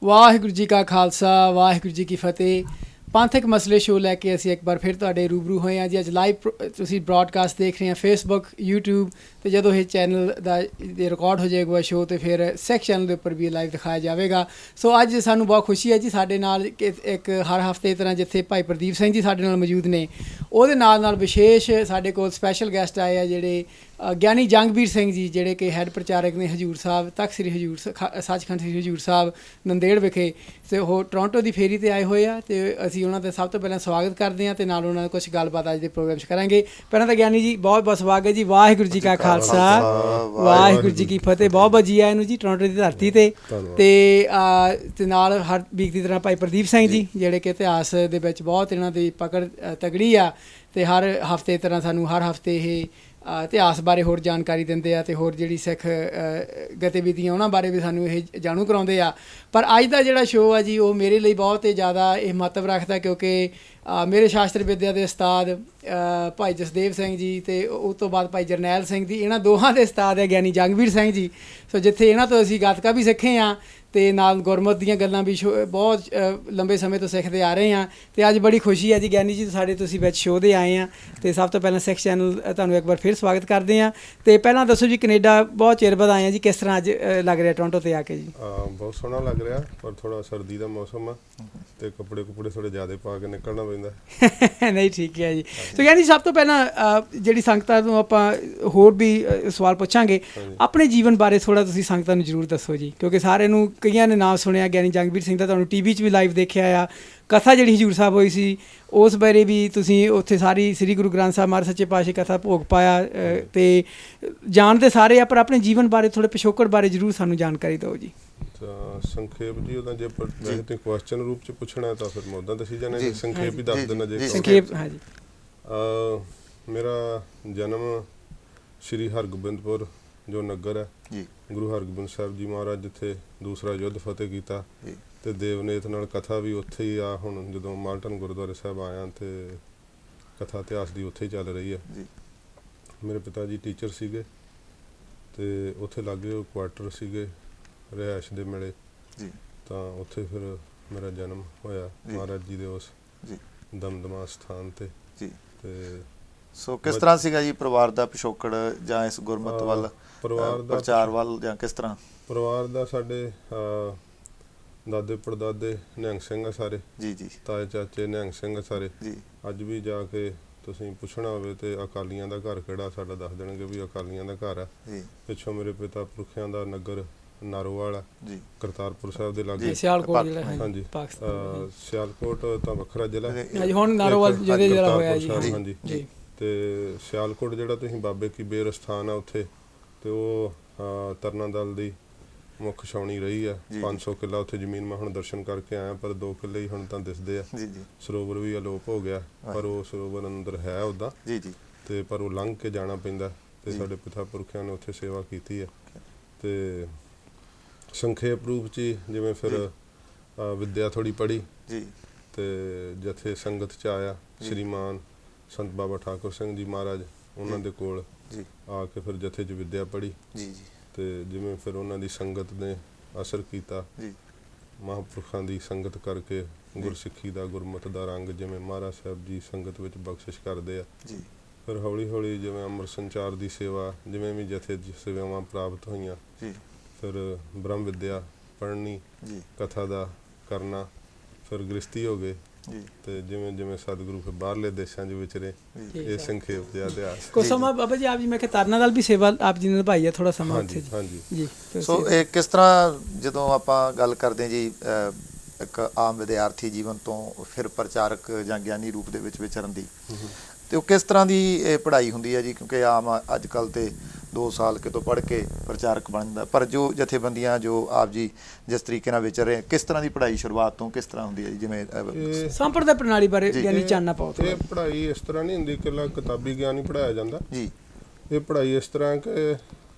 ਵਾਹਿਗੁਰੂ ਜੀ ਕਾ ਖਾਲਸਾ ਵਾਹਿਗੁਰੂ ਜੀ ਕੀ ਫਤਿਹ। ਪੰਥਕ ਮਸਲੇ ਸ਼ੋਅ ਲੈ ਕੇ ਅਸੀਂ ਇੱਕ ਵਾਰ ਫਿਰ ਤੁਹਾਡੇ ਰੂਬਰੂ ਹੋਏ ਹਾਂ ਜੀ। ਅੱਜ ਲਾਈਵ ਤੁਸੀਂ ਬ੍ਰੌਡਕਾਸਟ ਦੇਖ ਰਹੇ ਹਾਂ ਫੇਸਬੁੱਕ, ਯੂਟਿਊਬ, ਅਤੇ ਜਦੋਂ ਇਹ ਚੈਨਲ ਦਾ ਰਿਕਾਰਡ ਹੋ ਜਾਏਗਾ ਸ਼ੋਅ ਅਤੇ ਫਿਰ ਸਿੱਖ ਚੈਨਲ ਦੇ ਉੱਪਰ ਵੀ ਲਾਈਵ ਦਿਖਾਇਆ ਜਾਵੇਗਾ। ਸੋ ਅੱਜ ਸਾਨੂੰ ਬਹੁਤ ਖੁਸ਼ੀ ਹੈ ਜੀ, ਸਾਡੇ ਨਾਲ ਇੱਕ ਹਰ ਹਫ਼ਤੇ ਤਰ੍ਹਾਂ ਜਿੱਥੇ ਭਾਈ ਪ੍ਰਦੀਪ ਸਿੰਘ ਜੀ ਸਾਡੇ ਨਾਲ ਮੌਜੂਦ ਨੇ, ਉਹਦੇ ਨਾਲ ਵਿਸ਼ੇਸ਼ ਸਾਡੇ ਕੋਲ ਸਪੈਸ਼ਲ ਗੈਸਟ ਆਏ ਆ ਜਿਹੜੇ ਗਿਆਨੀ ਜੰਗਬੀਰ ਸਿੰਘ ਜੀ, ਜਿਹੜੇ ਕਿ ਹੈੱਡ ਪ੍ਰਚਾਰਕ ਨੇ ਹਜ਼ੂਰ ਸਾਹਿਬ ਤਖਤ ਸ੍ਰੀ ਹਜ਼ੂਰ ਸੱਚਖੰਡ ਸ੍ਰੀ ਹਜ਼ੂਰ ਸਾਹਿਬ ਨੰਦੇੜ ਵਿਖੇ, ਅਤੇ ਉਹ ਟੋਰਾਂਟੋ ਦੀ ਫੇਰੀ 'ਤੇ ਆਏ ਹੋਏ ਆ। ਅਤੇ ਅਸੀਂ ਉਹਨਾਂ ਦਾ ਸਭ ਤੋਂ ਪਹਿਲਾਂ ਸਵਾਗਤ ਕਰਦੇ ਹਾਂ ਅਤੇ ਨਾਲ ਉਹਨਾਂ ਨਾਲ ਕੁਛ ਗੱਲਬਾਤ ਅੱਜ ਦੇ ਪ੍ਰੋਗਰਾਮ 'ਚ ਕਰਾਂਗੇ। ਪਹਿਲਾਂ ਤਾਂ ਗਿਆਨੀ ਜੀ ਬਹੁਤ ਬਹੁਤ ਸਵਾਗਤ ਜੀ। ਵਾਹਿਗੁਰੂ ਜੀ ਕਾ ਖਾਲਸਾ ਵਾਹਿਗੁਰੂ ਜੀ ਕੀ ਫਤਿਹ। ਬਹੁਤ ਬਹੁਤ ਜੀ ਆਇਆਂ ਨੂੰ ਜੀ ਟੋਰਾਂਟੋ ਦੀ ਧਰਤੀ 'ਤੇ। ਅਤੇ ਨਾਲ ਹਰ ਵੀਕ ਦੀ ਤਰ੍ਹਾਂ ਭਾਈ ਪ੍ਰਦੀਪ ਸਿੰਘ ਜੀ, ਜਿਹੜੇ ਕਿ ਇਤਿਹਾਸ ਦੇ ਵਿੱਚ ਬਹੁਤ ਇਹਨਾਂ ਦੀ ਪਕੜ ਤਗੜੀ ਆ, ਅਤੇ ਹਰ ਹਫ਼ਤੇ ਤਰ੍ਹਾਂ ਸਾਨੂੰ ਹਰ ਹਫ਼ਤੇ ਇਹ ਇਤਿਹਾਸ ਬਾਰੇ ਹੋਰ ਜਾਣਕਾਰੀ ਦਿੰਦੇ ਆ ਅਤੇ ਹੋਰ ਜਿਹੜੀ ਸਿੱਖ ਗਤੀਵਿਧੀਆਂ ਉਹਨਾਂ ਬਾਰੇ ਵੀ ਸਾਨੂੰ ਇਹ ਜਾਣੂ ਕਰਾਉਂਦੇ ਆ। ਪਰ ਅੱਜ ਦਾ ਜਿਹੜਾ ਸ਼ੋਅ ਆ ਜੀ, ਉਹ ਮੇਰੇ ਲਈ ਬਹੁਤ ਹੀ ਜ਼ਿਆਦਾ ਇਹ ਮਹੱਤਵ ਰੱਖਦਾ, ਕਿਉਂਕਿ ਮੇਰੇ ਸ਼ਾਸਤਰ ਵਿੱਦਿਆ ਦੇ ਉਸਤਾਦ ਭਾਈ ਜਸਦੇਵ ਸਿੰਘ ਜੀ ਅਤੇ ਉਸ ਤੋਂ ਬਾਅਦ ਭਾਈ ਜਰਨੈਲ ਸਿੰਘ ਜੀ, ਇਹਨਾਂ ਦੋਹਾਂ ਦੇ ਉਸਤਾਦ ਹੈ ਗਿਆਨੀ ਜੰਗਬੀਰ ਸਿੰਘ ਜੀ। ਸੋ ਜਿੱਥੇ ਇਹਨਾਂ ਤੋਂ ਅਸੀਂ ਗੱਤਕਾ ਵੀ ਸਿੱਖੇ ਹਾਂ ਅਤੇ ਨਾਲ ਗੁਰਮਤਿ ਦੀਆਂ ਗੱਲਾਂ ਵੀ ਬਹੁਤ ਲੰਬੇ ਸਮੇਂ ਤੋਂ ਸਿੱਖਦੇ ਆ ਰਹੇ ਹਾਂ। ਅਤੇ ਅੱਜ ਬੜੀ ਖੁਸ਼ੀ ਹੈ ਜੀ ਗਿਆਨੀ ਜੀ ਸਾਡੇ ਤੁਸੀਂ ਵਿੱਚ ਸ਼ੋਅ ਦੇ ਆਏ ਹਾਂ। ਅਤੇ ਸਭ ਤੋਂ ਪਹਿਲਾਂ ਸਿੱਖ ਚੈਨਲ ਤੁਹਾਨੂੰ ਇੱਕ ਵਾਰ ਫਿਰ ਸਵਾਗਤ ਕਰਦੇ ਹਾਂ। ਅਤੇ ਪਹਿਲਾਂ ਦੱਸੋ ਜੀ, ਕੈਨੇਡਾ ਬਹੁਤ ਚਿਰ ਬਾਅਦ ਆਏ ਹਾਂ ਜੀ, ਕਿਸ ਤਰ੍ਹਾਂ ਅੱਜ ਲੱਗ ਰਿਹਾ ਟੋਰਾਂਟੋ 'ਤੇ ਆ ਕੇ ਜੀ? ਬਹੁਤ ਸੋਹਣਾ ਲੱਗ ਰਿਹਾ, ਪਰ ਥੋੜ੍ਹਾ ਸਰਦੀ ਦਾ ਮੌਸਮ ਆ ਅਤੇ ਕੱਪੜੇ ਥੋੜ੍ਹੇ ਜ਼ਿਆਦਾ ਪਾ ਕੇ ਨਿਕਲਣਾ ਪੈਂਦਾ। ਨਹੀਂ, ਠੀਕ ਹੈ ਜੀ। ਸੋ ਗਿਆਨੀ ਸਭ ਤੋਂ ਪਹਿਲਾਂ ਜਿਹੜੀ ਸੰਗਤਾਂ ਨੂੰ ਆਪਾਂ ਹੋਰ ਵੀ ਸਵਾਲ ਪੁੱਛਾਂਗੇ, ਆਪਣੇ ਜੀਵਨ ਬਾਰੇ ਥੋੜ੍ਹਾ ਤੁਸੀਂ ਸੰਗਤਾਂ ਨੂੰ ਜ਼ਰੂਰ ਦੱਸੋ ਜੀ, ਕਿਉਂਕਿ ਸਾਰਿਆਂ ਨੂੰ ਕਈਆਂ ਨੇ ਨਾਮ ਸੁਣਿਆ ਗਿਆਨੀ ਜੰਗਬੀਰ ਸਿੰਘ ਦਾ, ਤੁਹਾਨੂੰ ਟੀ ਵੀ 'ਚ ਵੀ ਲਾਈਵ ਦੇਖਿਆ ਆ। ਕਥਾ ਜਿਹੜੀ ਹਜ਼ੂਰ ਸਾਹਿਬ ਹੋਈ ਸੀ ਉਸ ਬਾਰੇ ਵੀ ਤੁਸੀਂ ਉੱਥੇ ਸਾਰੀ ਸ੍ਰੀ ਗੁਰੂ ਗ੍ਰੰਥ ਸਾਹਿਬ ਮਹਾਰਾਜ ਸੱਚੇ ਪਾਤਸ਼ਾਹੀ ਕਥਾ ਭੋਗ ਪਾਇਆ, ਅਤੇ ਜਾਣਦੇ ਸਾਰੇ ਆ, ਪਰ ਆਪਣੇ ਜੀਵਨ ਬਾਰੇ ਥੋੜ੍ਹੇ ਪਿਛੋਕੜ ਬਾਰੇ ਜ਼ਰੂਰ ਸਾਨੂੰ ਜਾਣਕਾਰੀ ਦਿਓ ਜੀ। ਤਾਂ ਸੰਖੇਪ ਜੀ, ਉਹਦਾ ਜੇ ਤੁਸੀਂ ਕੁਐਸਚਨ ਰੂਪ 'ਚ ਪੁੱਛਣਾ ਤਾਂ ਫਿਰ ਮੈਂ ਉੱਦਾਂ ਦੱਸੀ ਜਾਣਾ, ਸੰਖੇਪ ਹੀ ਦੱਸ ਦੇਣਾ ਜੇ ਸੰਖੇਪ। ਹਾਂਜੀ, ਮੇਰਾ ਜਨਮ ਸ਼੍ਰੀ ਹਰਗੋਬਿੰਦਪੁਰ ਜੋ ਨਗਰ ਹੈ, ਗੁਰੂ ਹਰਗੋਬਿੰਦ ਸਾਹਿਬ ਜੀ ਮਹਾਰਾਜ ਜਿੱਥੇ ਦੂਸਰਾ ਯੁੱਧ ਫਤਿਹ ਕੀਤਾ, ਅਤੇ ਦੇਵਨੇਤ ਨਾਲ ਕਥਾ ਵੀ ਉੱਥੇ ਹੀ ਆ। ਹੁਣ ਜਦੋਂ ਮਾਲਟਨ ਗੁਰਦੁਆਰੇ ਸਾਹਿਬ ਆਇਆ ਅਤੇ ਕਥਾ ਇਤਿਹਾਸ ਦੀ ਉੱਥੇ ਹੀ ਚੱਲ ਰਹੀ ਹੈ। ਮੇਰੇ ਪਿਤਾ ਜੀ ਟੀਚਰ ਸੀਗੇ ਅਤੇ ਉੱਥੇ ਲਾਗੇ ਕੁਆਟਰ ਸੀਗੇ ਰਿਹਾਇਸ਼ ਦੇ ਮਿਲੇ, ਤਾਂ ਉੱਥੇ ਫਿਰ ਮੇਰਾ ਜਨਮ ਹੋਇਆ ਮਹਾਰਾਜ ਜੀ ਦੇ ਉਸ ਦਮਦਮਾ ਸਥਾਨ 'ਤੇ। ਅਤੇ ਸੋ ਕਿਸ ਤਰ੍ਹਾਂ ਸੀਗਾ ਜੀ ਪਰਿਵਾਰ ਦਾ ਪਿਛੋਕੜ, ਜਾਂ ਇਸ ਗੁਰਮਤਿ ਵੱਲ, ਪਰਿਵਾਰ ਦਾ ਪ੍ਰਚਾਰ ਵੱਲ, ਜਾਂ ਕਿਸ ਤਰ੍ਹਾਂ? ਪਰਿਵਾਰ ਦਾ ਸਾਡੇ ਦਾਦੇ ਪੜਦਾਦੇ ਨਿਹੰਗ ਸਿੰਘ ਆ ਸਾਰੇ, ਤਾਏ ਚਾਚੇ ਨਿਹੰਗ ਸਿੰਘ ਆ ਸਾਰੇ। ਅੱਜ ਵੀ ਜਾ ਕੇ ਤੁਸੀਂ ਪੁੱਛਣਾ ਹੋਵੇ ਤੇ ਅਕਾਲੀਆਂ ਦਾ ਘਰ ਕਿਹੜਾ, ਸਾਡਾ ਦੱਸ ਦੇਣਗੇ ਵੀ ਅਕਾਲੀਆਂ ਦਾ ਘਰ ਆ। ਪਿੱਛੋਂ ਮੇਰੇ ਪਿਤਾ ਪੁਰਖਿਆਂ ਦਾ ਨਗਰ ਨਾਰੋਵਾਲ ਆ, ਕਰਤਾਰਪੁਰ ਸਾਹਿਬ ਦੇ ਲਾਗੇ। ਹਾਂਜੀ, ਸਿਆਲਕੋਟ ਤਾਂ ਵੱਖਰਾ ਜ਼ਿਲ੍ਹਾ ਹਾਂਜੀ। ਅਤੇ ਸਿਆਲਕੋਟ ਜਿਹੜਾ ਤੁਸੀਂ ਬਾਬੇ ਕੀ ਬੇਰ ਅਸਥਾਨ ਆ ਉੱਥੇ, ਅਤੇ ਉਹ ਤਰਨਾ ਦਲ ਦੀ ਮੁੱਖ ਛਾਉਣੀ ਰਹੀ ਆ। 500 ਕਿੱਲਾ ਉੱਥੇ ਜ਼ਮੀਨ ਮੈਂ ਹੁਣ ਦਰਸ਼ਨ ਕਰਕੇ ਆਇਆ, ਪਰ 2 ਕਿੱਲੇ ਹੀ ਹੁਣ ਤਾਂ ਦਿਸਦੇ ਆ। ਸਰੋਵਰ ਵੀ ਅਲੋਪ ਹੋ ਗਿਆ, ਪਰ ਉਹ ਸਰੋਵਰ ਅੰਦਰ ਹੈ ਉੱਦਾਂ, ਅਤੇ ਪਰ ਉਹ ਲੰਘ ਕੇ ਜਾਣਾ ਪੈਂਦਾ, ਅਤੇ ਸਾਡੇ ਪਿਤਾ ਪੁਰਖਿਆਂ ਨੇ ਉੱਥੇ ਸੇਵਾ ਕੀਤੀ ਹੈ। ਅਤੇ ਸੰਖੇਪ ਰੂਪ 'ਚ ਹੀ ਜਿਵੇਂ ਫਿਰ ਵਿੱਦਿਆ ਥੋੜ੍ਹੀ ਪੜ੍ਹੀ, ਅਤੇ ਜਥੇ ਸੰਗਤ 'ਚ ਆਇਆ। ਸ਼੍ਰੀਮਾਨ ਸੰਤ ਬਾਬਾ ਠਾਕੁਰ ਸਿੰਘ ਜੀ ਮਹਾਰਾਜ, ਉਹਨਾਂ ਦੇ ਕੋਲ ਆ ਕੇ ਫਿਰ ਜਥੇ 'ਚ ਵਿੱਦਿਆ ਪੜ੍ਹੀ, ਅਤੇ ਜਿਵੇਂ ਫਿਰ ਉਹਨਾਂ ਦੀ ਸੰਗਤ ਨੇ ਅਸਰ ਕੀਤਾ, ਮਹਾਂਪੁਰਖਾਂ ਦੀ ਸੰਗਤ ਕਰਕੇ ਗੁਰਸਿੱਖੀ ਦਾ, ਗੁਰਮਤਿ ਦਾ ਰੰਗ ਜਿਵੇਂ ਮਹਾਰਾਜ ਸਾਹਿਬ ਜੀ ਸੰਗਤ ਵਿੱਚ ਬਖਸ਼ਿਸ਼ ਕਰਦੇ ਆ। ਫਿਰ ਹੌਲੀ ਹੌਲੀ ਜਿਵੇਂ ਅੰਮ੍ਰਿਤ ਸੰਚਾਰ ਦੀ ਸੇਵਾ, ਜਿਵੇਂ ਵੀ ਜਥੇ ਸੇਵਾਵਾਂ ਪ੍ਰਾਪਤ ਹੋਈਆਂ, ਫਿਰ ਬ੍ਰਹਮ ਵਿੱਦਿਆ ਪੜ੍ਹਨੀ, ਕਥਾ ਦਾ ਕਰਨਾ, ਫਿਰ ਗ੍ਰਸਤੀ ਹੋ ਗਏ, ਅਤੇ ਜਿਵੇਂ ਜਿਵੇਂ ਸਤਿਗੁਰੂ ਫਿਰ ਬਾਹਰਲੇ ਦੇਸ਼ਾਂ 'ਚ ਵਿਚਰੇ। ਇਹ ਸੰਖੇਪ ਜਿਹਾ ਇਤਿਹਾਸ। ਕੁਝ ਸਮਾਂ ਬਾਬਾ ਜੀ ਆਪ ਜੀ, ਮੈਂ ਕਿਹਾ ਤਰਨਾ ਨਾਲ ਵੀ ਸੇਵਾ ਆਪ ਜੀ ਨੇ ਨਿਭਾਈ ਹੈ ਥੋੜ੍ਹਾ ਸਮਾਂ ਉੱਥੇ? ਹਾਂਜੀ। ਸੋ ਇਹ ਕਿਸ ਤਰ੍ਹਾਂ, ਜਦੋਂ ਆਪਾਂ ਗੱਲ ਕਰਦੇ ਜੀ ਇੱਕ ਆਮ ਵਿਦਿਆਰਥੀ ਜੀਵਨ ਤੋਂ ਫਿਰ ਪ੍ਰਚਾਰਕ ਜਾਂ ਗਿਆਨੀ ਰੂਪ ਦੇ ਵਿੱਚ ਵਿਚਰਨ ਦੀ, ਅਤੇ ਉਹ ਕਿਸ ਤਰ੍ਹਾਂ ਦੀ ਇਹ ਪੜ੍ਹਾਈ ਹੁੰਦੀ ਹੈ ਜੀ? ਕਿਉਂਕਿ ਆਮ ਅੱਜ ਕੱਲ੍ਹ ਤਾਂ 2 ਸਾਲ ਕਿਤੋਂ ਪੜ੍ਹ ਕੇ ਪ੍ਰਚਾਰਕ ਬਣਦਾ, ਪਰ ਜੋ ਜਥੇਬੰਦੀਆਂ ਜੋ ਆਪ ਜੀ ਜਿਸ ਤਰੀਕੇ ਨਾਲ ਵਿਚਰ ਰਹੇ, ਕਿਸ ਤਰ੍ਹਾਂ ਦੀ ਪੜ੍ਹਾਈ ਸ਼ੁਰੂਆਤ ਤੋਂ ਕਿਸ ਤਰ੍ਹਾਂ ਹੁੰਦੀ ਹੈ ਜੀ? ਜਿਵੇਂ ਸੰਪਰਦਾਇ ਪ੍ਰਣਾਲੀ ਬਾਰੇ ਗਿਆਨੀ ਚਾਨਣਾ ਪਾਓ। ਇਹ ਪੜ੍ਹਾਈ ਇਸ ਤਰ੍ਹਾਂ ਨਹੀਂ ਹੁੰਦੀ ਇਕੱਲਾ ਕਿਤਾਬੀ ਗਿਆਨ ਹੀ ਪੜ੍ਹਾਇਆ ਜਾਂਦਾ ਜੀ। ਇਹ ਪੜ੍ਹਾਈ ਇਸ ਤਰ੍ਹਾਂ ਕਿ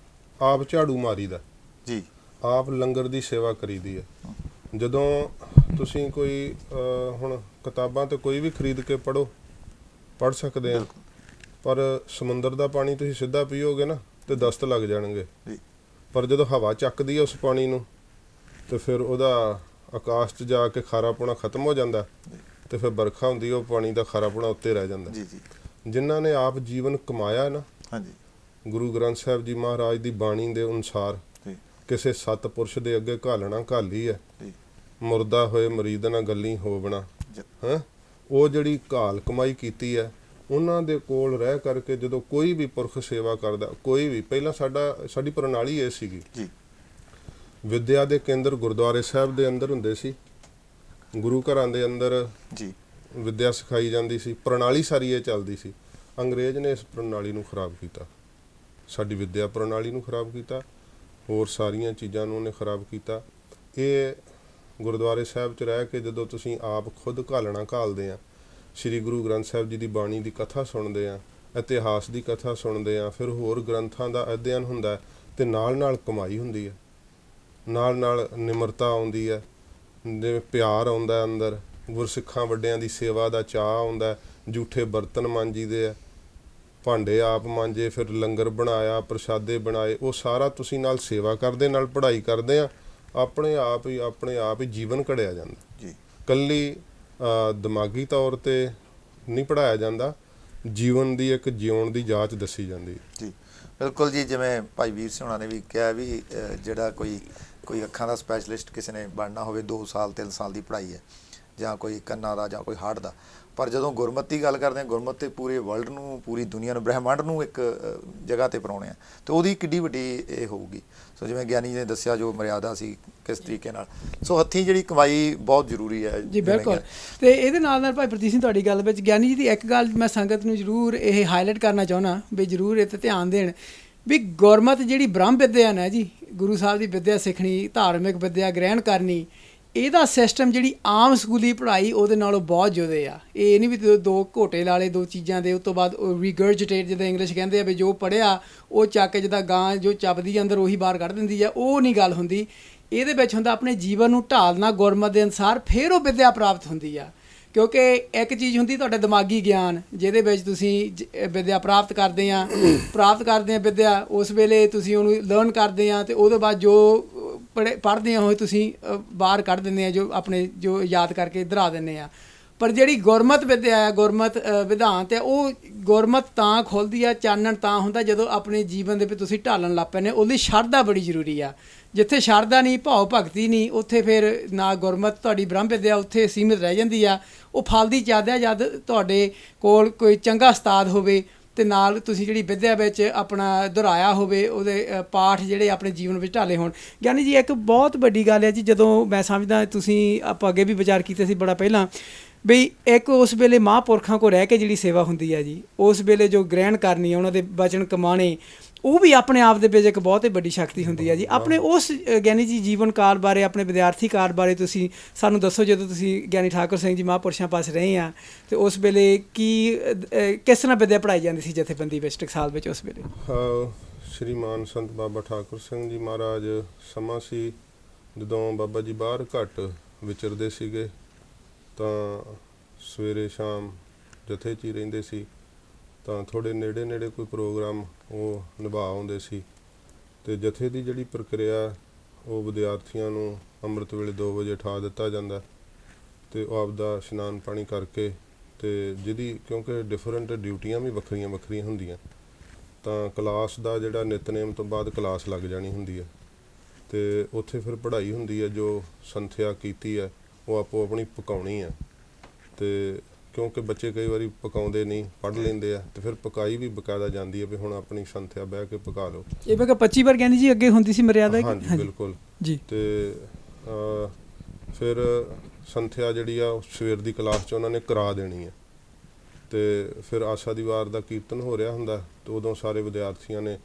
ਆਪ ਝਾੜੂ ਮਾਰੀ ਦਾ ਜੀ, ਆਪ ਲੰਗਰ ਦੀ ਸੇਵਾ ਕਰੀਦੀ ਹੈ। ਜਦੋਂ ਤੁਸੀਂ ਕੋਈ ਹੁਣ ਕਿਤਾਬਾਂ ਤਾਂ ਕੋਈ ਵੀ ਖਰੀਦ ਕੇ ਪੜ੍ਹ ਸਕਦੇ ਆ, ਪਰ ਸਮੁੰਦਰ ਦਾ ਪਾਣੀ ਤੁਸੀਂ ਸਿੱਧਾ ਪੀਓਗੇ ਨਾ ਤੇ ਦਸਤ ਲੱਗ ਜਾਣਗੇ, ਪਰ ਜਦੋਂ ਹਵਾ ਚੱਕਦੀ ਹੈ ਉਸ ਪਾਣੀ ਨੂੰ ਤੇ ਫਿਰ ਉਹਦਾ ਆਕਾਸ਼ 'ਚ ਜਾ ਕੇ ਖਾਰਾਪੁਣਾ ਖਤਮ ਹੋ ਜਾਂਦਾ ਤੇ ਫਿਰ ਵਰਖਾ ਹੁੰਦੀ, ਉਹ ਪਾਣੀ ਦਾ ਖਾਰਾਪੁਣਾ ਉੱਤੇ ਰਹਿ ਜਾਂਦਾ। ਜੀ ਜੀ। ਜਿਨ੍ਹਾਂ ਨੇ ਆਪ ਜੀਵਨ ਕਮਾਇਆ ਨਾ, ਹਾਂਜੀ। ਗੁਰੂ ਗ੍ਰੰਥ ਸਾਹਿਬ ਜੀ ਮਹਾਰਾਜ ਦੀ ਬਾਣੀ ਦੇ ਅਨੁਸਾਰ ਜੀ ਕਿਸੇ ਸਤਪੁਰਸ਼ ਦੇ ਅੱਗੇ ਘਾਲਣਾ ਘਾਲੀ ਹੈ, ਜੀ ਮੁਰਦਾ ਹੋਏ ਮਰੀਦ ਨਾਲ ਗੱਲੀ ਹੋਵਣਾ। ਜੀ। ਹੈਂ, ਉਹ ਜਿਹੜੀ ਘਾਲ ਕਮਾਈ ਕੀਤੀ ਹੈ, ਉਹਨਾਂ ਦੇ ਕੋਲ ਰਹਿ ਕਰਕੇ ਜਦੋਂ ਕੋਈ ਵੀ ਪੁਰਖ ਸੇਵਾ ਕਰਦਾ, ਕੋਈ ਵੀ, ਪਹਿਲਾਂ ਸਾਡੀ ਪ੍ਰਣਾਲੀ ਇਹ ਸੀਗੀ, ਜੀ ਵਿਦਿਆ ਦੇ ਕੇਂਦਰ ਗੁਰਦੁਆਰੇ ਸਾਹਿਬ ਦੇ ਅੰਦਰ ਹੁੰਦੇ ਸੀ, ਗੁਰੂ ਘਰਾਂ ਦੇ ਅੰਦਰ ਜੀ ਵਿਦਿਆ ਸਿਖਾਈ ਜਾਂਦੀ ਸੀ, ਪ੍ਰਣਾਲੀ ਸਾਰੀ ਇਹ ਚੱਲਦੀ ਸੀ। ਅੰਗਰੇਜ਼ ਨੇ ਇਸ ਪ੍ਰਣਾਲੀ ਨੂੰ ਖਰਾਬ ਕੀਤਾ, ਸਾਡੀ ਵਿਦਿਆ ਪ੍ਰਣਾਲੀ ਨੂੰ ਖਰਾਬ ਕੀਤਾ, ਹੋਰ ਸਾਰੀਆਂ ਚੀਜ਼ਾਂ ਨੂੰ ਉਹਨੇ ਖਰਾਬ ਕੀਤਾ। ਇਹ ਗੁਰਦੁਆਰੇ ਸਾਹਿਬ 'ਚ ਰਹਿ ਕੇ ਜਦੋਂ ਤੁਸੀਂ ਆਪ ਖੁਦ ਘਾਲਣਾ ਘਾਲਦੇ ਆ, ਸ਼੍ਰੀ ਗੁਰੂ ਗ੍ਰੰਥ ਸਾਹਿਬ ਜੀ ਦੀ ਬਾਣੀ ਦੀ ਕਥਾ ਸੁਣਦੇ ਆ, ਇਤਿਹਾਸ ਦੀ ਕਥਾ ਸੁਣਦੇ ਆ, ਫਿਰ ਹੋਰ ਗ੍ਰੰਥਾਂ ਦਾ ਅਧਿਐਨ ਹੁੰਦਾ ਤੇ ਨਾਲ ਨਾਲ ਕਮਾਈ ਹੁੰਦੀ ਹੈ, ਨਾਲ ਨਾਲ ਨਿਮਰਤਾ ਆਉਂਦੀ ਹੈ, ਜਿਵੇਂ ਪਿਆਰ ਆਉਂਦਾ ਅੰਦਰ, ਗੁਰਸਿੱਖਾਂ ਵੱਡਿਆਂ ਦੀ ਸੇਵਾ ਦਾ ਚਾਅ ਆਉਂਦਾ, ਜੂਠੇ ਬਰਤਨ ਮਾਂਜੀਦੇ ਆ, ਭਾਂਡੇ ਆਪ ਮਾਂਜੇ, ਫਿਰ ਲੰਗਰ ਬਣਾਇਆ, ਪ੍ਰਸ਼ਾਦੇ ਬਣਾਏ, ਉਹ ਸਾਰਾ ਤੁਸੀਂ ਨਾਲ ਸੇਵਾ ਕਰਦੇ, ਨਾਲ ਪੜ੍ਹਾਈ ਕਰਦੇ ਆ, ਆਪਣੇ ਆਪ ਹੀ ਜੀਵਨ ਘੜਿਆ ਜਾਂਦਾ ਜੀ। ਕੱਲੀ ਦਿਮਾਗੀ ਤੌਰ ਤੇ ਨਹੀਂ ਪੜ੍ਹਾਇਆ ਜਾਂਦਾ, ਜੀਵਨ ਦੀ ਇੱਕ ਜਿਉਣ ਦੀ ਜਾਂਚ ਦੱਸੀ ਜਾਂਦੀ ਜੀ ਬਿਲਕੁਲ ਜੀ। ਜਿਵੇਂ ਭਾਈ ਵੀਰ ਸਿੰਘ ਹੋਣਾ ਨੇ ਵੀ ਕਿਹਾ ਵੀ ਜਿਹੜਾ ਕੋਈ ਅੱਖਾਂ ਦਾ ਸਪੈਸ਼ਲਿਸਟ ਕਿਸੇ ਨੇ ਬਣਨਾ ਹੋਵੇ, 2 ਸਾਲ 3 ਸਾਲ ਦੀ ਪੜ੍ਹਾਈ ਹੈ, ਜਾਂ ਕੋਈ ਕੰਨਾਂ ਦਾ ਜਾਂ ਕੋਈ ਹਾਰਟ ਦਾ, ਪਰ ਜਦੋਂ ਗੁਰਮਤਿ ਦੀ ਗੱਲ ਕਰਦੇ ਹਾਂ, ਗੁਰਮਤਿ ਪੂਰੇ ਵਰਲਡ ਨੂੰ, ਪੂਰੀ ਦੁਨੀਆ ਨੂੰ, ਬ੍ਰਹਿਮੰਡ ਨੂੰ ਇੱਕ ਜਗ੍ਹਾ ਤੇ ਪਰਾਉਣੇ ਆ, ਤੇ ਉਹਦੀ ਕਿੱਡੀ ਵੱਡੀ ਇਹ ਹੋਊਗੀ। ਸੋ ਜਿਵੇਂ ਗਿਆਨੀ ਨੇ ਦੱਸਿਆ ਜੋ ਮਰਿਆਦਾ ਸੀ ਕਿਸ ਤਰੀਕੇ ਨਾਲ, ਸੋ ਹੱਥੀਂ ਜਿਹੜੀ ਕਮਾਈ ਬਹੁਤ ਜ਼ਰੂਰੀ ਹੈ ਜੀ। ਬਿਲਕੁਲ। ਤੇ ਇਹਦੇ ਨਾਲ ਭਾਈ ਪ੍ਰਦੀਪ ਸਿੰਘ ਤੁਹਾਡੀ ਗੱਲ ਵਿੱਚ ਗਿਆਨੀ ਜੀ ਦੀ ਇੱਕ ਗੱਲ ਮੈਂ ਸੰਗਤ ਨੂੰ ਜ਼ਰੂਰ ਇਹ ਹਾਈਲਾਈਟ ਕਰਨਾ ਚਾਹੁੰਦਾ ਵੀ ਜ਼ਰੂਰ ਇਹ 'ਤੇ ਧਿਆਨ ਦੇਣ ਵੀ ਗੁਰਮਤਿ ਜਿਹੜੀ ਬ੍ਰਹਮ ਵਿਦਿਆ ਨਾ ਜੀ, ਗੁਰੂ ਸਾਹਿਬ ਦੀ ਵਿਦਿਆ ਸਿੱਖਣੀ, ਧਾਰਮਿਕ ਵਿਦਿਆ ਗ੍ਰਹਿਣ ਕਰਨੀ, ਇਹਦਾ ਸਿਸਟਮ ਜਿਹੜੀ ਆਮ ਸਕੂਲੀ ਪੜ੍ਹਾਈ ਉਹਦੇ ਨਾਲੋਂ ਬਹੁਤ ਜ਼ਿਆਦਾ ਆ। ਇਹ ਨਹੀਂ ਵੀ ਦੋ ਘੋਟੇ ਲਾ ਲਏ 2 ਚੀਜ਼ਾਂ ਦੇ, ਉਸ ਤੋਂ ਬਾਅਦ ਰੀਗਰਜਿਟੇਟ ਜਿੱਦਾਂ ਇੰਗਲਿਸ਼ ਕਹਿੰਦੇ ਆ ਵੀ ਜੋ ਪੜ੍ਹਿਆ ਉਹ ਚੱਕ ਕੇ ਜਿੱਦਾਂ ਗਾਂ ਜੋ ਚੱਬਦੀ ਅੰਦਰ ਉਹੀ ਬਾਹਰ ਕੱਢ ਦਿੰਦੀ ਆ, ਉਹ ਨਹੀਂ ਗੱਲ ਹੁੰਦੀ। ਇਹਦੇ ਵਿੱਚ ਹੁੰਦਾ ਆਪਣੇ ਜੀਵਨ ਨੂੰ ਢਾਲਣਾ ਗੁਰਮਤਿ ਦੇ ਅਨੁਸਾਰ, ਫਿਰ ਉਹ ਵਿਦਿਆ ਪ੍ਰਾਪਤ ਹੁੰਦੀ ਆ। ਕਿਉਂਕਿ ਇੱਕ ਚੀਜ਼ ਹੁੰਦੀ ਤੁਹਾਡਾ ਦਿਮਾਗੀ ਗਿਆਨ, ਜਿਹਦੇ ਵਿੱਚ ਤੁਸੀਂ ਵਿਦਿਆ ਪ੍ਰਾਪਤ ਕਰਦੇ ਆ ਵਿਦਿਆ, ਉਸ ਵੇਲੇ ਤੁਸੀਂ ਉਹਨੂੰ ਲਰਨ ਕਰਦੇ ਆ ਅਤੇ ਉਹਦੇ ਬਾਅਦ ਜੋ ਪੜ੍ਹਦੇ ਹੋ ਤੁਸੀਂ ਬਾਹਰ ਕੱਢ ਦਿੰਦੇ ਆ, ਜੋ ਆਪਣੇ ਜੋ ਯਾਦ ਕਰਕੇ ਦਰਾ ਦਿੰਦੇ ਆ। ਪਰ ਜਿਹੜੀ ਗੁਰਮਤਿ ਵਿਦਿਆ ਆ, ਗੁਰਮਤਿ ਵਿਧਾਨਤ ਹੈ, ਉਹ ਗੁਰਮਤਿ ਤਾਂ ਖੁੱਲ੍ਹਦੀ ਆ, ਚਾਨਣ ਤਾਂ ਹੁੰਦਾ ਜਦੋਂ ਆਪਣੇ ਜੀਵਨ ਦੇ ਵਿੱਚ ਤੁਸੀਂ ਢਾਲਣ ਲੱਗ ਪੈਂਦੇ। ਉਹਦੀ ਸ਼ਰਧਾ ਬੜੀ ਜ਼ਰੂਰੀ ਆ। ਜਿੱਥੇ ਸ਼ਰਧਾ ਨਹੀਂ, ਭਾਵ ਭਗਤੀ ਨਹੀਂ, ਉੱਥੇ ਫਿਰ ਨਾ ਗੁਰਮਤਿ ਤੁਹਾਡੀ ਬ੍ਰਹਮ ਵਿਦਿਆ ਉੱਥੇ ਸੀਮਿਤ ਰਹਿ ਜਾਂਦੀ ਆ। ਉਹ ਫਲਦੀ ਚਾਹਦਾ ਜਦ ਤੁਹਾਡੇ ਕੋਲ ਕੋਈ ਚੰਗਾ ਉਸਤਾਦ ਹੋਵੇ ਅਤੇ ਨਾਲ ਤੁਸੀਂ ਜਿਹੜੀ ਵਿਦਿਆ ਵਿੱਚ ਆਪਣਾ ਦੁਹਰਾਇਆ ਹੋਵੇ, ਉਹਦੇ ਪਾਠ ਜਿਹੜੇ ਆਪਣੇ ਜੀਵਨ ਵਿੱਚ ਢਾਲੇ ਹੋਣ। ਗਿਆਨੀ ਜੀ ਇੱਕ ਬਹੁਤ ਵੱਡੀ ਗੱਲ ਹੈ ਜੀ, ਜਦੋਂ ਮੈਂ ਸਮਝਦਾ ਤੁਸੀਂ ਆਪਾਂ ਅੱਗੇ ਵੀ ਵਿਚਾਰ ਕੀਤੇ ਸੀ ਬੜਾ ਪਹਿਲਾਂ, ਬਈ ਇੱਕ ਉਸ ਵੇਲੇ ਮਹਾਂਪੁਰਖਾਂ ਕੋਲ ਰਹਿ ਕੇ ਜਿਹੜੀ ਸੇਵਾ ਹੁੰਦੀ ਹੈ ਜੀ, ਉਸ ਵੇਲੇ ਜੋ ਗ੍ਰਹਿਣ ਕਰਨੀ, ਉਹਨਾਂ ਦੇ ਵਚਨ ਕਮਾਣੇ, ਉਹ ਵੀ ਆਪਣੇ ਆਪ ਦੇ ਵਿੱਚ ਇੱਕ ਬਹੁਤ ਹੀ ਵੱਡੀ ਸ਼ਕਤੀ ਹੁੰਦੀ ਹੈ ਜੀ। ਆਪਣੇ ਉਸ ਗਿਆਨੀ ਜੀ ਜੀਵਨ ਕਾਲ ਬਾਰੇ, ਆਪਣੇ ਵਿਦਿਆਰਥੀ ਕਾਲ ਬਾਰੇ ਤੁਸੀਂ ਸਾਨੂੰ ਦੱਸੋ। ਜਦੋਂ ਤੁਸੀਂ ਗਿਆਨੀ ਠਾਕੁਰ ਸਿੰਘ ਜੀ ਮਹਾਂਪੁਰਸ਼ਾਂ ਪਾਸ ਰਹੇ ਆ, ਅਤੇ ਉਸ ਵੇਲੇ ਕਿਸ ਤਰ੍ਹਾਂ ਵਿਦਿਆ ਪੜ੍ਹਾਈ ਜਾਂਦੀ ਸੀ ਜਥੇਬੰਦੀ ਵਿੱਚ ਟਕਸਾਲ ਵਿੱਚ ਉਸ ਵੇਲੇ? ਸ਼੍ਰੀਮਾਨ ਸੰਤ ਬਾਬਾ ਠਾਕੁਰ ਸਿੰਘ ਜੀ ਮਹਾਰਾਜ, ਸਮਾਂ ਸੀ ਜਦੋਂ ਬਾਬਾ ਜੀ ਬਾਹਰ ਘੱਟ ਵਿਚਰਦੇ ਸੀਗੇ, ਤਾਂ ਸਵੇਰੇ ਸ਼ਾਮ ਜਥੇ 'ਚ ਹੀ ਰਹਿੰਦੇ ਸੀ, ਤਾਂ ਥੋੜ੍ਹੇ ਨੇੜੇ ਕੋਈ ਪ੍ਰੋਗਰਾਮ ਉਹ ਨਿਭਾ ਆਉਂਦੇ ਸੀ। ਅਤੇ ਜਥੇ ਦੀ ਜਿਹੜੀ ਪ੍ਰਕਿਰਿਆ, ਉਹ ਵਿਦਿਆਰਥੀਆਂ ਨੂੰ ਅੰਮ੍ਰਿਤ ਵੇਲੇ 2 ਵਜੇ ਉਠਾ ਦਿੱਤਾ ਜਾਂਦਾ, ਅਤੇ ਉਹ ਆਪਦਾ ਇਸ਼ਨਾਨ ਪਾਣੀ ਕਰਕੇ, ਅਤੇ ਜਿਹਦੀ ਕਿਉਂਕਿ ਡਿਫਰੈਂਟ ਡਿਊਟੀਆਂ ਵੀ ਵੱਖਰੀਆਂ ਹੁੰਦੀਆਂ, ਤਾਂ ਕਲਾਸ ਦਾ ਜਿਹੜਾ ਨਿਤਨੇਮ ਤੋਂ ਬਾਅਦ ਕਲਾਸ ਲੱਗ ਜਾਣੀ ਹੁੰਦੀ ਹੈ, ਅਤੇ ਉੱਥੇ ਫਿਰ ਪੜ੍ਹਾਈ ਹੁੰਦੀ ਹੈ। ਜੋ ਸੰਥਿਆ ਕੀਤੀ ਹੈ ਉਹ ਆਪੋ ਆਪਣੀ ਪਕਾਉਣੀ ਹੈ, ਅਤੇ ਕਿਉਂਕਿ ਬੱਚੇ ਕਈ ਵਾਰੀ ਪਕਾਉਂਦੇ ਨਹੀਂ, ਪੜ੍ਹ ਲੈਂਦੇ ਆ, ਅਤੇ ਫਿਰ ਪਕਾਈ ਵੀ ਬਕਾਇਦਾ ਜਾਂਦੀ ਹੈ ਵੀ ਹੁਣ ਆਪਣੀ ਸੰਥਿਆ ਬਹਿ ਕੇ ਪਕਾ ਲਓ। ਇਹ ਮੈਂ ਕਿਹਾ 25 ਵਾਰ ਗਿਆਨੀ ਜੀ ਅੱਗੇ ਹੁੰਦੀ ਸੀ ਮਰਿਆਦਾ? ਹਾਂਜੀ ਬਿਲਕੁਲ ਜੀ। ਅਤੇ ਫਿਰ ਸੰਥਿਆ ਜਿਹੜੀ ਆ ਸਵੇਰ ਦੀ ਕਲਾਸ 'ਚ ਉਹਨਾਂ ਨੇ ਕਰਾ ਦੇਣੀ ਹੈ, ਅਤੇ ਫਿਰ ਆਸਾ ਦੀ ਵਾਰ ਦਾ ਕੀਰਤਨ ਹੋ ਰਿਹਾ ਹੁੰਦਾ, ਅਤੇ ਉਦੋਂ ਸਾਰੇ ਵਿਦਿਆਰਥੀਆਂ ਨੇ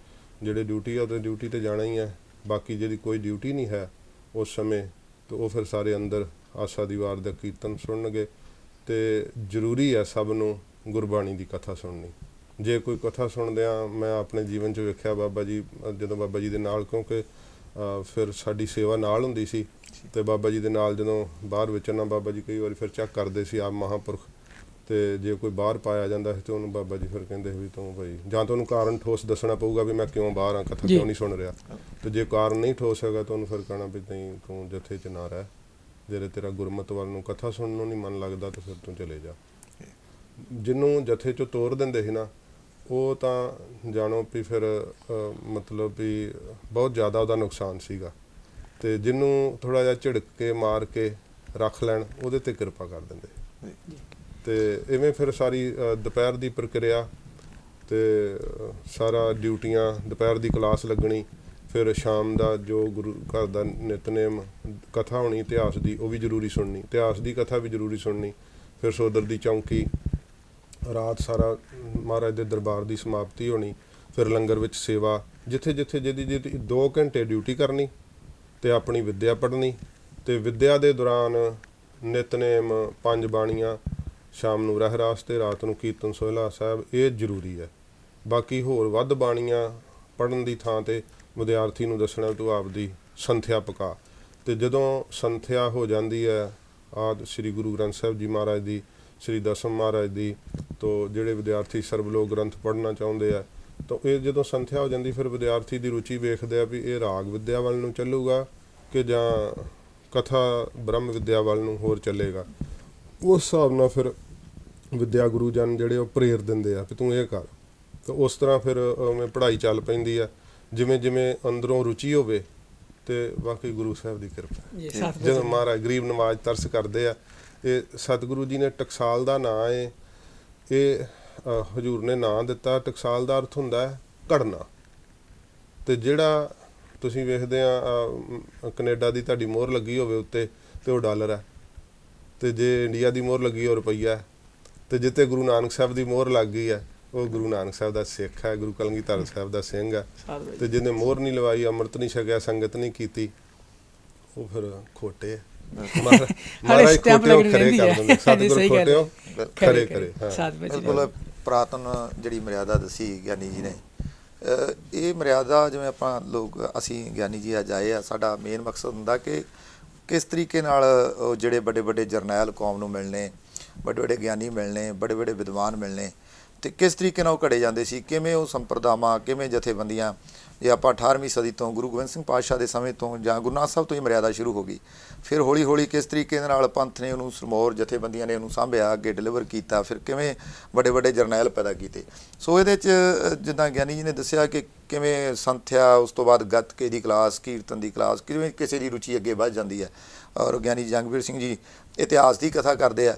ਜਿਹੜੇ ਡਿਊਟੀ ਆ ਉਹਦੇ ਡਿਊਟੀ 'ਤੇ ਜਾਣਾ ਹੀ ਹੈ। ਬਾਕੀ ਜਿਹੜੀ ਕੋਈ ਡਿਊਟੀ ਨਹੀਂ ਹੈ ਉਸ ਸਮੇਂ, ਅਤੇ ਉਹ ਫਿਰ ਸਾਰੇ ਅੰਦਰ ਆਸਾ ਦੀ ਵਾਰ ਦਾ ਕੀਰਤਨ ਸੁਣਨਗੇ। ਅਤੇ ਜ਼ਰੂਰੀ ਹੈ ਸਭ ਨੂੰ ਗੁਰਬਾਣੀ ਦੀ ਕਥਾ ਸੁਣਨੀ। ਜੇ ਕੋਈ ਕਥਾ ਸੁਣਦਿਆਂ ਮੈਂ ਆਪਣੇ ਜੀਵਨ 'ਚ ਵੇਖਿਆ, ਬਾਬਾ ਜੀ ਜਦੋਂ ਬਾਬਾ ਜੀ ਦੇ ਨਾਲ, ਕਿਉਂਕਿ ਫਿਰ ਸਾਡੀ ਸੇਵਾ ਨਾਲ ਹੁੰਦੀ ਸੀ, ਅਤੇ ਬਾਬਾ ਜੀ ਦੇ ਨਾਲ ਜਦੋਂ ਬਾਹਰ ਵਿਚਰਨਾ, ਬਾਬਾ ਜੀ ਕਈ ਵਾਰੀ ਫਿਰ ਚੈੱਕ ਕਰਦੇ ਸੀ ਆਪ ਮਹਾਂਪੁਰਖ, ਅਤੇ ਜੇ ਕੋਈ ਬਾਹਰ ਪਾਇਆ ਜਾਂਦਾ ਸੀ ਤਾਂ ਉਹਨੂੰ ਬਾਬਾ ਜੀ ਫਿਰ ਕਹਿੰਦੇ ਵੀ ਤੂੰ ਭਾਈ, ਜਾਂ ਤਾਂ ਉਹਨੂੰ ਕਾਰਨ ਠੋਸ ਦੱਸਣਾ ਪਊਗਾ ਵੀ ਮੈਂ ਕਿਉਂ ਬਾਹਰ ਹਾਂ, ਕਥਾ ਕਿਉਂ ਨਹੀਂ ਸੁਣ ਰਿਹਾ, ਅਤੇ ਜੇ ਕਾਰਨ ਨਹੀਂ ਠੋਸ ਹੈਗਾ ਤਾਂ ਉਹਨੂੰ ਫਿਰ ਕਹਿਣਾ ਵੀ ਨਹੀਂ ਤੂੰ ਜਥੇ 'ਚ ਨਾ ਰਹਿ, ਜੇ ਤੇਰਾ ਗੁਰਮਤਿ ਵੱਲ ਨੂੰ ਕਥਾ ਸੁਣਨ ਨੂੰ ਨਹੀਂ ਮਨ ਲੱਗਦਾ ਤਾਂ ਫਿਰ ਤੂੰ ਚਲੇ ਜਾ। ਜਿਹਨੂੰ ਜਥੇ 'ਚੋਂ ਤੋਰ ਦਿੰਦੇ ਸੀ ਨਾ, ਉਹ ਤਾਂ ਜਾਣੋ ਵੀ ਫਿਰ ਮਤਲਬ ਵੀ ਬਹੁਤ ਜ਼ਿਆਦਾ ਉਹਦਾ ਨੁਕਸਾਨ ਸੀਗਾ। ਅਤੇ ਜਿਹਨੂੰ ਥੋੜ੍ਹਾ ਜਿਹਾ ਝਿੜਕ ਕੇ ਮਾਰ ਕੇ ਰੱਖ ਲੈਣ, ਉਹਦੇ 'ਤੇ ਕਿਰਪਾ ਕਰ ਦਿੰਦੇ। ਅਤੇ ਇਵੇਂ ਫਿਰ ਸਾਰੀ ਦੁਪਹਿਰ ਦੀ ਪ੍ਰਕਿਰਿਆ ਅਤੇ ਸਾਰਾ ਡਿਊਟੀਆਂ, ਦੁਪਹਿਰ ਦੀ ਕਲਾਸ ਲੱਗਣੀ, ਫਿਰ ਸ਼ਾਮ ਦਾ ਜੋ ਗੁਰੂ ਘਰ ਦਾ ਨਿਤਨੇਮ, ਕਥਾ ਹੋਣੀ ਇਤਿਹਾਸ ਦੀ, ਉਹ ਵੀ ਜ਼ਰੂਰੀ ਸੁਣਨੀ, ਇਤਿਹਾਸ ਦੀ ਕਥਾ ਵੀ ਜ਼ਰੂਰੀ ਸੁਣਨੀ। ਫਿਰ ਸੋਦਰ ਦੀ ਚੌਂਕੀ, ਰਾਤ ਸਾਰਾ ਮਹਾਰਾਜ ਦੇ ਦਰਬਾਰ ਦੀ ਸਮਾਪਤੀ ਹੋਣੀ, ਫਿਰ ਲੰਗਰ ਵਿੱਚ ਸੇਵਾ, ਜਿੱਥੇ ਜਿੱਥੇ ਜਿਹਦੀ 2 ਘੰਟੇ ਡਿਊਟੀ ਕਰਨੀ ਅਤੇ ਆਪਣੀ ਵਿੱਦਿਆ ਪੜ੍ਹਨੀ। ਅਤੇ ਵਿੱਦਿਆ ਦੇ ਦੌਰਾਨ ਨਿਤਨੇਮ, 5 ਬਾਣੀਆਂ, ਸ਼ਾਮ ਨੂੰ ਰਹਿਰਾਸ ਅਤੇ ਰਾਤ ਨੂੰ ਕੀਰਤਨ ਸੋਹਿਲਾ ਸਾਹਿਬ, ਇਹ ਜ਼ਰੂਰੀ ਹੈ। ਬਾਕੀ ਹੋਰ ਵੱਧ ਬਾਣੀਆਂ ਪੜ੍ਹਨ ਦੀ ਥਾਂ 'ਤੇ ਵਿਦਿਆਰਥੀ ਨੂੰ ਦੱਸਣਾ ਤੂੰ ਆਪਦੀ ਸੰਥਿਆ ਪਕਾ। ਅਤੇ ਜਦੋਂ ਸੰਥਿਆ ਹੋ ਜਾਂਦੀ ਹੈ ਆਦਿ ਸ੍ਰੀ ਗੁਰੂ ਗ੍ਰੰਥ ਸਾਹਿਬ ਜੀ ਮਹਾਰਾਜ ਦੀ, ਸ੍ਰੀ ਦਸਮ ਮਹਾਰਾਜ ਦੀ, ਤੋਂ ਜਿਹੜੇ ਵਿਦਿਆਰਥੀ ਸਰਬਲੋਕ ਗ੍ਰੰਥ ਪੜ੍ਹਨਾ ਚਾਹੁੰਦੇ ਆ, ਤਾਂ ਇਹ ਜਦੋਂ ਸੰਥਿਆ ਹੋ ਜਾਂਦੀ, ਫਿਰ ਵਿਦਿਆਰਥੀ ਦੀ ਰੁਚੀ ਵੇਖਦੇ ਆ ਵੀ ਇਹ ਰਾਗ ਵਿੱਦਿਆ ਵੱਲ ਨੂੰ ਚੱਲੂਗਾ ਕਿ ਜਾਂ ਕਥਾ ਬ੍ਰਹਮ ਵਿੱਦਿਆ ਵੱਲ ਨੂੰ ਹੋਰ ਚੱਲੇਗਾ। ਉਸ ਹਿਸਾਬ ਨਾਲ ਫਿਰ ਵਿੱਦਿਆ ਗੁਰੂ ਜਨ ਜਿਹੜੇ ਉਹ ਪ੍ਰੇਰ ਦਿੰਦੇ ਆ ਕਿ ਤੂੰ ਇਹ ਕਰ। ਤਾਂ ਉਸ ਤਰ੍ਹਾਂ ਫਿਰ ਉਵੇਂ ਪੜ੍ਹਾਈ ਚੱਲ ਪੈਂਦੀ ਆ, ਜਿਵੇਂ ਜਿਵੇਂ ਅੰਦਰੋਂ ਰੁਚੀ ਹੋਵੇ। ਅਤੇ ਬਾਕੀ ਗੁਰੂ ਸਾਹਿਬ ਦੀ ਕਿਰਪਾ, ਜਦੋਂ ਮਹਾਰਾਜ ਗਰੀਬ ਨਵਾਜ਼ ਤਰਸ ਕਰਦੇ ਆ। ਇਹ ਸਤਿਗੁਰੂ ਜੀ ਨੇ ਟਕਸਾਲ ਦਾ ਨਾਂ ਹੈ, ਇਹ ਹਜ਼ੂਰ ਨੇ ਨਾਂ ਦਿੱਤਾ। ਟਕਸਾਲ ਦਾ ਅਰਥ ਹੁੰਦਾ ਹੈ ਘੜਨਾ। ਅਤੇ ਜਿਹੜਾ ਤੁਸੀਂ ਵੇਖਦੇ ਆ ਕਨੇਡਾ ਦੀ ਤੁਹਾਡੀ ਮੋਹਰ ਲੱਗੀ ਹੋਵੇ ਉੱਤੇ, ਅਤੇ ਉਹ ਡਾਲਰ ਹੈ। ਅਤੇ ਜੇ ਇੰਡੀਆ ਦੀ ਮੋਹਰ ਲੱਗੀ ਉਹ ਰੁਪਈਆ ਹੈ। ਅਤੇ ਜਿੱਥੇ ਗੁਰੂ ਨਾਨਕ ਸਾਹਿਬ ਦੀ ਮੋਹਰ ਲੱਗ ਗਈ ਹੈ, ਉਹ ਗੁਰੂ ਨਾਨਕ ਸਾਹਿਬ ਦਾ ਸਿੱਖ ਹੈ, ਗੁਰੂ ਕਲਗੀਧਰ ਸਾਹਿਬ ਦਾ ਸਿੰਘ ਹੈ। ਅਤੇ ਜਿਹਨੇ ਮੋਹਰ ਨਹੀਂ ਲਵਾਈ, ਅੰਮ੍ਰਿਤ ਨਹੀਂ ਛਕਿਆ, ਸੰਗਤ ਨਹੀਂ ਕੀਤੀ, ਉਹ ਫਿਰ ਖੋਟੇ ਹੈ। ਮਹਾਰਾਜ ਖੋਟਿਓ ਖਰੇ ਕਰ ਦਿੰਦੇ, ਸਤਿਗੁਰ ਖੋਟਿਓ ਖਰੇ ਕਰੇ। ਬਿਲਕੁਲ ਪੁਰਾਤਨ ਜਿਹੜੀ ਮਰਿਆਦਾ ਦੱਸੀ ਗਿਆਨੀ ਜੀ ਨੇ, ਇਹ ਮਰਿਆਦਾ ਜਿਵੇਂ ਆਪਾਂ ਲੋਕ, ਅਸੀਂ ਗਿਆਨੀ ਜੀ ਅੱਜ ਆਏ ਆ, ਸਾਡਾ ਮੇਨ ਮਕਸਦ ਹੁੰਦਾ ਕਿ ਕਿਸ ਤਰੀਕੇ ਨਾਲ ਉਹ ਜਿਹੜੇ ਵੱਡੇ ਵੱਡੇ ਜਰਨੈਲ ਕੌਮ ਨੂੰ ਮਿਲਣੇ, ਵੱਡੇ ਵੱਡੇ ਗਿਆਨੀ ਮਿਲਣੇ, ਵੱਡੇ ਵੱਡੇ ਵਿਦਵਾਨ ਮਿਲਣੇ, ਅਤੇ ਕਿਸ ਤਰੀਕੇ ਨਾਲ ਉਹ ਘੜੇ ਜਾਂਦੇ ਸੀ, ਕਿਵੇਂ ਉਹ ਸੰਪਰਦਾਵਾਂ, ਕਿਵੇਂ ਜਥੇਬੰਦੀਆਂ। ਜੇ ਆਪਾਂ 18ਵੀਂ ਸਦੀ ਤੋਂ ਗੁਰੂ ਗੋਬਿੰਦ ਸਿੰਘ ਪਾਤਸ਼ਾਹ ਦੇ ਸਮੇਂ ਤੋਂ ਜਾਂ ਗੁਰੂ ਨਾਨਕ ਸਾਹਿਬ ਤੋਂ ਹੀ ਮਰਿਆਦਾ ਸ਼ੁਰੂ ਹੋ ਗਈ, ਫਿਰ ਹੌਲੀ ਹੌਲੀ ਕਿਸ ਤਰੀਕੇ ਦੇ ਨਾਲ ਪੰਥ ਨੇ ਉਹਨੂੰ ਸਰਮੌਰ ਜਥੇਬੰਦੀਆਂ ਨੇ ਉਹਨੂੰ ਸਾਂਭਿਆ, ਅੱਗੇ ਡਿਲੀਵਰ ਕੀਤਾ, ਫਿਰ ਕਿਵੇਂ ਵੱਡੇ ਵੱਡੇ ਜਰਨੈਲ ਪੈਦਾ ਕੀਤੇ। ਸੋ ਇਹਦੇ 'ਚ ਜਿੱਦਾਂ ਗਿਆਨੀ ਜੀ ਨੇ ਦੱਸਿਆ ਕਿ ਕਿਵੇਂ ਸੰਥਿਆ, ਉਸ ਤੋਂ ਬਾਅਦ ਗੱਤਕੇ ਦੀ ਕਲਾਸ, ਕੀਰਤਨ ਦੀ ਕਲਾਸ, ਕਿਵੇਂ ਕਿਸੇ ਦੀ ਰੁਚੀ ਅੱਗੇ ਵੱਧ ਜਾਂਦੀ ਹੈ। ਔਰ ਗਿਆਨੀ ਜੰਗਵੀਰ ਸਿੰਘ ਜੀ ਇਤਿਹਾਸ ਦੀ ਕਥਾ ਕਰਦੇ ਆ।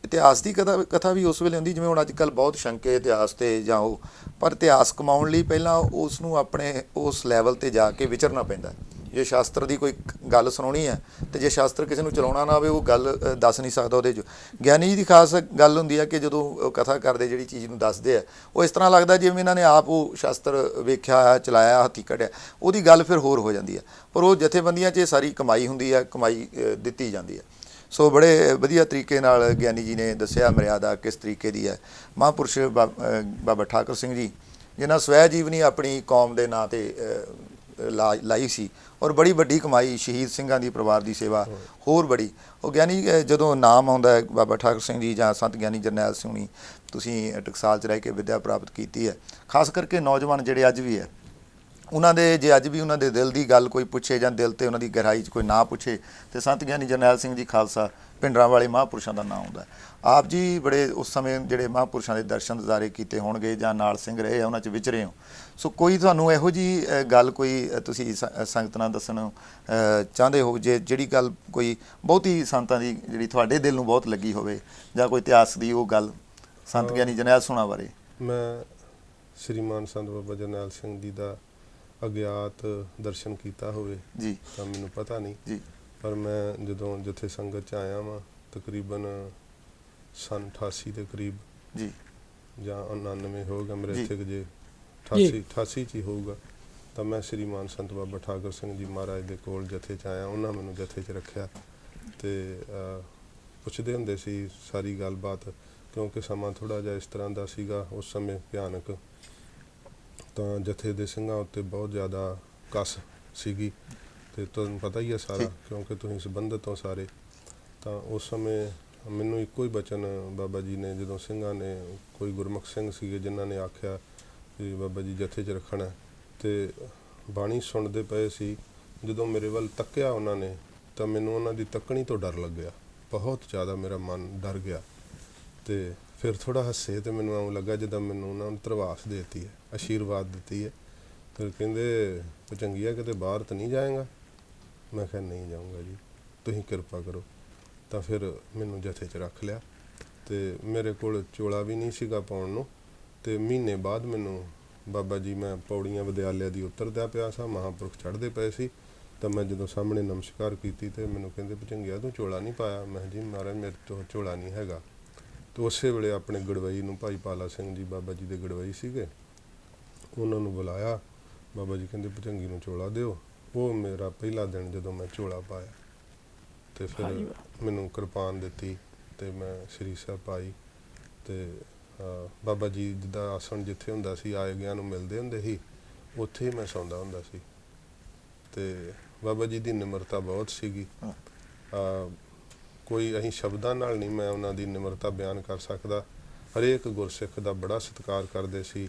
ਇਤਿਹਾਸ ਦੀ ਕਥਾ ਵੀ ਉਸ ਵੇਲੇ ਹੁੰਦੀ ਜਿਵੇਂ ਹੁਣ ਅੱਜ ਕੱਲ੍ਹ ਬਹੁਤ ਸ਼ੰਕੇ ਇਤਿਹਾਸ 'ਤੇ ਜਾਂ ਉਹ, ਪਰ ਇਤਿਹਾਸ ਕਮਾਉਣ ਲਈ ਪਹਿਲਾਂ ਉਸ ਨੂੰ ਆਪਣੇ ਉਸ ਲੈਵਲ 'ਤੇ ਜਾ ਕੇ ਵਿਚਰਨਾ ਪੈਂਦਾ। ਜੇ ਸ਼ਾਸਤਰ ਦੀ ਕੋਈ ਗੱਲ ਸੁਣਾਉਣੀ ਹੈ, ਅਤੇ ਜੇ ਸ਼ਾਸਤਰ ਕਿਸੇ ਨੂੰ ਚਲਾਉਣਾ ਨਾ ਹੋਵੇ, ਉਹ ਗੱਲ ਦੱਸ ਨਹੀਂ ਸਕਦਾ ਉਹਦੇ 'ਚ। ਗਿਆਨੀ ਜੀ ਦੀ ਖਾਸ ਗੱਲ ਹੁੰਦੀ ਹੈ ਕਿ ਜਦੋਂ ਉਹ ਕਥਾ ਕਰਦੇ, ਜਿਹੜੀ ਚੀਜ਼ ਨੂੰ ਦੱਸਦੇ ਆ, ਉਹ ਇਸ ਤਰ੍ਹਾਂ ਲੱਗਦਾ ਜਿਵੇਂ ਇਹਨਾਂ ਨੇ ਆਪ ਉਹ ਸ਼ਾਸਤਰ ਵੇਖਿਆ, ਚਲਾਇਆ, ਹੱਥੀਂ ਕੱਢਿਆ, ਉਹਦੀ ਗੱਲ ਫਿਰ ਹੋਰ ਹੋ ਜਾਂਦੀ ਹੈ। ਪਰ ਉਹ ਜਥੇਬੰਦੀਆਂ 'ਚ ਸਾਰੀ ਕਮਾਈ ਹੁੰਦੀ ਹੈ, ਕਮਾਈ ਦਿੱਤੀ ਜਾਂਦੀ ਹੈ। ਸੋ ਬੜੇ ਵਧੀਆ ਤਰੀਕੇ ਨਾਲ ਗਿਆਨੀ ਜੀ ਨੇ ਦੱਸਿਆ ਮਰਿਆਦਾ ਕਿਸ ਤਰੀਕੇ ਦੀ ਹੈ। ਮਹਾਂਪੁਰਸ਼ ਬਾਬਾ ਠਾਕੁਰ ਸਿੰਘ ਜੀ, ਜਿਨ੍ਹਾਂ ਸਵੈ ਜੀਵਨੀ ਆਪਣੀ ਕੌਮ ਦੇ ਨਾਂ 'ਤੇ ਲਾਈ ਸੀ, ਔਰ ਬੜੀ ਵੱਡੀ ਕਮਾਈ, ਸ਼ਹੀਦ ਸਿੰਘਾਂ ਦੀ ਪਰਿਵਾਰ ਦੀ ਸੇਵਾ ਹੋਰ ਬੜੀ। ਉਹ ਗਿਆਨੀ ਜਦੋਂ ਨਾਮ ਆਉਂਦਾ ਹੈ ਬਾਬਾ ਠਾਕੁਰ ਸਿੰਘ ਜੀ ਜਾਂ ਸੰਤ ਗਿਆਨੀ ਜਰਨੈਲ ਸਿੰਘ ਜੀ, ਤੁਸੀਂ ਟਕਸਾਲ 'ਚ ਰਹਿ ਕੇ ਵਿੱਦਿਆ ਪ੍ਰਾਪਤ ਕੀਤੀ ਹੈ। ਖਾਸ ਕਰਕੇ ਨੌਜਵਾਨ ਜਿਹੜੇ ਅੱਜ ਵੀ ਹੈ, ਉਹਨਾਂ ਦੇ ਜੇ ਅੱਜ ਵੀ ਉਹਨਾਂ ਦੇ ਦਿਲ ਦੀ ਗੱਲ ਕੋਈ ਪੁੱਛੇ ਜਾਂ ਦਿਲ 'ਤੇ ਉਹਨਾਂ ਦੀ ਗਹਿਰਾਈ 'ਚ ਕੋਈ ਨਾ ਪੁੱਛੇ, ਅਤੇ ਸੰਤ ਗਿਆਨੀ ਜਰਨੈਲ ਸਿੰਘ ਜੀ ਖਾਲਸਾ ਭਿੰਡਰਾਂ ਵਾਲੇ ਮਹਾਂਪੁਰਸ਼ਾਂ ਦਾ ਨਾਂ ਆਉਂਦਾ। ਆਪ ਜੀ ਬੜੇ ਉਸ ਸਮੇਂ ਜਿਹੜੇ ਮਹਾਂਪੁਰਸ਼ਾਂ ਦੇ ਦਰਸ਼ਨ ਦਿਦਾਰੇ ਕੀਤੇ ਹੋਣਗੇ ਜਾਂ ਨਾਲ ਸਿੰਘ ਰਹੇ ਆ, ਉਹਨਾਂ 'ਚ ਵਿਚਰੇ ਹੋ। ਸੋ ਕੋਈ ਤੁਹਾਨੂੰ ਇਹੋ ਜਿਹੀ ਗੱਲ ਕੋਈ ਤੁਸੀਂ ਸੰਗਤ ਨਾਲ ਦੱਸਣ ਚਾਹੁੰਦੇ ਹੋ, ਜਿਹੜੀ ਗੱਲ ਕੋਈ ਬਹੁਤੀ ਸੰਤਾਂ ਦੀ ਜਿਹੜੀ ਤੁਹਾਡੇ ਦਿਲ ਨੂੰ ਬਹੁਤ ਲੱਗੀ ਹੋਵੇ, ਜਾਂ ਕੋਈ ਇਤਿਹਾਸ ਦੀ ਉਹ ਗੱਲ ਸੰਤ ਗਿਆਨੀ ਜਰਨੈਲ ਸਿੰਘਾਂ ਬਾਰੇ? ਮੈਂ ਸ਼੍ਰੀਮਾਨ ਸੰਤ ਬਾਬਾ ਜਰਨੈਲ ਸਿੰਘ ਜੀ ਦਾ ਅਗਿਆਤ ਦਰਸ਼ਨ ਕੀਤਾ ਹੋਵੇ ਜੀ ਤਾਂ ਮੈਨੂੰ ਪਤਾ ਨਹੀਂ ਜੀ, ਪਰ ਮੈਂ ਜਦੋਂ ਜਿੱਥੇ ਸੰਗਤ 'ਚ ਆਇਆ ਵਾਂ, ਤਕਰੀਬਨ ਸੰਨ 88 ਦੇ ਕਰੀਬ ਜੀ ਜਾਂ 99 ਹੋਊਗਾ ਮੇਰੇ ਇੱਥੇ, ਜੇ 88 'ਚ ਹੀ ਹੋਊਗਾ, ਤਾਂ ਮੈਂ ਸ਼੍ਰੀਮਾਨ ਸੰਤ ਬਾਬਾ ਠਾਕੁਰ ਸਿੰਘ ਜੀ ਮਹਾਰਾਜ ਦੇ ਕੋਲ ਜਥੇ 'ਚ ਆਇਆ। ਉਹਨਾਂ ਮੈਨੂੰ ਜਥੇ 'ਚ ਰੱਖਿਆ ਅਤੇ ਪੁੱਛਦੇ ਹੁੰਦੇ ਸੀ ਸਾਰੀ ਗੱਲਬਾਤ, ਕਿਉਂਕਿ ਸਮਾਂ ਥੋੜ੍ਹਾ ਜਿਹਾ ਇਸ ਤਰ੍ਹਾਂ ਦਾ ਸੀਗਾ ਉਸ ਸਮੇਂ ਭਿਆਨਕ, ਤਾਂ ਜਥੇ ਦੇ ਸਿੰਘਾਂ ਉੱਤੇ ਬਹੁਤ ਜ਼ਿਆਦਾ ਕਸ ਸੀਗੀ। ਅਤੇ ਤੁਹਾਨੂੰ ਪਤਾ ਹੀ ਹੈ ਸਾਰਾ, ਕਿਉਂਕਿ ਤੁਸੀਂ ਸੰਬੰਧਿਤ ਹੋ ਸਾਰੇ। ਤਾਂ ਉਸ ਸਮੇਂ ਮੈਨੂੰ ਇੱਕੋ ਹੀ ਬਚਨ ਬਾਬਾ ਜੀ ਨੇ, ਜਦੋਂ ਸਿੰਘਾਂ ਨੇ, ਕੋਈ ਗੁਰਮੁਖ ਸਿੰਘ ਸੀਗੇ ਜਿਨ੍ਹਾਂ ਨੇ ਆਖਿਆ ਵੀ ਬਾਬਾ ਜੀ ਜਥੇ 'ਚ ਰੱਖਣਾ, ਅਤੇ ਬਾਣੀ ਸੁਣਦੇ ਪਏ ਸੀ। ਜਦੋਂ ਮੇਰੇ ਵੱਲ ਤੱਕਿਆ ਉਹਨਾਂ ਨੇ, ਤਾਂ ਮੈਨੂੰ ਉਹਨਾਂ ਦੀ ਤੱਕਣੀ ਤੋਂ ਡਰ ਲੱਗਿਆ, ਬਹੁਤ ਜ਼ਿਆਦਾ ਮੇਰਾ ਮਨ ਡਰ ਗਿਆ। ਤੇ ਫਿਰ ਥੋੜ੍ਹਾ ਹੱਸੇ ਤੇ ਮੈਨੂੰ ਇਉਂ ਲੱਗਾ ਜਿੱਦਾਂ ਮੈਨੂੰ ਉਹਨਾਂ ਨੂੰ ਧਰਵਾਸ ਦੇ ਦਿੱਤੀ ਹੈ, ਆਸ਼ੀਰਵਾਦ ਦਿੱਤੀ ਹੈ। ਫਿਰ ਕਹਿੰਦੇ ਭੁਜੰਗੀਆ ਕਿਤੇ ਬਾਹਰ ਤਾਂ ਨਹੀਂ ਜਾਏਗਾ? ਮੈਂ ਕਿਹਾ ਨਹੀਂ ਜਾਊਂਗਾ ਜੀ, ਤੁਸੀਂ ਕਿਰਪਾ ਕਰੋ। ਤਾਂ ਫਿਰ ਮੈਨੂੰ ਜਥੇ 'ਚ ਰੱਖ ਲਿਆ ਤੇ ਮੇਰੇ ਕੋਲ ਚੋਲਾ ਵੀ ਨਹੀਂ ਸੀਗਾ ਪਾਉਣ ਨੂੰ। ਤੇ ਮਹੀਨੇ ਬਾਅਦ ਮੈਨੂੰ ਬਾਬਾ ਜੀ, ਮੈਂ ਪੌੜੀਆਂ ਵਿਦਿਆਲਿਆ ਦੀ ਉਤਰਦਾ ਪਿਆ ਸਾਂ, ਮਹਾਂਪੁਰਖ ਚੜ੍ਹਦੇ ਪਏ ਸੀ, ਤਾਂ ਮੈਂ ਜਦੋਂ ਸਾਹਮਣੇ ਨਮਸਕਾਰ ਕੀਤੀ ਤੇ ਮੈਨੂੰ ਕਹਿੰਦੇ ਭੁਜੰਗੀਆ ਤੂੰ ਚੋਲਾ ਨਹੀਂ ਪਾਇਆ? ਮੈਂ ਕਿਹਾ ਜੀ ਮਹਾਰਾਜ ਮੇਰੇ ਤੋਂ ਚੋਲਾ ਨਹੀਂ ਹੈਗਾ। ਤੇ ਉਸੇ ਵੇਲੇ ਆਪਣੇ ਗੜਵਈ ਨੂੰ, ਭਾਈ ਪਾਲਾ ਸਿੰਘ ਜੀ ਬਾਬਾ ਜੀ ਦੇ ਗੜਵਈ ਸੀਗੇ, ਉਹਨਾਂ ਨੂੰ ਬੁਲਾਇਆ। ਬਾਬਾ ਜੀ ਕਹਿੰਦੇ ਭੁਜੰਗੀ ਨੂੰ ਚੋਲਾ ਦਿਓ। ਉਹ ਮੇਰਾ ਪਹਿਲਾ ਦਿਨ ਜਦੋਂ ਮੈਂ ਚੋਲਾ ਪਾਇਆ ਤੇ ਫਿਰ ਮੈਨੂੰ ਕਿਰਪਾਨ ਦਿੱਤੀ ਤੇ ਮੈਂ ਸ਼੍ਰੀ ਸਾਹਿਬ ਪਾਈ। ਤੇ ਬਾਬਾ ਜੀ ਦਾ ਆਸਣ ਜਿੱਥੇ ਹੁੰਦਾ ਸੀ, ਆਏ ਗਿਆਂ ਨੂੰ ਮਿਲਦੇ ਹੁੰਦੇ ਸੀ, ਉੱਥੇ ਹੀ ਮੈਂ ਸੌਂਦਾ ਹੁੰਦਾ ਸੀ। ਤੇ ਬਾਬਾ ਜੀ ਦੀ ਨਿਮਰਤਾ ਬਹੁਤ ਸੀਗੀ। ਕੋਈ ਅਸੀਂ ਸ਼ਬਦਾਂ ਨਾਲ ਨਹੀਂ ਮੈਂ ਉਹਨਾਂ ਦੀ ਨਿਮਰਤਾ ਬਿਆਨ ਕਰ ਸਕਦਾ। ਹਰੇਕ ਗੁਰਸਿੱਖ ਦਾ ਬੜਾ ਸਤਿਕਾਰ ਕਰਦੇ ਸੀ,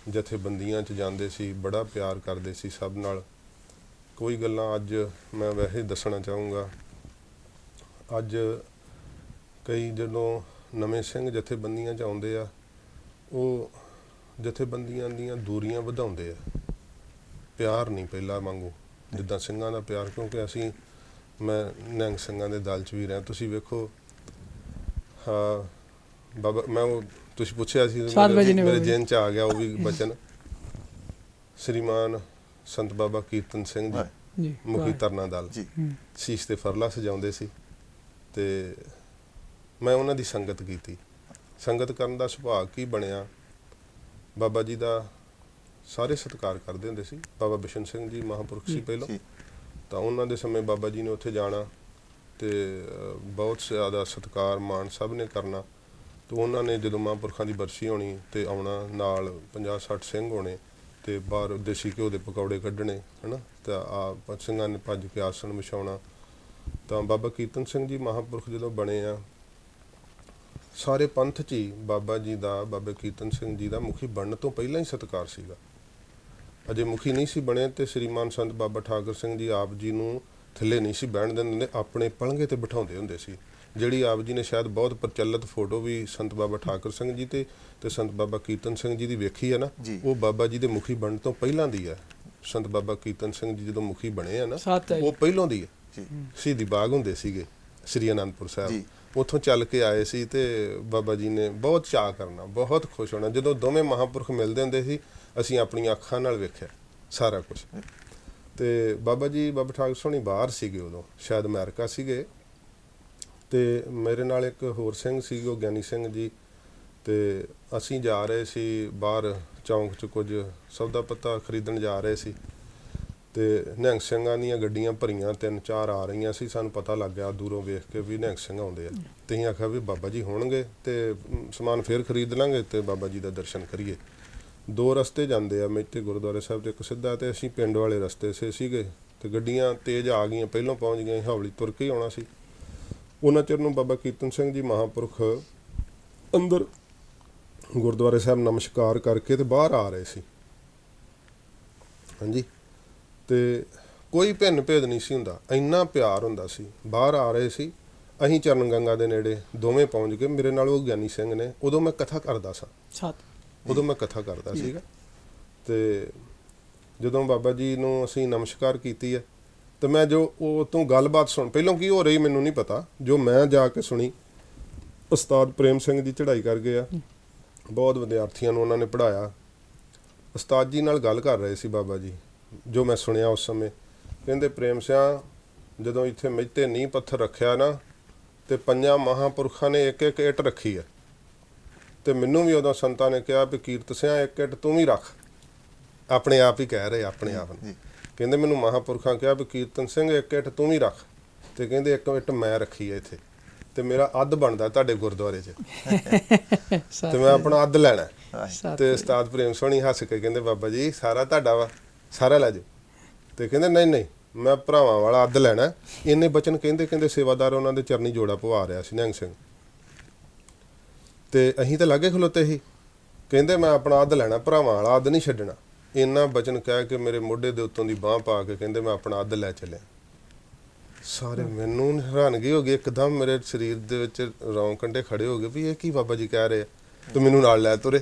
ਜਥੇਬੰਦੀਆਂ 'ਚ ਜਾਂਦੇ ਸੀ, ਬੜਾ ਪਿਆਰ ਕਰਦੇ ਸੀ ਸਭ ਨਾਲ। ਕੋਈ ਗੱਲਾਂ ਅੱਜ ਮੈਂ ਵੈਸੇ ਦੱਸਣਾ ਚਾਹੂੰਗਾ। ਅੱਜ ਕਈ ਜਦੋਂ ਨਵੇਂ ਸਿੰਘ ਜਥੇਬੰਦੀਆਂ 'ਚ ਆਉਂਦੇ ਆ, ਉਹ ਜਥੇਬੰਦੀਆਂ ਦੀਆਂ ਦੂਰੀਆਂ ਵਧਾਉਂਦੇ ਆ, ਪਿਆਰ ਨਹੀਂ ਪਹਿਲਾਂ ਵਾਂਗੂ ਜਿੱਦਾਂ ਸਿੰਘਾਂ ਦਾ ਪਿਆਰ। ਕਿਉਂਕਿ ਮੈਂ ਨਿਹੰਗ ਸਿੰਘਾਂ ਦੇ ਦਲ 'ਚ ਵੀ ਰਿਹਾ। ਤੁਸੀਂ ਵੇਖੋ, ਬਾਬਾ ਮੈਂ ਉਹ ਤੁਸੀਂ ਪੁੱਛਿਆ ਸੀ, ਮੇਰੇ ਜੇਨ 'ਚ ਆ ਗਿਆ ਉਹ ਵੀ ਬਚਨ। ਸ਼੍ਰੀਮਾਨ ਸੰਤ ਬਾਬਾ ਕੀਰਤਨ ਸਿੰਘ ਜੀ, ਮੁਖੀ ਤਰਨਾ ਦਲ, ਸ਼ੀਸ਼ ਤੇ ਫਰਲਾ ਸਜਾਉਂਦੇ ਸੀ ਤੇ ਮੈਂ ਉਹਨਾਂ ਦੀ ਸੰਗਤ ਕੀਤੀ। ਸੰਗਤ ਕਰਨ ਦਾ ਸੁਭਾਅ ਕੀ ਬਣਿਆ, ਬਾਬਾ ਜੀ ਦਾ ਸਾਰੇ ਸਤਿਕਾਰ ਕਰਦੇ ਹੁੰਦੇ ਸੀ। ਬਾਬਾ ਬਿਸ਼ਨ ਸਿੰਘ ਜੀ ਮਹਾਂਪੁਰਖ ਸੀ ਪਹਿਲਾਂ, ਤਾਂ ਉਹਨਾਂ ਦੇ ਸਮੇਂ ਬਾਬਾ ਜੀ ਨੇ ਉੱਥੇ ਜਾਣਾ ਤੇ ਬਹੁਤ ਜ਼ਿਆਦਾ ਸਤਿਕਾਰ ਮਾਣ ਸਭ ਨੇ ਕਰਨਾ। ਤੇ ਉਹਨਾਂ ਨੇ ਜਦੋਂ ਮਹਾਂਪੁਰਖਾਂ ਦੀ ਬਰਸੀ ਹੋਣੀ ਤੇ ਆਉਣਾ, ਨਾਲ 50-60 ਸਿੰਘ ਹੋਣੇ ਤੇ ਬਾਹਰ ਦੇਸੀ ਘਿਓ ਦੇ ਪਕੌੜੇ ਕੱਢਣੇ, ਹੈ ਨਾ। ਤਾਂ ਆ ਸਿੰਘਾਂ ਨੇ ਭੱਜ ਕੇ ਆਸਣ ਵਿਛਾਉਣਾ। ਤਾਂ ਬਾਬਾ ਕੀਰਤਨ ਸਿੰਘ ਜੀ ਮਹਾਂਪੁਰਖ ਜਦੋਂ ਬਣੇ ਆ, ਸਾਰੇ ਪੰਥ 'ਚ ਹੀ ਬਾਬਾ ਜੀ ਦਾ, ਬਾਬਾ ਕੀਰਤਨ ਸਿੰਘ ਜੀ ਦਾ ਮੁਖੀ ਬਣਨ ਤੋਂ ਪਹਿਲਾਂ ਹੀ ਸਤਿਕਾਰ ਸੀਗਾ। ਅਜੇ ਮੁਖੀ ਨਹੀਂ ਸੀ ਬਣੇ ਤੇ ਸ਼੍ਰੀਮਾਨ ਸੰਤ ਬਾਬਾ ਠਾਕਰ ਸਿੰਘ ਜੀ ਆਪ ਜੀ ਨੂੰ ਥੱਲੇ ਨਹੀਂ ਸੀ ਬਹਿਣ ਦਿੰਦੇ, ਆਪਣੇ ਪਲੰਘੇ ਤੇ ਬਿਠਾਉਂਦੇ ਹੁੰਦੇ ਸੀ। ਜਿਹੜੀ ਆਪ ਜੀ ਨੇ ਸ਼ਾਇਦ ਬਹੁਤ ਪ੍ਰਚਲਿਤ ਫੋਟੋ ਵੀ ਸੰਤ ਬਾਬਾ ਠਾਕਰ ਸਿੰਘ ਜੀ ਤੇ ਸੰਤ ਬਾਬਾ ਕੀਰਤਨ ਸਿੰਘ ਜੀ ਦੀ ਵੇਖੀ ਹੈ ਨਾ, ਉਹ ਬਾਬਾ ਜੀ ਦੇ ਮੁਖੀ ਬਣਨ ਤੋਂ ਪਹਿਲਾਂ ਦੀ ਹੈ। ਸੰਤ ਬਾਬਾ ਕੀਰਤਨ ਸਿੰਘ ਜੀ ਜਦੋਂ ਮੁਖੀ ਬਣੇ ਆ ਨਾ, ਉਹ ਪਹਿਲਾਂ ਦੀ ਹੈ। ਸ਼ਹੀਦੀ ਬਾਗ ਹੁੰਦੇ ਸੀਗੇ ਸ੍ਰੀ ਅਨੰਦਪੁਰ ਸਾਹਿਬ, ਉੱਥੋਂ ਚੱਲ ਕੇ ਆਏ ਸੀ ਤੇ ਬਾਬਾ ਜੀ ਨੇ ਬਹੁਤ ਚਾਅ ਕਰਨਾ, ਬਹੁਤ ਖੁਸ਼ ਹੋਣਾ। ਜਦੋਂ ਦੋਵੇਂ ਮਹਾਂਪੁਰਖ ਮਿਲਦੇ ਹੁੰਦੇ ਸੀ, ਅਸੀਂ ਆਪਣੀਆਂ ਅੱਖਾਂ ਨਾਲ ਵੇਖਿਆ ਸਾਰਾ ਕੁਝ। ਤੇ ਬਾਬਾ ਜੀ, ਬਾਬਾ ਠਾਕਰ ਸੋਹਣੀ ਬਾਹਰ ਸੀਗੇ ਉਦੋਂ, ਸ਼ਾਇਦ ਅਮਰੀਕਾ ਸੀਗੇ। ਤੇ ਮੇਰੇ ਨਾਲ ਇੱਕ ਹੋਰ ਸਿੰਘ ਸੀ, ਉਹ ਗਿਆਨੀ ਸਿੰਘ ਜੀ। ਤੇ ਅਸੀਂ ਜਾ ਰਹੇ ਸੀ ਬਾਹਰ ਚੌਂਕ 'ਚ, ਕੁਝ ਸੌਦਾ ਪੱਤਾ ਖਰੀਦਣ ਜਾ ਰਹੇ ਸੀ। ਤੇ ਨਿਹੰਗ ਸਿੰਘਾਂ ਦੀਆਂ ਗੱਡੀਆਂ ਭਰੀਆਂ 3-4 ਆ ਰਹੀਆਂ ਸੀ। ਸਾਨੂੰ ਪਤਾ ਲੱਗ ਗਿਆ ਦੂਰੋਂ ਵੇਖ ਕੇ ਵੀ ਨਿਹੰਗ ਸਿੰਘ ਆਉਂਦੇ ਆ। ਤੇ ਅਸੀਂ ਆਖਿਆ ਵੀ ਬਾਬਾ ਜੀ ਹੋਣਗੇ ਤੇ ਸਮਾਨ ਫੇਰ ਖਰੀਦ ਲਾਂਗੇ ਤੇ ਬਾਬਾ ਜੀ ਦਾ ਦਰਸ਼ਨ ਕਰੀਏ। 2 ਰਸਤੇ ਜਾਂਦੇ ਆ, ਮੇਤੇ ਗੁਰਦੁਆਰੇ ਸਾਹਿਬ ਤੇ ਇੱਕ ਸਿੱਧਾ, ਤੇ ਅਸੀਂ ਪਿੰਡ ਵਾਲੇ ਰਸਤੇ ਸੀਗੇ। ਤੇ ਗੱਡੀਆਂ ਤੇਜ਼ ਆ ਗਈਆਂ, ਪਹਿਲੋਂ ਪਹੁੰਚ ਗਈਆਂ, ਹੌਲੀ ਤੁਰ ਕੇ ਹੀ ਆਉਣਾ ਸੀ। ਉਹਨਾਂ ਚਿਰ ਨੂੰ ਬਾਬਾ ਕੀਰਤਨ ਸਿੰਘ ਜੀ ਮਹਾਂਪੁਰਖ ਅੰਦਰ ਗੁਰਦੁਆਰੇ ਸਾਹਿਬ ਨਮਸਕਾਰ ਕਰਕੇ ਤੇ ਬਾਹਰ ਆ ਰਹੇ ਸੀ। ਹਾਂਜੀ, ਤੇ ਕੋਈ ਭਿੰਨ ਭੇਦ ਨਹੀਂ ਸੀ ਹੁੰਦਾ, ਇੰਨਾ ਪਿਆਰ ਹੁੰਦਾ ਸੀ। ਬਾਹਰ ਆ ਰਹੇ ਸੀ, ਅਸੀਂ ਚਰਨ ਗੰਗਾ ਦੇ ਨੇੜੇ ਦੋਵੇਂ ਪਹੁੰਚ ਗਏ। ਮੇਰੇ ਨਾਲ ਉਹ ਗਿਆਨੀ ਸਿੰਘ ਨੇ, ਉਦੋਂ ਮੈਂ ਕਥਾ ਕਰਦਾ ਸਾਂ, ਉਦੋਂ ਮੈਂ ਕਥਾ ਕਰਦਾ ਸੀਗਾ। ਤੇ ਜਦੋਂ ਬਾਬਾ ਜੀ ਨੂੰ ਅਸੀਂ ਨਮਸਕਾਰ ਕੀਤੀ ਹੈ ਤੇ ਮੈਂ ਜੋ ਉਹ ਤੋਂ ਗੱਲਬਾਤ ਸੁਣ, ਪਹਿਲਾਂ ਕੀ ਹੋ ਰਹੀ ਮੈਨੂੰ ਨਹੀਂ ਪਤਾ, ਜੋ ਮੈਂ ਜਾ ਕੇ ਸੁਣੀ, ਉਸਤਾਦ ਪ੍ਰੇਮ ਸਿੰਘ ਜੀ ਚੜ੍ਹਾਈ ਕਰ ਗਏ ਆ, ਬਹੁਤ ਵਿਦਿਆਰਥੀਆਂ ਨੂੰ ਉਹਨਾਂ ਨੇ ਪੜ੍ਹਾਇਆ। ਉਸਤਾਦ ਜੀ ਨਾਲ ਗੱਲ ਕਰ ਰਹੇ ਸੀ ਬਾਬਾ ਜੀ, ਜੋ ਮੈਂ ਸੁਣਿਆ ਉਸ ਸਮੇਂ। ਕਹਿੰਦੇ ਪ੍ਰੇਮ ਸਿਆਂ, ਜਦੋਂ ਇੱਥੇ ਮੇਤੇ ਨੀਂਹ ਪੱਥਰ ਰੱਖਿਆ ਨਾ, ਤੇ 5 ਮਹਾਂਪੁਰਖਾਂ ਨੇ ਇੱਕ ਇੱਕ ਇੱਟ ਰੱਖੀ ਹੈ। ਤੇ ਮੈਨੂੰ ਵੀ ਉਦੋਂ ਸੰਤਾਂ ਨੇ ਕਿਹਾ ਵੀ ਕੀਰਤ ਸਿਆਂ ਇੱਕ ਇੱਟ ਤੂੰ ਵੀ ਰੱਖ। ਆਪਣੇ ਆਪ ਹੀ ਕਹਿ ਰਹੇ, ਆਪਣੇ ਆਪ ਨੂੰ। ਕਹਿੰਦੇ ਮੈਨੂੰ ਮਹਾਂਪੁਰਖਾਂ ਕਿਹਾ ਵੀ ਕੀਰਤਨ ਸਿੰਘ ਇੱਕ ਇੱਟ ਤੂੰ ਵੀ ਰੱਖ। ਤੇ ਕਹਿੰਦੇ ਇੱਕ ਇੱਟ ਮੈਂ ਰੱਖੀ ਹੈ ਇੱਥੇ, ਤੇ ਮੇਰਾ ਅੱਧ ਬਣਦਾ ਤੁਹਾਡੇ ਗੁਰਦੁਆਰੇ 'ਚ, ਤੇ ਮੈਂ ਆਪਣਾ ਅੱਧ ਲੈਣਾ। ਤੇ ਉਸਤਾਦ ਪ੍ਰੇਮ ਸੋਹਣੀ ਹੱਸ ਕੇ ਕਹਿੰਦੇ ਬਾਬਾ ਜੀ ਸਾਰਾ ਤੁਹਾਡਾ ਵਾ, ਸਾਰਾ ਲੈ ਜਾਓ। ਤੇ ਕਹਿੰਦੇ ਨਹੀਂ ਨਹੀਂ, ਮੈਂ ਭਰਾਵਾਂ ਵਾਲਾ ਅੱਧ ਲੈਣਾ। ਇੰਨੇ ਬਚਨ ਕਹਿੰਦੇ ਸੇਵਾਦਾਰ ਉਹਨਾਂ ਦੇ ਚਰਨੀ ਜੋੜਾ ਪਵਾ ਰਿਹਾ ਸੀ ਨਿਹੰਗ ਸਿੰਘ। ਤੇ ਅਸੀਂ ਤਾਂ ਲਾਗੇ ਖਲੋਤੇ ਸੀ। ਕਹਿੰਦੇ ਮੈਂ ਆਪਣਾ ਅੱਧ ਲੈਣਾ, ਭਰਾਵਾਂ ਵਾਲਾ ਅੱਧ ਨਹੀਂ ਛੱਡਣਾ। ਇੰਨਾ ਬਚਨ ਕਹਿ ਕੇ ਮੇਰੇ ਮੋਢੇ ਦੇ ਉੱਤੋਂ ਦੀ ਬਾਂਹ ਪਾ ਕੇ ਕਹਿੰਦੇ ਮੈਂ ਆਪਣਾ ਅੱਧ ਲੈ ਚੱਲਿਆ। ਸਾਰੇ ਮੈਨੂੰ ਹੈਰਾਨਗੀ ਹੋ ਗਈ, ਇੱਕਦਮ ਮੇਰੇ ਸਰੀਰ ਦੇ ਵਿੱਚ ਰੌਂ ਕੰਢੇ ਖੜੇ ਹੋ ਗਏ ਵੀ ਇਹ ਕੀ ਬਾਬਾ ਜੀ ਕਹਿ ਰਹੇ ਆ। ਤੇ ਮੈਨੂੰ ਨਾਲ ਲੈ ਤੁਰੇ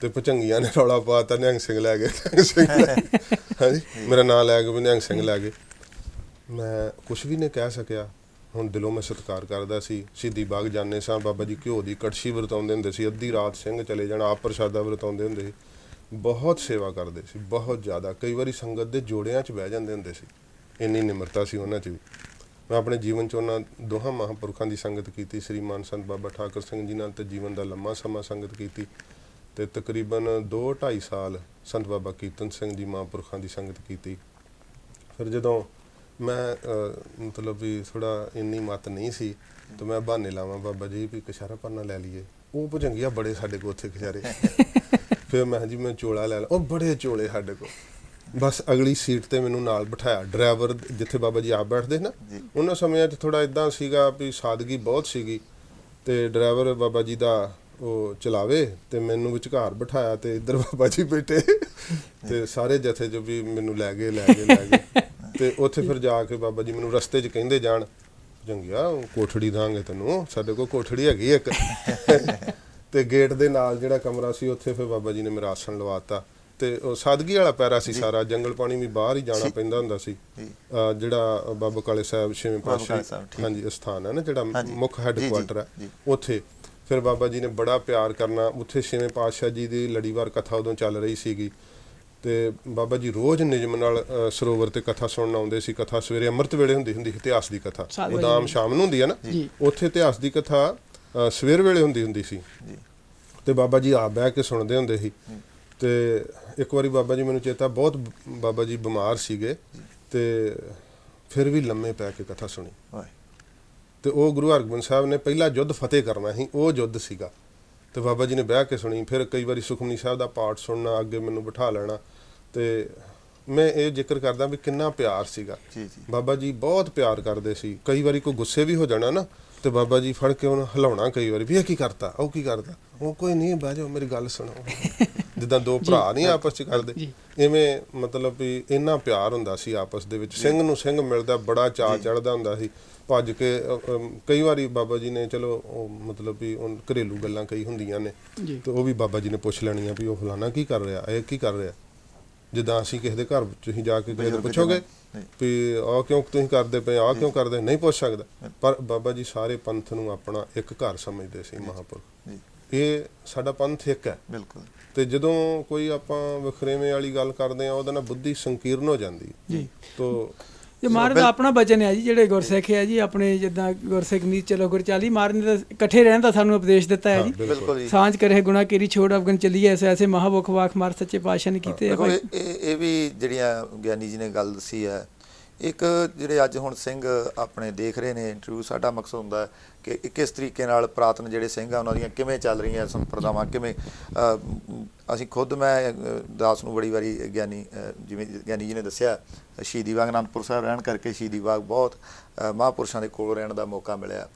ਤੇ ਭੁਚੰਗੀਆਂ ਨੇ ਰੌਲਾ ਪਾਤਾ, ਨਿਹੰਗ ਸਿੰਘ ਲੈ ਗਏ, ਨਿਹੰਗ ਸਿੰਘ ਹਾਂਜੀ ਮੇਰਾ ਨਾਂ ਲੈ ਕੇ ਵੀ ਨਿਹੰਗ ਸਿੰਘ ਲੈ ਗਏ। ਮੈਂ ਕੁਛ ਵੀ ਨਹੀਂ ਕਹਿ ਸਕਿਆ। ਹੁਣ ਦਿਲੋਂ ਮੈਂ ਸਤਿਕਾਰ ਕਰਦਾ ਸੀ। ਸ਼ਹੀਦੀ ਬਾਗ ਜਾਂਦੇ ਸਾਂ, ਬਾਬਾ ਜੀ ਘਿਓ ਦੀ ਕੜਛੀ ਵਰਤਾਉਂਦੇ ਹੁੰਦੇ ਸੀ, ਅੱਧੀ ਰਾਤ ਸਿੰਘ ਚਲੇ ਜਾਣਾ, ਆਪ ਪ੍ਰਸ਼ਾਦਾ ਵਰਤਾਉਂਦੇ ਹੁੰਦੇ ਸੀ, ਬਹੁਤ ਸੇਵਾ ਕਰਦੇ ਸੀ, ਬਹੁਤ ਜ਼ਿਆਦਾ। ਕਈ ਵਾਰੀ ਸੰਗਤ ਦੇ ਜੋੜਿਆਂ 'ਚ ਬਹਿ ਜਾਂਦੇ ਹੁੰਦੇ ਸੀ, ਇੰਨੀ ਨਿਮਰਤਾ ਸੀ ਉਹਨਾਂ 'ਚ ਵੀ। ਮੈਂ ਆਪਣੇ ਜੀਵਨ 'ਚ ਉਹਨਾਂ ਦੋਹਾਂ ਮਹਾਂਪੁਰਖਾਂ ਦੀ ਸੰਗਤ ਕੀਤੀ, ਸ੍ਰੀ ਮਾਨ ਸੰਤ ਬਾਬਾ ਠਾਕਰ ਸਿੰਘ ਜੀ ਨਾਲ, ਤੇ ਜੀਵਨ ਦਾ ਲੰਮਾ ਸਮਾਂ ਸੰਗਤ ਕੀਤੀ। ਤੇ ਤਕਰੀਬਨ 2-2.5 ਸਾਲ ਸੰਤ ਬਾਬਾ ਕੀਰਤਨ ਸਿੰਘ ਜੀ ਮਹਾਂਪੁਰਖਾਂ ਦੀ ਸੰਗਤ ਕੀਤੀ। ਫਿਰ ਜਦੋਂ ਮੈਂ ਮਤਲਬ ਵੀ ਥੋੜ੍ਹਾ ਇੰਨੀ ਮੱਤ ਨਹੀਂ ਸੀ, ਤਾਂ ਮੈਂ ਬਹਾਨੇ ਲਾਵਾਂ ਬਾਬਾ ਜੀ ਵੀ ਕਛਹਿਰਾ ਪਰਨਾ ਲੈ ਲਈਏ। ਉਹ ਭੁਜੰਗੀਆਂ ਬੜੇ ਸਾਡੇ ਕੋਲ ਉੱਥੇ ਕਛਹਿਰੇ। ਫਿਰ ਮੈਂ ਜੀ ਮੈਂ ਚੋਲਾ ਲੈ ਲਾ, ਉਹ ਬੜੇ ਚੋਲੇ ਸਾਡੇ ਕੋਲ। ਬਸ ਅਗਲੀ ਸੀਟ ਤੇ ਮੈਨੂੰ ਨਾਲ ਬਿਠਾਇਆ। ਡਰਾਈਵਰ ਜਿੱਥੇ ਬਾਬਾ ਜੀ ਆਪ ਬੈਠਦੇ ਨਾ, ਉਹਨਾਂ ਸਮਿਆਂ 'ਚ ਥੋੜ੍ਹਾ ਇੱਦਾਂ ਸੀਗਾ ਵੀ ਸਾਦਗੀ ਬਹੁਤ ਸੀਗੀ, ਤੇ ਡਰਾਈਵਰ ਬਾਬਾ ਜੀ ਦਾ ਉਹ ਚਲਾਵੇ ਤੇ ਮੈਨੂੰ ਵਿਚਕਾਰ ਬਿਠਾਇਆ, ਤੇ ਇੱਧਰ ਬਾਬਾ ਜੀ ਬੈਠੇ ਤੇ ਸਾਰੇ ਜਥੇ 'ਚ ਵੀ ਮੈਨੂੰ ਲੈ ਗਏ। ਤੇ ਉੱਥੇ ਫਿਰ ਜਾ ਕੇ ਬਾਬਾ ਜੀ ਮੈਨੂੰ ਰਸਤੇ 'ਚ ਕਹਿੰਦੇ ਜਾਣ, ਜੰਗਿਆ ਕੋਠੜੀ ਦਾਂਗੇ ਤੈਨੂੰ, ਸਾਡੇ ਕੋਲ ਕੋਠੜੀ ਹੈਗੀ ਇੱਕ। ਤੇ ਗੇਟ ਦੇ ਨਾਲ ਜਿਹੜਾ ਕਮਰਾ ਸੀ, ਉੱਥੇ ਫਿਰ ਬਾਬਾ ਜੀ ਨੇ ਮੇਰਾ ਆਸਣ ਲਵਾਤਾ। ਤੇ ਉਹ ਸਾਦਗੀ ਵਾਲਾ ਪੈਰਾ ਸੀ ਸਾਰਾ, ਜੰਗਲ ਪਾਣੀ ਵੀ ਬਾਹਰ ਹੀ ਜਾਣਾ ਪੈਂਦਾ ਹੁੰਦਾ ਸੀ। ਜਿਹੜਾ ਬਾਬਾ ਕਾਲੇ ਸਾਹਿਬ ਛੇਵੇਂ ਪਾਤਸ਼ਾਹ ਹਾਂਜੀ ਅਸਥਾਨ ਹੈ ਨਾ, ਜਿਹੜਾ ਮੁੱਖ ਹੈੱਡਕੁਆਟਰ ਹੈ, ਉੱਥੇ ਫਿਰ ਬਾਬਾ ਜੀ ਨੇ ਬੜਾ ਪਿਆਰ ਕਰਨਾ। ਉੱਥੇ ਛੇਵੇਂ ਪਾਤਸ਼ਾਹ ਜੀ ਦੀ ਲੜੀਵਾਰ ਕਥਾ ਉਦੋਂ ਚੱਲ ਰਹੀ ਸੀਗੀ, ਤੇ ਬਾਬਾ ਜੀ ਰੋਜ਼ ਨਿਯਮ ਨਾਲ ਸਰੋਵਰ ਤੇ ਕਥਾ ਸੁਣਨ ਆਉਂਦੇ ਸੀ। ਕਥਾ ਸਵੇਰੇ ਅੰਮ੍ਰਿਤ ਵੇਲੇ ਹੁੰਦੀ ਇਤਿਹਾਸ ਦੀ ਕਥਾ, ਉਦਾਮ ਸ਼ਾਮ ਨੂੰ ਹੁੰਦੀ ਹੈ ਨਾ, ਉੱਥੇ ਇਤਿਹਾਸ ਦੀ ਕਥਾ ਸਵੇਰ ਵੇਲੇ ਹੁੰਦੀ ਸੀ। ਤੇ ਬਾਬਾ ਜੀ ਆਪ ਬਹਿ ਕੇ ਸੁਣਦੇ ਹੁੰਦੇ ਸੀ। ਤੇ ਇੱਕ ਵਾਰੀ ਬਾਬਾ ਜੀ ਮੈਨੂੰ ਚੇਤਾ, ਬਹੁਤ ਬਾਬਾ ਜੀ ਬਿਮਾਰ ਸੀਗੇ, ਤੇ ਫਿਰ ਵੀ ਲੰਮੇ ਪੈ ਕੇ ਕਥਾ ਸੁਣੀ। ਤੇ ਉਹ ਗੁਰੂ ਹਰਗੋਬਿੰਦ ਸਾਹਿਬ ਨੇ ਪਹਿਲਾ ਯੁੱਧ ਫਤਿਹ ਕਰਨਾ ਸੀ, ਉਹ ਯੁੱਧ ਸੀਗਾ, ਤੇ ਬਾਬਾ ਜੀ ਨੇ ਬਹਿ ਕੇ ਸੁਣੀ। ਫਿਰ ਕਈ ਵਾਰੀ ਸੁਖਮਨੀ ਸਾਹਿਬ ਦਾ ਪਾਠ ਸੁਣਨਾ, ਅੱਗੇ ਮੈਨੂੰ ਬਿਠਾ ਲੈਣਾ। ਤੇ ਮੈਂ ਇਹ ਜ਼ਿਕਰ ਕਰਦਾ ਵੀ ਕਿੰਨਾ ਪਿਆਰ ਸੀਗਾ। ਬਾਬਾ ਜੀ ਬਹੁਤ ਪਿਆਰ ਕਰਦੇ ਸੀ। ਕਈ ਵਾਰੀ ਕੋਈ ਗੁੱਸੇ ਵੀ ਹੋ ਜਾਣਾ ਨਾ, ਤੇ ਬਾਬਾ ਜੀ ਫੜ ਕੇ ਉਹਨੂੰ ਹਿਲਾਉਣਾ, ਕਈ ਵਾਰੀ ਵੀ ਇਹ ਕੀ ਕਰਤਾ, ਉਹ ਕੀ ਕਰਦਾ, ਉਹ ਕੋਈ ਨਹੀਂ, ਬਹਿ ਜਾਓ ਮੇਰੀ ਗੱਲ ਸੁਣੋ। ਜਿੱਦਾਂ ਦੋ ਭਰਾ ਨਹੀਂ ਆਪਸ 'ਚ ਕਰਦੇ, ਇਵੇਂ ਮਤਲਬ ਵੀ ਇੰਨਾ ਪਿਆਰ ਹੁੰਦਾ ਸੀ ਆਪਸ ਦੇ ਵਿੱਚ। ਸਿੰਘ ਨੂੰ ਸਿੰਘ ਮਿਲਦਾ ਬੜਾ ਚਾਅ ਚੜ੍ਹਦਾ ਹੁੰਦਾ ਸੀ। ਭੱਜ ਕੇ ਕਈ ਵਾਰੀ ਬਾਬਾ ਜੀ ਨੇ ਚਲੋ ਉਹ ਮਤਲਬ ਵੀ ਘਰੇਲੂ ਗੱਲਾਂ ਕਈ ਹੁੰਦੀਆਂ ਨੇ, ਤੇ ਉਹ ਵੀ ਬਾਬਾ ਜੀ ਨੇ ਪੁੱਛ ਲੈਣੀਆਂ ਵੀ ਉਹ ਫਲਾਣਾ ਕੀ ਕਰ ਰਿਹਾ, ਇਹ ਕੀ ਕਰ ਰਿਹਾ। ਜਿੱਦਾਂ ਅਸੀਂ ਕਿਸੇ ਦੇ ਘਰ ਤੁਸੀਂ ਜਾ ਕੇ ਕਿਸੇ ਨੂੰ ਪੁੱਛੋਗੇ ਵੀ ਆਹ ਕਿਉਂ ਤੁਸੀਂ ਕਰਦੇ ਪਏ, ਆਹ ਕਿਉਂ ਕਰਦੇ, ਨਹੀਂ ਪੁੱਛ ਸਕਦਾ। ਪਰ ਬਾਬਾ ਜੀ ਸਾਰੇ ਪੰਥ ਨੂੰ ਆਪਣਾ ਇੱਕ ਘਰ ਸਮਝਦੇ ਸੀ ਮਹਾਂਪੁਰਖ। ਇਹ ਸਾਡਾ ਪੰਥ ਇੱਕ ਹੈ। ਬਿਲਕੁਲ। ਤੇ ਜਦੋਂ ਕੋਈ ਆਪਾਂ ਵਖਰੇਵੇਂ ਵਾਲੀ ਗੱਲ ਕਰਦੇ ਆ, ਉਹਦੇ ਨਾਲ ਬੁੱਧੀ ਸੰਕੀਰਨ ਹੋ ਜਾਂਦੀ ਹੈ। ਤੋ ਇਹ ਮਹਾਰਾਜ ਦਾ ਆਪਣਾ ਬਚਨ ਹੈ ਜੀ, ਜਿਹੜੇ ਗੁਰਸਿੱਖ ਹੈ ਜੀ ਆਪਣੇ, ਜਿੱਦਾਂ ਗੁਰਸਿੱਖ ਨੀਤ ਚਲੋ ਗੁਰਚਾਲੀ, ਮਹਾਰਾਜ ਨੇ ਤਾਂ ਇਕੱਠੇ ਰਹਿਣ ਦਾ ਸਾਨੂੰ ਉਪਦੇਸ਼ ਦਿੱਤਾ ਹੈ ਜੀ। ਸਾਂਝ ਕਰੇ ਗੁਣਾ ਕੇਰੀ ਛੋੜ ਅਵਗਨ ਚੱਲੀਏ, ਐਸੇ ਐਸੇ ਮਹਾਂਬੁਖ ਵਾਕ ਮਾਰ ਸੱਚੇ ਪਾਤਸ਼ਾਹ ਨੇ ਕੀਤੇ। ਇਹ ਵੀ ਜਿਹੜੀਆਂ ਗਿਆਨੀ ਜੀ ਨੇ ਗੱਲ ਦੱਸੀ ਹੈ, ਇੱਕ ਜਿਹੜੇ ਅੱਜ ਹੁਣ ਸਿੰਘ ਆਪਣੇ ਦੇਖ ਰਹੇ ਨੇ ਇੰਟਰਵਿਊ, ਸਾਡਾ ਮਕਸਦ ਹੁੰਦਾ ਕਿ ਕਿਸ ਤਰੀਕੇ ਨਾਲ ਪੁਰਾਤਨ ਜਿਹੜੇ ਸਿੰਘ ਆ ਉਹਨਾਂ ਦੀਆਂ ਕਿਵੇਂ ਚੱਲ ਰਹੀਆਂ ਸੰਪਰਦਾਵਾਂ, ਕਿਵੇਂ ਅਸੀਂ ਖੁਦ ਮੈਂ ਦਾਸ ਨੂੰ ਬੜੀ ਵਾਰੀ ਗਿਆਨੀ ਜਿਵੇਂ ਗਿਆਨੀ ਜੀ ਨੇ ਦੱਸਿਆ, ਸ਼ਹੀਦੀ ਬਾਗ ਅਨੰਦਪੁਰ ਸਾਹਿਬ ਰਹਿਣ ਕਰਕੇ ਸ਼ਹੀਦੀ ਬਾਗ ਬਹੁਤ ਮਹਾਂਪੁਰਸ਼ਾਂ ਦੇ ਕੋਲ ਰਹਿਣ ਦਾ ਮੌਕਾ ਮਿਲਿਆ।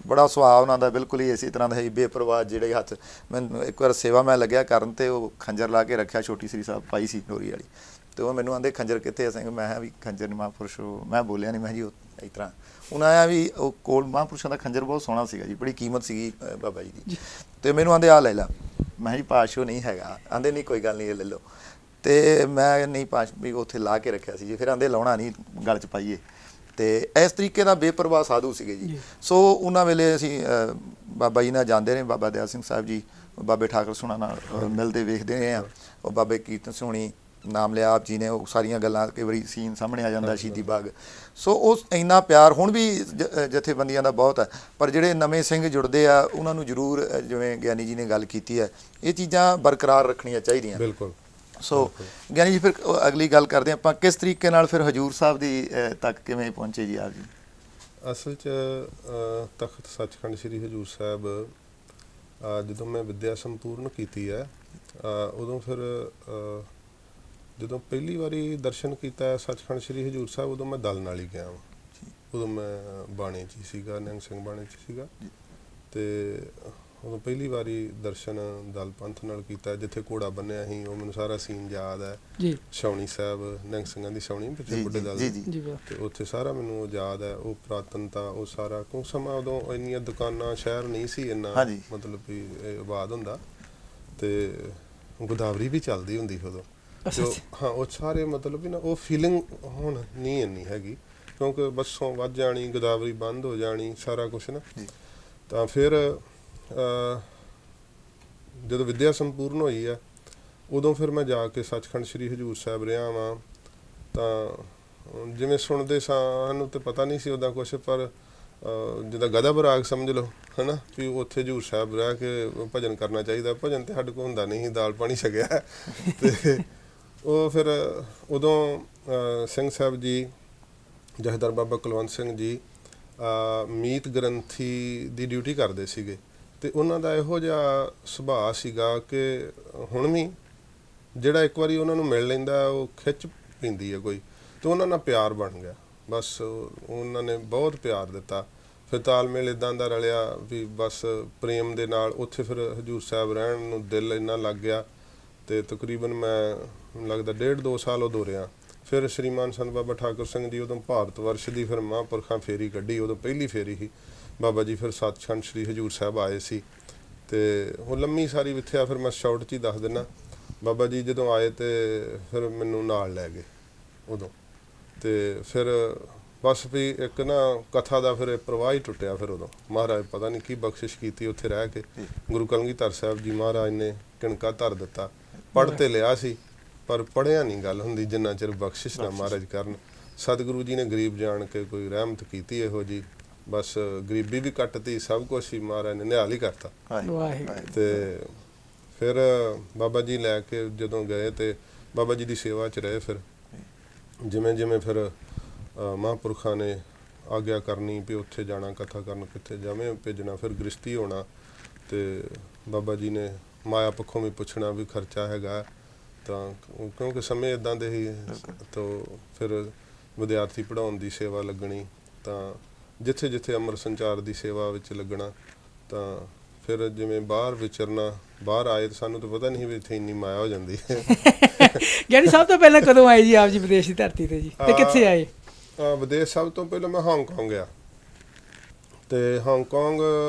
ਬੜਾ ਸੁਭਾਅ ਉਹਨਾਂ ਦਾ ਬਿਲਕੁਲ ਹੀ ਇਸੇ ਤਰ੍ਹਾਂ ਦਾ ਹੀ, ਬੇਪਰਵਾਹ। ਜਿਹੜੇ ਹੱਥ ਮੈਨੂੰ ਇੱਕ ਵਾਰ ਸੇਵਾ ਮੈਂ ਲੱਗਿਆ ਕਰਨ, ਤੇ ਉਹ ਖੰਜਰ ਲਾ ਕੇ ਰੱਖਿਆ, ਛੋਟੀ ਸ੍ਰੀ ਸਾਹਿਬ ਪਾਈ ਸੀ ਡੋਰੀ ਵਾਲੀ, ਤੇ ਉਹ ਮੈਨੂੰ ਆਂਦੇ ਖੰਜਰ ਕਿੱਥੇ ਆ ਸਿੰਘ? ਮੈਂ ਕਿਹਾ ਵੀ ਖੰਜਰ ਮਹਾਂਪੁਰਸ਼, ਮੈਂ ਬੋਲਿਆ ਨਹੀਂ, ਮੈਂ ਜੀ ਉਹ ਇਸ ਤਰ੍ਹਾਂ। ਉਹਨਾਂ ਆਇਆ ਵੀ ਉਹ ਕੋਲ ਮਹਾਂਪੁਰਸ਼ਾਂ ਦਾ ਖੰਜਰ ਬਹੁਤ ਸੋਹਣਾ ਸੀਗਾ ਜੀ, ਬੜੀ ਕੀਮਤ ਸੀਗੀ ਬਾਬਾ ਜੀ ਦੀ। ਤੇ ਮੈਨੂੰ ਆਂਦੇ ਆ ਲੈ ਲਾ। ਮੈਂ ਜੀ ਪਾਸ਼ੋ ਨਹੀਂ ਹੈਗਾ। ਆਂਦੇ ਨਹੀਂ ਕੋਈ ਗੱਲ ਨਹੀਂ, ਇਹ ਲੈ ਲਓ। ਤੇ ਮੈਂ ਨਹੀਂ ਪਾਸ਼ ਵੀ ਉੱਥੇ ਲਾ ਕੇ ਰੱਖਿਆ ਸੀ ਜੀ। ਫਿਰ ਆਂਦੇ ਲਾਉਣਾ ਨਹੀਂ, ਗਲ 'ਚ ਪਾਈਏ। ਤੇ ਇਸ ਤਰੀਕੇ ਦਾ ਬੇਪਰਵਾਹ ਸਾਧੂ ਸੀਗੇ ਜੀ। ਸੋ ਉਹਨਾਂ ਵੇਲੇ ਅਸੀਂ ਬਾਬਾ ਜੀ ਨਾਲ ਜਾਂਦੇ ਰਹੇ, ਬਾਬਾ ਦਿਆਲ ਸਿੰਘ ਸਾਹਿਬ ਜੀ, ਬਾਬੇ ਠਾਕਰ ਸੁਣਾ ਨਾਲ ਮਿਲਦੇ ਵੇਖਦੇ ਰਹੇ ਹਾਂ। ਉਹ ਬਾਬੇ ਕੀਰਤਨ ਸੁਣੀ ਨਾਮ ਲਿਆ ਆਪ ਜੀ ਨੇ, ਉਹ ਸਾਰੀਆਂ ਗੱਲਾਂ ਕਈ ਵਾਰੀ ਸੀਨ ਸਾਹਮਣੇ ਆ ਜਾਂਦਾ ਸ਼ਹੀਦੀ ਬਾਗ। ਸੋ ਉਹ ਇੰਨਾ ਪਿਆਰ ਹੁਣ ਵੀ ਜਥੇਬੰਦੀਆਂ ਦਾ ਬਹੁਤ ਹੈ। ਪਰ ਜਿਹੜੇ ਨਵੇਂ ਸਿੰਘ ਜੁੜਦੇ ਆ, ਉਹਨਾਂ ਨੂੰ ਜ਼ਰੂਰ, ਜਿਵੇਂ ਗਿਆਨੀ ਜੀ ਨੇ ਗੱਲ ਕੀਤੀ ਹੈ, ਇਹ ਚੀਜ਼ਾਂ ਬਰਕਰਾਰ ਰੱਖਣੀਆਂ ਚਾਹੀਦੀਆਂ। ਬਿਲਕੁਲ। ਸੋ ਗਿਆਨੀ ਜੀ, ਫਿਰ ਅਗਲੀ ਗੱਲ ਕਰਦੇ ਆਪਾਂ, ਕਿਸ ਤਰੀਕੇ ਨਾਲ ਫਿਰ ਹਜੂਰ ਸਾਹਿਬ ਦੀ ਤੱਕ ਕਿਵੇਂ ਪਹੁੰਚੇ ਜੀ ਆਪ ਜੀ? ਅਸਲ 'ਚ ਤਖਤ ਸੱਚਖੰਡ ਸ੍ਰੀ ਹਜੂਰ ਸਾਹਿਬ ਜਦੋਂ ਮੈਂ ਵਿੱਦਿਆ ਸੰਪੂਰਨ ਕੀਤੀ ਹੈ, ਉਦੋਂ ਫਿਰ ਜਦੋਂ ਪਹਿਲੀ ਵਾਰੀ ਦਰਸ਼ਨ ਕੀਤਾ ਸੱਚਖੰਡ ਸ੍ਰੀ ਹਜੂਰ ਸਾਹਿਬ, ਉਦੋਂ ਮੈਂ ਦਲ ਨਾਲ ਹੀ ਗਿਆ ਵਾਂ। ਉਦੋਂ ਮੈਂ ਬਾਣੇ 'ਚ ਹੀ ਸੀਗਾ, ਨਿਹੰਗ ਸਿੰਘ ਬਾਣੇ 'ਚ ਸੀਗਾ। ਤੇ ਉਦੋਂ ਪਹਿਲੀ ਵਾਰੀ ਦਰਸ਼ਨ ਦਲ ਪੰਥ ਨਾਲ ਕੀਤਾ, ਜਿੱਥੇ ਘੋੜਾ ਬੰਨਿਆ ਸੀ, ਉਹ ਮੈਨੂੰ ਸਾਰਾ ਸੀਨ ਯਾਦ ਹੈ ਜੀ ਛਾਉਣੀ ਸਾਹਿਬ, ਨਿਹੰਗ ਸਿੰਘਾਂ ਦੀ ਛਾਉਣੀ ਪਿੱਛੇ ਬੁੱਢੇ ਦਲ ਦੀ। ਜੀ ਤੇ ਉੱਥੇ ਸਾਰਾ ਮੈਨੂੰ ਉਹ ਯਾਦ ਹੈ, ਉਹ ਪੁਰਾਤਨਤਾ, ਉਹ ਸਾਰਾ ਕਿਉਂ ਸਮਾਂ ਉਦੋਂ ਇੰਨੀਆਂ ਦੁਕਾਨਾਂ, ਸ਼ਹਿਰ ਨਹੀਂ ਸੀ ਇੰਨਾ ਮਤਲਬ ਵੀ ਆਬਾਦ ਹੁੰਦਾ, ਤੇ ਗੋਦਾਵਰੀ ਵੀ ਚੱਲਦੀ ਹੁੰਦੀ ਉਦੋਂ। ਹਾਂ ਉਹ ਸਾਰੇ ਮਤਲਬ ਵੀ ਨਾ ਉਹ ਫੀਲਿੰਗ ਹੁਣ ਨਹੀਂ ਇੰਨੀ ਹੈਗੀ, ਕਿਉਂਕਿ ਬੱਸੋਂ ਵੱਧ ਜਾਣੀ, ਗੋਦਾਵਰੀ ਬੰਦ ਹੋ ਜਾਣੀ, ਸਾਰਾ ਕੁਛ ਨਾ। ਤਾਂ ਫਿਰ ਜਦੋਂ ਵਿੱਦਿਆ ਸੰਪੂਰਨ ਹੋਈ ਆ, ਉਦੋਂ ਫਿਰ ਮੈਂ ਜਾ ਕੇ ਸੱਚਖੰਡ ਸ੍ਰੀ ਹਜ਼ੂਰ ਸਾਹਿਬ ਰਿਹਾ ਵਾਂ। ਤਾਂ ਜਿਵੇਂ ਸੁਣਦੇ ਸਾਨੂੰ ਤਾਂ ਪਤਾ ਨਹੀਂ ਸੀ ਉੱਦਾਂ ਕੁਛ, ਪਰ ਜਿੱਦਾਂ ਗਦਾ ਬਰਾਗ ਸਮਝ ਲਓ ਹੈ ਨਾ, ਵੀ ਉੱਥੇ ਹਜ਼ੂਰ ਸਾਹਿਬ ਰਹਿ ਕੇ ਭਜਨ ਕਰਨਾ ਚਾਹੀਦਾ। ਭਜਨ ਤਾਂ ਸਾਡੇ ਕੋਲ ਹੁੰਦਾ ਨਹੀਂ ਸੀ, ਦਾਲ ਪਾਣੀ ਛਕਿਆ। ਤੇ ਉਹ ਫਿਰ ਉਦੋਂ ਸਿੰਘ ਸਾਹਿਬ ਜੀ, ਜਥੇਦਾਰ ਬਾਬਾ ਕੁਲਵੰਤ ਸਿੰਘ ਜੀ ਮੀਤ ਗ੍ਰੰਥੀ ਦੀ ਡਿਊਟੀ ਕਰਦੇ ਸੀਗੇ, ਅਤੇ ਉਹਨਾਂ ਦਾ ਇਹੋ ਜਿਹਾ ਸੁਭਾਅ ਸੀਗਾ ਕਿ ਹੁਣ ਵੀ ਜਿਹੜਾ ਇੱਕ ਵਾਰੀ ਉਹਨਾਂ ਨੂੰ ਮਿਲ ਲੈਂਦਾ ਉਹ ਖਿੱਚ ਪੈਂਦੀ ਹੈ ਕੋਈ, ਅਤੇ ਉਹਨਾਂ ਨਾਲ ਪਿਆਰ ਬਣ ਗਿਆ। ਬਸ ਉਹਨਾਂ ਨੇ ਬਹੁਤ ਪਿਆਰ ਦਿੱਤਾ। ਫਿਰ ਤਾਲਮੇਲ ਇੱਦਾਂ ਦਾ ਰਲਿਆ ਵੀ ਬਸ ਪ੍ਰੇਮ ਦੇ ਨਾਲ ਉੱਥੇ ਫਿਰ ਹਜ਼ੂਰ ਸਾਹਿਬ ਰਹਿਣ ਨੂੰ ਦਿਲ ਇੰਨਾ ਲੱਗ ਗਿਆ। ਅਤੇ ਤਕਰੀਬਨ ਮੈਂ ਲੱਗਦਾ 1.5-2 ਸਾਲ ਉਦੋਂ ਰਿਹਾ। ਫਿਰ ਸ਼੍ਰੀਮਾਨ ਸੰਤ ਬਾਬਾ ਠਾਕੁਰ ਸਿੰਘ ਜੀ ਉਦੋਂ ਭਾਰਤ ਵਰਸ਼ ਦੀ ਫਿਰ ਮਹਾਂਪੁਰਖਾਂ ਫੇਰੀ ਕੱਢੀ, ਉਦੋਂ ਪਹਿਲੀ ਫੇਰੀ ਸੀ। ਬਾਬਾ ਜੀ ਫਿਰ ਸੱਚਖੰਡ ਸ੍ਰੀ ਹਜ਼ੂਰ ਸਾਹਿਬ ਆਏ ਸੀ, ਅਤੇ ਉਹ ਲੰਮੀ ਸਾਰੀ ਵਿਥਿਆ ਫਿਰ ਮੈਂ ਸ਼ਾਰਟ 'ਚ ਹੀ ਦੱਸ ਦਿੰਦਾ। ਬਾਬਾ ਜੀ ਜਦੋਂ ਆਏ ਅਤੇ ਫਿਰ ਮੈਨੂੰ ਨਾਲ ਲੈ ਗਏ ਉਦੋਂ, ਅਤੇ ਫਿਰ ਬਸ ਵੀ ਇੱਕ ਨਾ ਕਥਾ ਦਾ ਫਿਰ ਪ੍ਰਵਾਹ ਹੀ ਟੁੱਟਿਆ। ਫਿਰ ਉਦੋਂ ਮਹਾਰਾਜ ਪਤਾ ਨਹੀਂ ਕੀ ਬਖਸ਼ਿਸ਼ ਕੀਤੀ ਉੱਥੇ ਰਹਿ ਕੇ। ਗੁਰੂ ਕਲਗੀਧਰ ਸਾਹਿਬ ਜੀ ਮਹਾਰਾਜ ਨੇ ਕਿਣਕਾ ਧਰ ਦਿੱਤਾ। ਪੜ੍ਹ ਤੇ ਲਿਆ ਸੀ, ਪਰ ਪੜ੍ਹਿਆ ਨਹੀਂ ਗੱਲ ਹੁੰਦੀ ਜਿੰਨਾ ਚਿਰ ਬਖਸ਼ਿਸ਼ ਨਾ ਮਹਾਰਾਜ ਕਰਨ। ਸਤਿਗੁਰੂ ਜੀ ਨੇ ਗਰੀਬ ਜਾਣ ਕੇ ਕੋਈ ਰਹਿਮਤ ਕੀਤੀ ਇਹੋ ਜੀ, ਬਸ ਗਰੀਬੀ ਵੀ ਕੱਟਤੀ, ਸਭ ਕੁਛ ਹੀ ਮਹਾਰਾਜ ਨੇ ਨਿਹਾਲ ਹੀ ਕਰਤਾ। ਅਤੇ ਫਿਰ ਬਾਬਾ ਜੀ ਲੈ ਕੇ ਜਦੋਂ ਗਏ ਅਤੇ ਬਾਬਾ ਜੀ ਦੀ ਸੇਵਾ 'ਚ ਰਹੇ। ਫਿਰ ਜਿਵੇਂ ਜਿਵੇਂ ਫਿਰ ਮਹਾਂਪੁਰਖਾਂ ਨੇ ਆਗਿਆ ਕਰਨੀ ਵੀ ਉੱਥੇ ਜਾਣਾ ਕਥਾ ਕਰਨ, ਕਿੱਥੇ ਜਿਵੇਂ ਭੇਜਣਾ, ਫਿਰ ਗ੍ਰਸਤੀ ਹੋਣਾ। ਅਤੇ ਬਾਬਾ ਜੀ ਨੇ ਮਾਇਆ ਪੱਖੋਂ ਵੀ ਪੁੱਛਣਾ ਵੀ ਖਰਚਾ ਹੈਗਾ, ਤਾਂ ਕਿਉਂਕਿ ਸਮੇਂ ਇੱਦਾਂ ਦੇ ਹੀ। ਤਾਂ ਫਿਰ ਵਿਦਿਆਰਥੀ ਪੜ੍ਹਾਉਣ ਦੀ ਸੇਵਾ ਲੱਗਣੀ, ਤਾਂ ਜਿੱਥੇ ਜਿੱਥੇ ਅੰਮ੍ਰਿਤ ਸੰਚਾਰ ਦੀ ਸੇਵਾ ਵਿੱਚ ਲੱਗਣਾ। ਤਾਂ ਫਿਰ ਜਿਵੇਂ ਬਾਹਰ ਵਿਚਰਨਾ, ਬਾਹਰ ਆਏ ਤਾਂ ਸਾਨੂੰ ਤਾਂ ਪਤਾ ਨਹੀਂ ਵੀ ਇੱਥੇ ਇੰਨੀ ਮਾਇਆ ਹੋ ਜਾਂਦੀ ਹੈ। ਯਾਨੀ ਸਭ ਤੋਂ ਪਹਿਲਾਂ ਕਦੋਂ ਆਏ ਜੀ ਆਪ ਜੀ ਵਿਦੇਸ਼ ਦੀ ਧਰਤੀ 'ਤੇ ਜੀ, ਅਤੇ ਕਿੱਥੇ ਆਏ? ਵਿਦੇਸ਼ ਸਭ ਤੋਂ ਪਹਿਲਾਂ ਮੈਂ ਹਾਂਗਕਾਂਗ ਗਿਆ, ਅਤੇ ਹਾਂਗਕਾਂਗ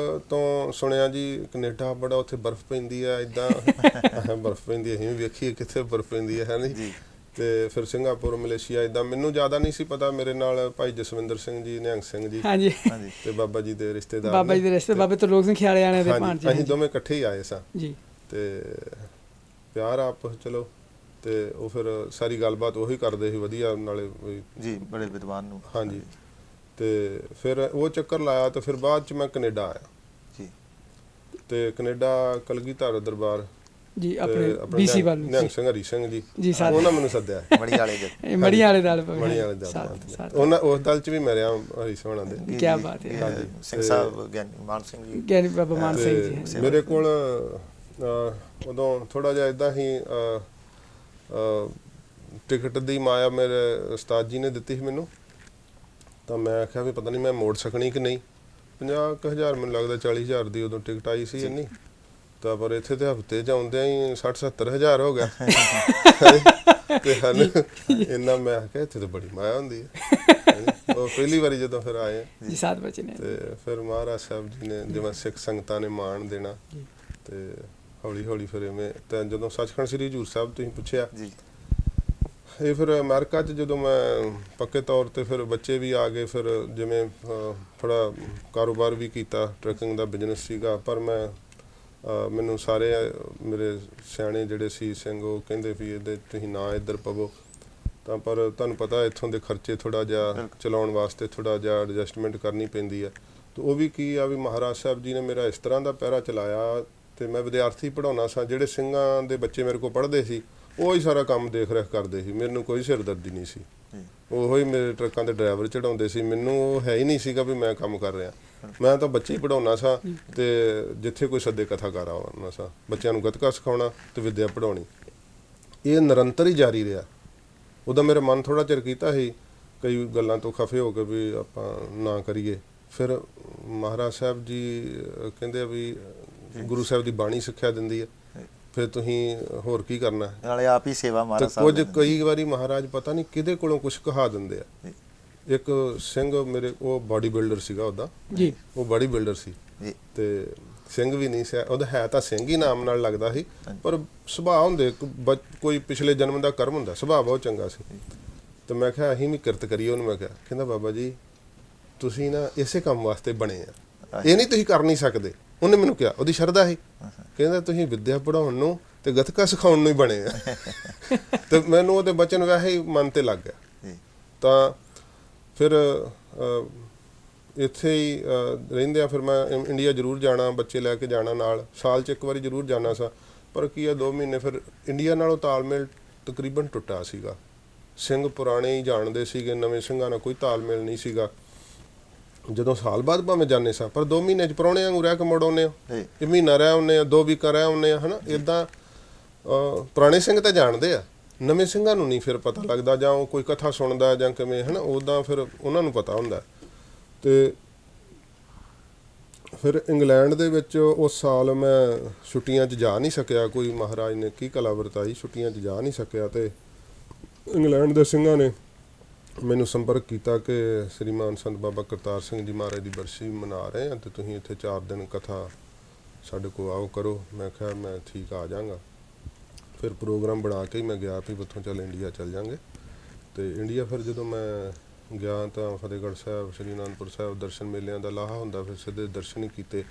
ਤੋਂ ਸੁਣਿਆ ਜੀ ਕਨੇਡਾ ਬੜਾ ਉੱਥੇ ਬਰਫ਼ ਪੈਂਦੀ ਹੈ, ਇੱਦਾਂ ਬਰਫ਼ ਪੈਂਦੀ ਹੈ, ਅਸੀਂ ਵੀ ਵੇਖੀਏ ਕਿੱਥੇ ਬਰਫ਼ ਪੈਂਦੀ ਹੈ ਜੀ। ਅਤੇ ਫਿਰ ਸਿੰਗਾਪੁਰ, ਮਲੇਸ਼ੀਆ, ਇੱਦਾਂ ਮੈਨੂੰ ਜ਼ਿਆਦਾ ਨਹੀਂ ਸੀ ਪਤਾ। ਮੇਰੇ ਨਾਲ ਭਾਈ ਜਸਵਿੰਦਰ ਸਿੰਘ ਜੀ, ਨਿਹੰਗ ਸਿੰਘ ਜੀ, ਹਾਂਜੀ, ਅਤੇ ਬਾਬਾ ਜੀ ਦੇ ਰਿਸ਼ਤੇਦਾਰ, ਬਾਬਾ ਜੀ ਦੇ ਰਿਸ਼ਤੇ ਬਾਬੇ ਤਰਲੋਕ ਸਿੰਘ ਖਿਆਲਿਆਣੇ ਦੇ ਭਾਣਜੇ, ਅਸੀਂ ਦੋਵੇਂ ਇਕੱਠੇ ਹੀ ਆਏ ਸਾਂ ਜੀ। ਅਤੇ ਪਿਆਰ ਆਪਸ ਚਲੋ, ਅਤੇ ਉਹ ਫਿਰ ਸਾਰੀ ਗੱਲਬਾਤ ਉਹੀ ਕਰਦੇ ਸੀ ਵਧੀਆ, ਨਾਲੇ ਜੀ ਬੜੇ ਵਿਦਵਾਨ ਨੂੰ। ਹਾਂਜੀ, ਅਤੇ ਫਿਰ ਉਹ ਚੱਕਰ ਲਾਇਆ, ਅਤੇ ਫਿਰ ਬਾਅਦ 'ਚ ਮੈਂ ਕਨੇਡਾ ਆਇਆ ਜੀ। ਅਤੇ ਕਨੇਡਾ ਕਲਗੀਧਰ ਦਰਬਾਰ ਜੀ, ਆਪਣੇ BC ਵੱਲ ਨਿਹੰਗ ਸਿੰਘ ਹਰੀ ਸਿੰਘ ਜੀ, ਜੀ ਉਹਨਾਂ ਮੈਨੂੰ ਸੱਦਿਆ। ਮੜੀਆਂ ਵਾਲੇ ਦਲ, ਉਹਨਾਂ ਉਸ ਦਲ 'ਚ ਵੀ ਮੈਂ ਰਿਹਾ ਹਰੀ ਸੋਹਣਾ ਦੇ। ਕੀ ਬਾਤ ਹੈ। ਸਿੰਘ ਸਾਹਿਬ ਗਿਆਨੀ ਮਾਨ ਸਿੰਘ ਜੀ, ਗਿਆਨੀ ਬਾਬਾ ਮਾਨ ਸਿੰਘ ਜੀ। ਮੇਰੇ ਕੋਲ ਉਦੋਂ ਥੋੜ੍ਹਾ ਜਿਹਾ ਇੱਦਾਂ ਹੀ ਟਿਕਟ ਦੀ ਮਾਇਆ ਮੇਰੇ ਉਸਤਾਦ ਜੀ ਨੇ ਦਿੱਤੀ ਸੀ ਮੈਨੂੰ। ਤਾਂ ਮੈਂ ਆਖਿਆ ਵੀ ਪਤਾ ਨਹੀਂ ਮੈਂ ਮੋੜ ਸਕਣੀ ਕਿ ਨਹੀਂ। 50,000 ਮੈਨੂੰ ਲੱਗਦਾ 40,000 ਦੀ ਉਦੋਂ ਟਿਕਟ ਆਈ ਸੀ ਇੰਨੀ। ਤਾਂ ਪਰ ਇੱਥੇ ਤਾਂ ਹਫ਼ਤੇ 'ਚ ਆਉਂਦਿਆਂ ਹੀ 60-70,000 ਹੋ ਗਿਆ। ਅਤੇ ਸਾਨੂੰ ਇੰਨਾ ਮੈਂ ਆਖਿਆ ਇੱਥੇ ਤਾਂ ਬੜੀ ਮਾਇਆ ਹੁੰਦੀ ਹੈ। ਉਹ ਪਹਿਲੀ ਵਾਰੀ ਜਦੋਂ ਫਿਰ ਆਏ ਅਤੇ ਫਿਰ ਮਹਾਰਾਜ ਸਾਹਿਬ ਜੀ ਨੇ ਜਿਵੇਂ ਸਿੱਖ ਸੰਗਤਾਂ ਨੇ ਮਾਣ ਦੇਣਾ, ਅਤੇ ਹੌਲੀ ਹੌਲੀ ਫਿਰ ਇਵੇਂ। ਤਾਂ ਜਦੋਂ ਸੱਚਖੰਡ ਸ੍ਰੀ ਹਜ਼ੂਰ ਸਾਹਿਬ ਤੁਸੀਂ ਪੁੱਛਿਆ, ਇਹ ਫਿਰ ਅਮਰੀਕਾ 'ਚ ਜਦੋਂ ਮੈਂ ਪੱਕੇ ਤੌਰ 'ਤੇ ਫਿਰ ਬੱਚੇ ਵੀ ਆ ਗਏ, ਫਿਰ ਜਿਵੇਂ ਥੋੜ੍ਹਾ ਕਾਰੋਬਾਰ ਵੀ ਕੀਤਾ, ਟਰੱਕਿੰਗ ਦਾ ਬਿਜ਼ਨਸ ਸੀਗਾ। ਪਰ ਮੈਂ ਮੈਨੂੰ ਸਾਰੇ ਮੇਰੇ ਸਿਆਣੇ ਜਿਹੜੇ ਸੀ ਸਿੰਘ, ਉਹ ਕਹਿੰਦੇ ਵੀ ਇਹਦੇ ਤੁਸੀਂ ਨਾ ਇੱਧਰ ਪਵੋ। ਤਾਂ ਪਰ ਤੁਹਾਨੂੰ ਪਤਾ ਇੱਥੋਂ ਦੇ ਖਰਚੇ ਥੋੜ੍ਹਾ ਜਿਹਾ ਚਲਾਉਣ ਵਾਸਤੇ ਥੋੜ੍ਹਾ ਜਿਹਾ ਐਡਜਸਟਮੈਂਟ ਕਰਨੀ ਪੈਂਦੀ ਹੈ। ਅਤੇ ਉਹ ਵੀ ਕੀ ਆ ਵੀ ਮਹਾਰਾਜ ਸਾਹਿਬ ਜੀ ਨੇ ਮੇਰਾ ਇਸ ਤਰ੍ਹਾਂ ਦਾ ਪਹਿਰਾ ਚਲਾਇਆ। ਅਤੇ ਮੈਂ ਵਿਦਿਆਰਥੀ ਪੜ੍ਹਾਉਣਾ ਸਾਂ, ਜਿਹੜੇ ਸਿੰਘਾਂ ਦੇ ਬੱਚੇ ਮੇਰੇ ਕੋਲ ਪੜ੍ਹਦੇ ਸੀ ਉਹ ਹੀ ਸਾਰਾ ਕੰਮ ਦੇਖ ਰੇਖ ਕਰਦੇ ਸੀ। ਮੈਨੂੰ ਕੋਈ ਸਿਰਦਰਦੀ ਨਹੀਂ ਸੀ, ਉਹੋ ਹੀ ਮੇਰੇ ਟਰੱਕਾਂ ਦੇ ਡਰਾਈਵਰ ਚੜਾਉਂਦੇ ਸੀ। ਮੈਨੂੰ ਉਹ ਹੈ ਹੀ ਨਹੀਂ ਸੀਗਾ ਵੀ ਮੈਂ ਕੰਮ ਕਰ ਰਿਹਾ। ਮੈਂ ਤਾਂ ਬੱਚੇ ਹੀ ਪੜ੍ਹਾਉਣਾ ਸਾਂ, ਅਤੇ ਜਿੱਥੇ ਕੋਈ ਸੱਦੇ ਕਥਾ ਕਰ ਆਉਣਾ ਸਾਂ, ਬੱਚਿਆਂ ਨੂੰ ਗੱਤਕਾ ਸਿਖਾਉਣਾ ਅਤੇ ਵਿੱਦਿਆ ਪੜ੍ਹਾਉਣੀ। ਇਹ ਨਿਰੰਤਰ ਹੀ ਜਾਰੀ ਰਿਹਾ। ਉਦੋਂ ਮੇਰੇ ਮਨ ਥੋੜ੍ਹਾ ਚਿਰ ਕੀਤਾ ਸੀ ਕਈ ਗੱਲਾਂ ਤੋਂ ਖਫੇ ਹੋ ਕੇ ਵੀ ਆਪਾਂ ਨਾ ਕਰੀਏ। ਫਿਰ ਮਹਾਰਾਜ ਸਾਹਿਬ ਜੀ ਕਹਿੰਦੇ ਵੀ ਗੁਰੂ ਸਾਹਿਬ ਦੀ ਬਾਣੀ ਸਿੱਖਿਆ ਦਿੰਦੀ ਹੈ, ਫਿਰ ਤੁਸੀਂ ਹੋਰ ਕੀ ਕਰਨਾ। ਨਾਲੇ ਆਪ ਹੀ ਸੇਵਾ ਤੇ ਮਹਾਰਾਜ ਸਾਹਿਬ ਕੁਝ ਕਈ ਵਾਰੀ ਮਹਾਰਾਜ ਪਤਾ ਨਹੀਂ ਕਿਹਦੇ ਕੋਲੋਂ ਕੁਝ ਕਹਾ ਦਿੰਦੇ ਆ। ਇੱਕ ਸਿੰਘ ਮੇਰੇ, ਉਹ ਬਾਡੀ ਬਿਲਡਰ ਸੀਗਾ ਉਹਦਾ ਜੀ, ਉਹ ਬਾਡੀ ਬਿਲਡਰ ਸੀ ਜੀ ਤੇ ਸਿੰਘ ਵੀ ਨਹੀਂ ਸੀ ਉਹਦਾ, ਹੈ ਤਾਂ ਸਿੰਘ ਹੀ ਨਾਮ ਨਾਲ ਲੱਗਦਾ ਸੀ, ਪਰ ਸੁਭਾਅ ਹੁੰਦੇ ਕੋਈ ਪਿਛਲੇ ਜਨਮ ਦਾ ਕਰਮ ਹੁੰਦਾ, ਸੁਭਾਅ ਬਹੁਤ ਚੰਗਾ ਸੀ। ਤੇ ਮੈਂ ਕਿਹਾ ਅਸੀਂ ਵੀ ਕਿਰਤ ਕਰੀਏ ਉਹਨੂੰ। ਮੈਂ ਕਿਹਾ, ਕਹਿੰਦਾ ਬਾਬਾ ਜੀ ਤੁਸੀਂ ਨਾ ਇਸੇ ਕੰਮ ਵਾਸਤੇ ਬਣੇ ਆ, ਇਹ ਨਹੀਂ ਤੁਸੀਂ ਕਰ ਨਹੀਂ ਸਕਦੇ। ਉਹਨੇ ਮੈਨੂੰ ਕਿਹਾ, ਉਹਦੀ ਸ਼ਰਧਾ ਸੀ, ਕਹਿੰਦਾ ਤੁਸੀਂ ਵਿੱਦਿਆ ਪੜਾਉਣ ਨੂੰ ਤੇ ਗੱਤਕਾ ਸਿਖਾਉਣ ਨੂੰ ਹੀ ਬਣੇ ਆ। ਤੇ ਮੈਨੂੰ ਉਹਦੇ ਬਚਨ ਵੈਸੇ ਹੀ ਮਨ ਤੇ ਲੱਗ ਗਿਆ। ਤਾਂ ਫਿਰ ਇੱਥੇ ਹੀ ਰਹਿੰਦੇ ਆ, ਫਿਰ ਮੈਂ ਇੰਡੀਆ ਜ਼ਰੂਰ ਜਾਣਾ, ਬੱਚੇ ਲੈ ਕੇ ਜਾਣਾ ਨਾਲ, ਸਾਲ 'ਚ ਇੱਕ ਵਾਰੀ ਜ਼ਰੂਰ ਜਾਣਾ ਸਾਂ। ਪਰ ਕੀ ਆ 2 ਮਹੀਨੇ ਫਿਰ ਇੰਡੀਆ ਨਾਲੋਂ ਤਾਲਮੇਲ ਤਕਰੀਬਨ ਟੁੱਟਾ ਸੀਗਾ। ਸਿੰਘ ਪੁਰਾਣੇ ਹੀ ਜਾਣਦੇ ਸੀਗੇ, ਨਵੇਂ ਸਿੰਘਾਂ ਨਾਲ ਕੋਈ ਤਾਲਮੇਲ ਨਹੀਂ ਸੀਗਾ। ਜਦੋਂ ਸਾਲ ਬਾਅਦ ਭਾਵੇਂ ਜਾਂਦੇ ਸਾਂ, ਪਰ 2 ਮਹੀਨੇ 'ਚ ਪ੍ਰਾਹੁਣੇ ਵਾਂਗੂ ਰਹਿ ਕੇ ਮੁੜ ਆਉਂਦੇ ਆ, ਇਹ ਮਹੀਨਾ ਰਹਿ ਆਉਂਦੇ ਆ, 2 ਵੀਕਾਂ ਰਹਿ ਆਉਂਦੇ ਆ, ਹੈ ਨਾ। ਇੱਦਾਂ ਪੁਰਾਣੇ ਸਿੰਘ ਤਾਂ ਜਾਣਦੇ ਆ, ਨਵੇਂ ਸਿੰਘਾਂ ਨੂੰ ਨਹੀਂ ਫਿਰ ਪਤਾ ਲੱਗਦਾ, ਜਾਂ ਉਹ ਕੋਈ ਕਥਾ ਸੁਣਦਾ ਜਾਂ ਕਿਵੇਂ, ਹੈ ਨਾ, ਉੱਦਾਂ ਫਿਰ ਉਹਨਾਂ ਨੂੰ ਪਤਾ ਹੁੰਦਾ। ਤੇ ਫਿਰ ਇੰਗਲੈਂਡ ਦੇ ਵਿੱਚ ਉਸ ਸਾਲ ਮੈਂ ਛੁੱਟੀਆਂ 'ਚ ਜਾ ਨਹੀਂ ਸਕਿਆ, ਕੋਈ ਮਹਾਰਾਜ ਨੇ ਕੀ ਕਲਾ ਵਰਤਾਈ, ਛੁੱਟੀਆਂ 'ਚ ਜਾ ਨਹੀਂ ਸਕਿਆ। ਤੇ ਇੰਗਲੈਂਡ ਦੇ ਸਿੰਘਾਂ ਨੇ ਮੈਨੂੰ ਸੰਪਰਕ ਕੀਤਾ ਕਿ ਸ੍ਰੀਮਾਨ ਸੰਤ ਬਾਬਾ ਕਰਤਾਰ ਸਿੰਘ ਜੀ ਮਹਾਰਾਜ ਦੀ ਬਰਸੀ ਮਨਾ ਰਹੇ ਆ ਤੇ ਤੁਸੀਂ ਇੱਥੇ 4 ਦਿਨ ਕਥਾ ਸਾਡੇ ਕੋਲ ਆਓ ਕਰੋ। ਮੈਂ ਕਿਹਾ ਮੈਂ ਠੀਕ ਆ ਜਾਵਾਂਗਾ। ਫਿਰ ਪ੍ਰੋਗਰਾਮ ਬਣਾ ਕੇ ਹੀ ਮੈਂ ਗਿਆ ਵੀ ਉੱਥੋਂ ਚੱਲ ਇੰਡੀਆ ਚੱਲ ਜਾਂਗੇ। ਤੇ ਇੰਡੀਆ ਫਿਰ ਜਦੋਂ ਮੈਂ ਗਿਆ ਤਾਂ ਫਤਿਹਗੜ੍ਹ ਸਾਹਿਬ, ਸ਼੍ਰੀ ਅਨੰਦਪੁਰ ਸਾਹਿਬ ਦਰਸ਼ਨ ਮੇਲਿਆਂ ਦਾ ਲਾਹਾ ਹੁੰਦਾ, ਫਿਰ ਸਿੱਧੇ ਦਰਸ਼ਨ ਹੀ ਕੀਤੇ।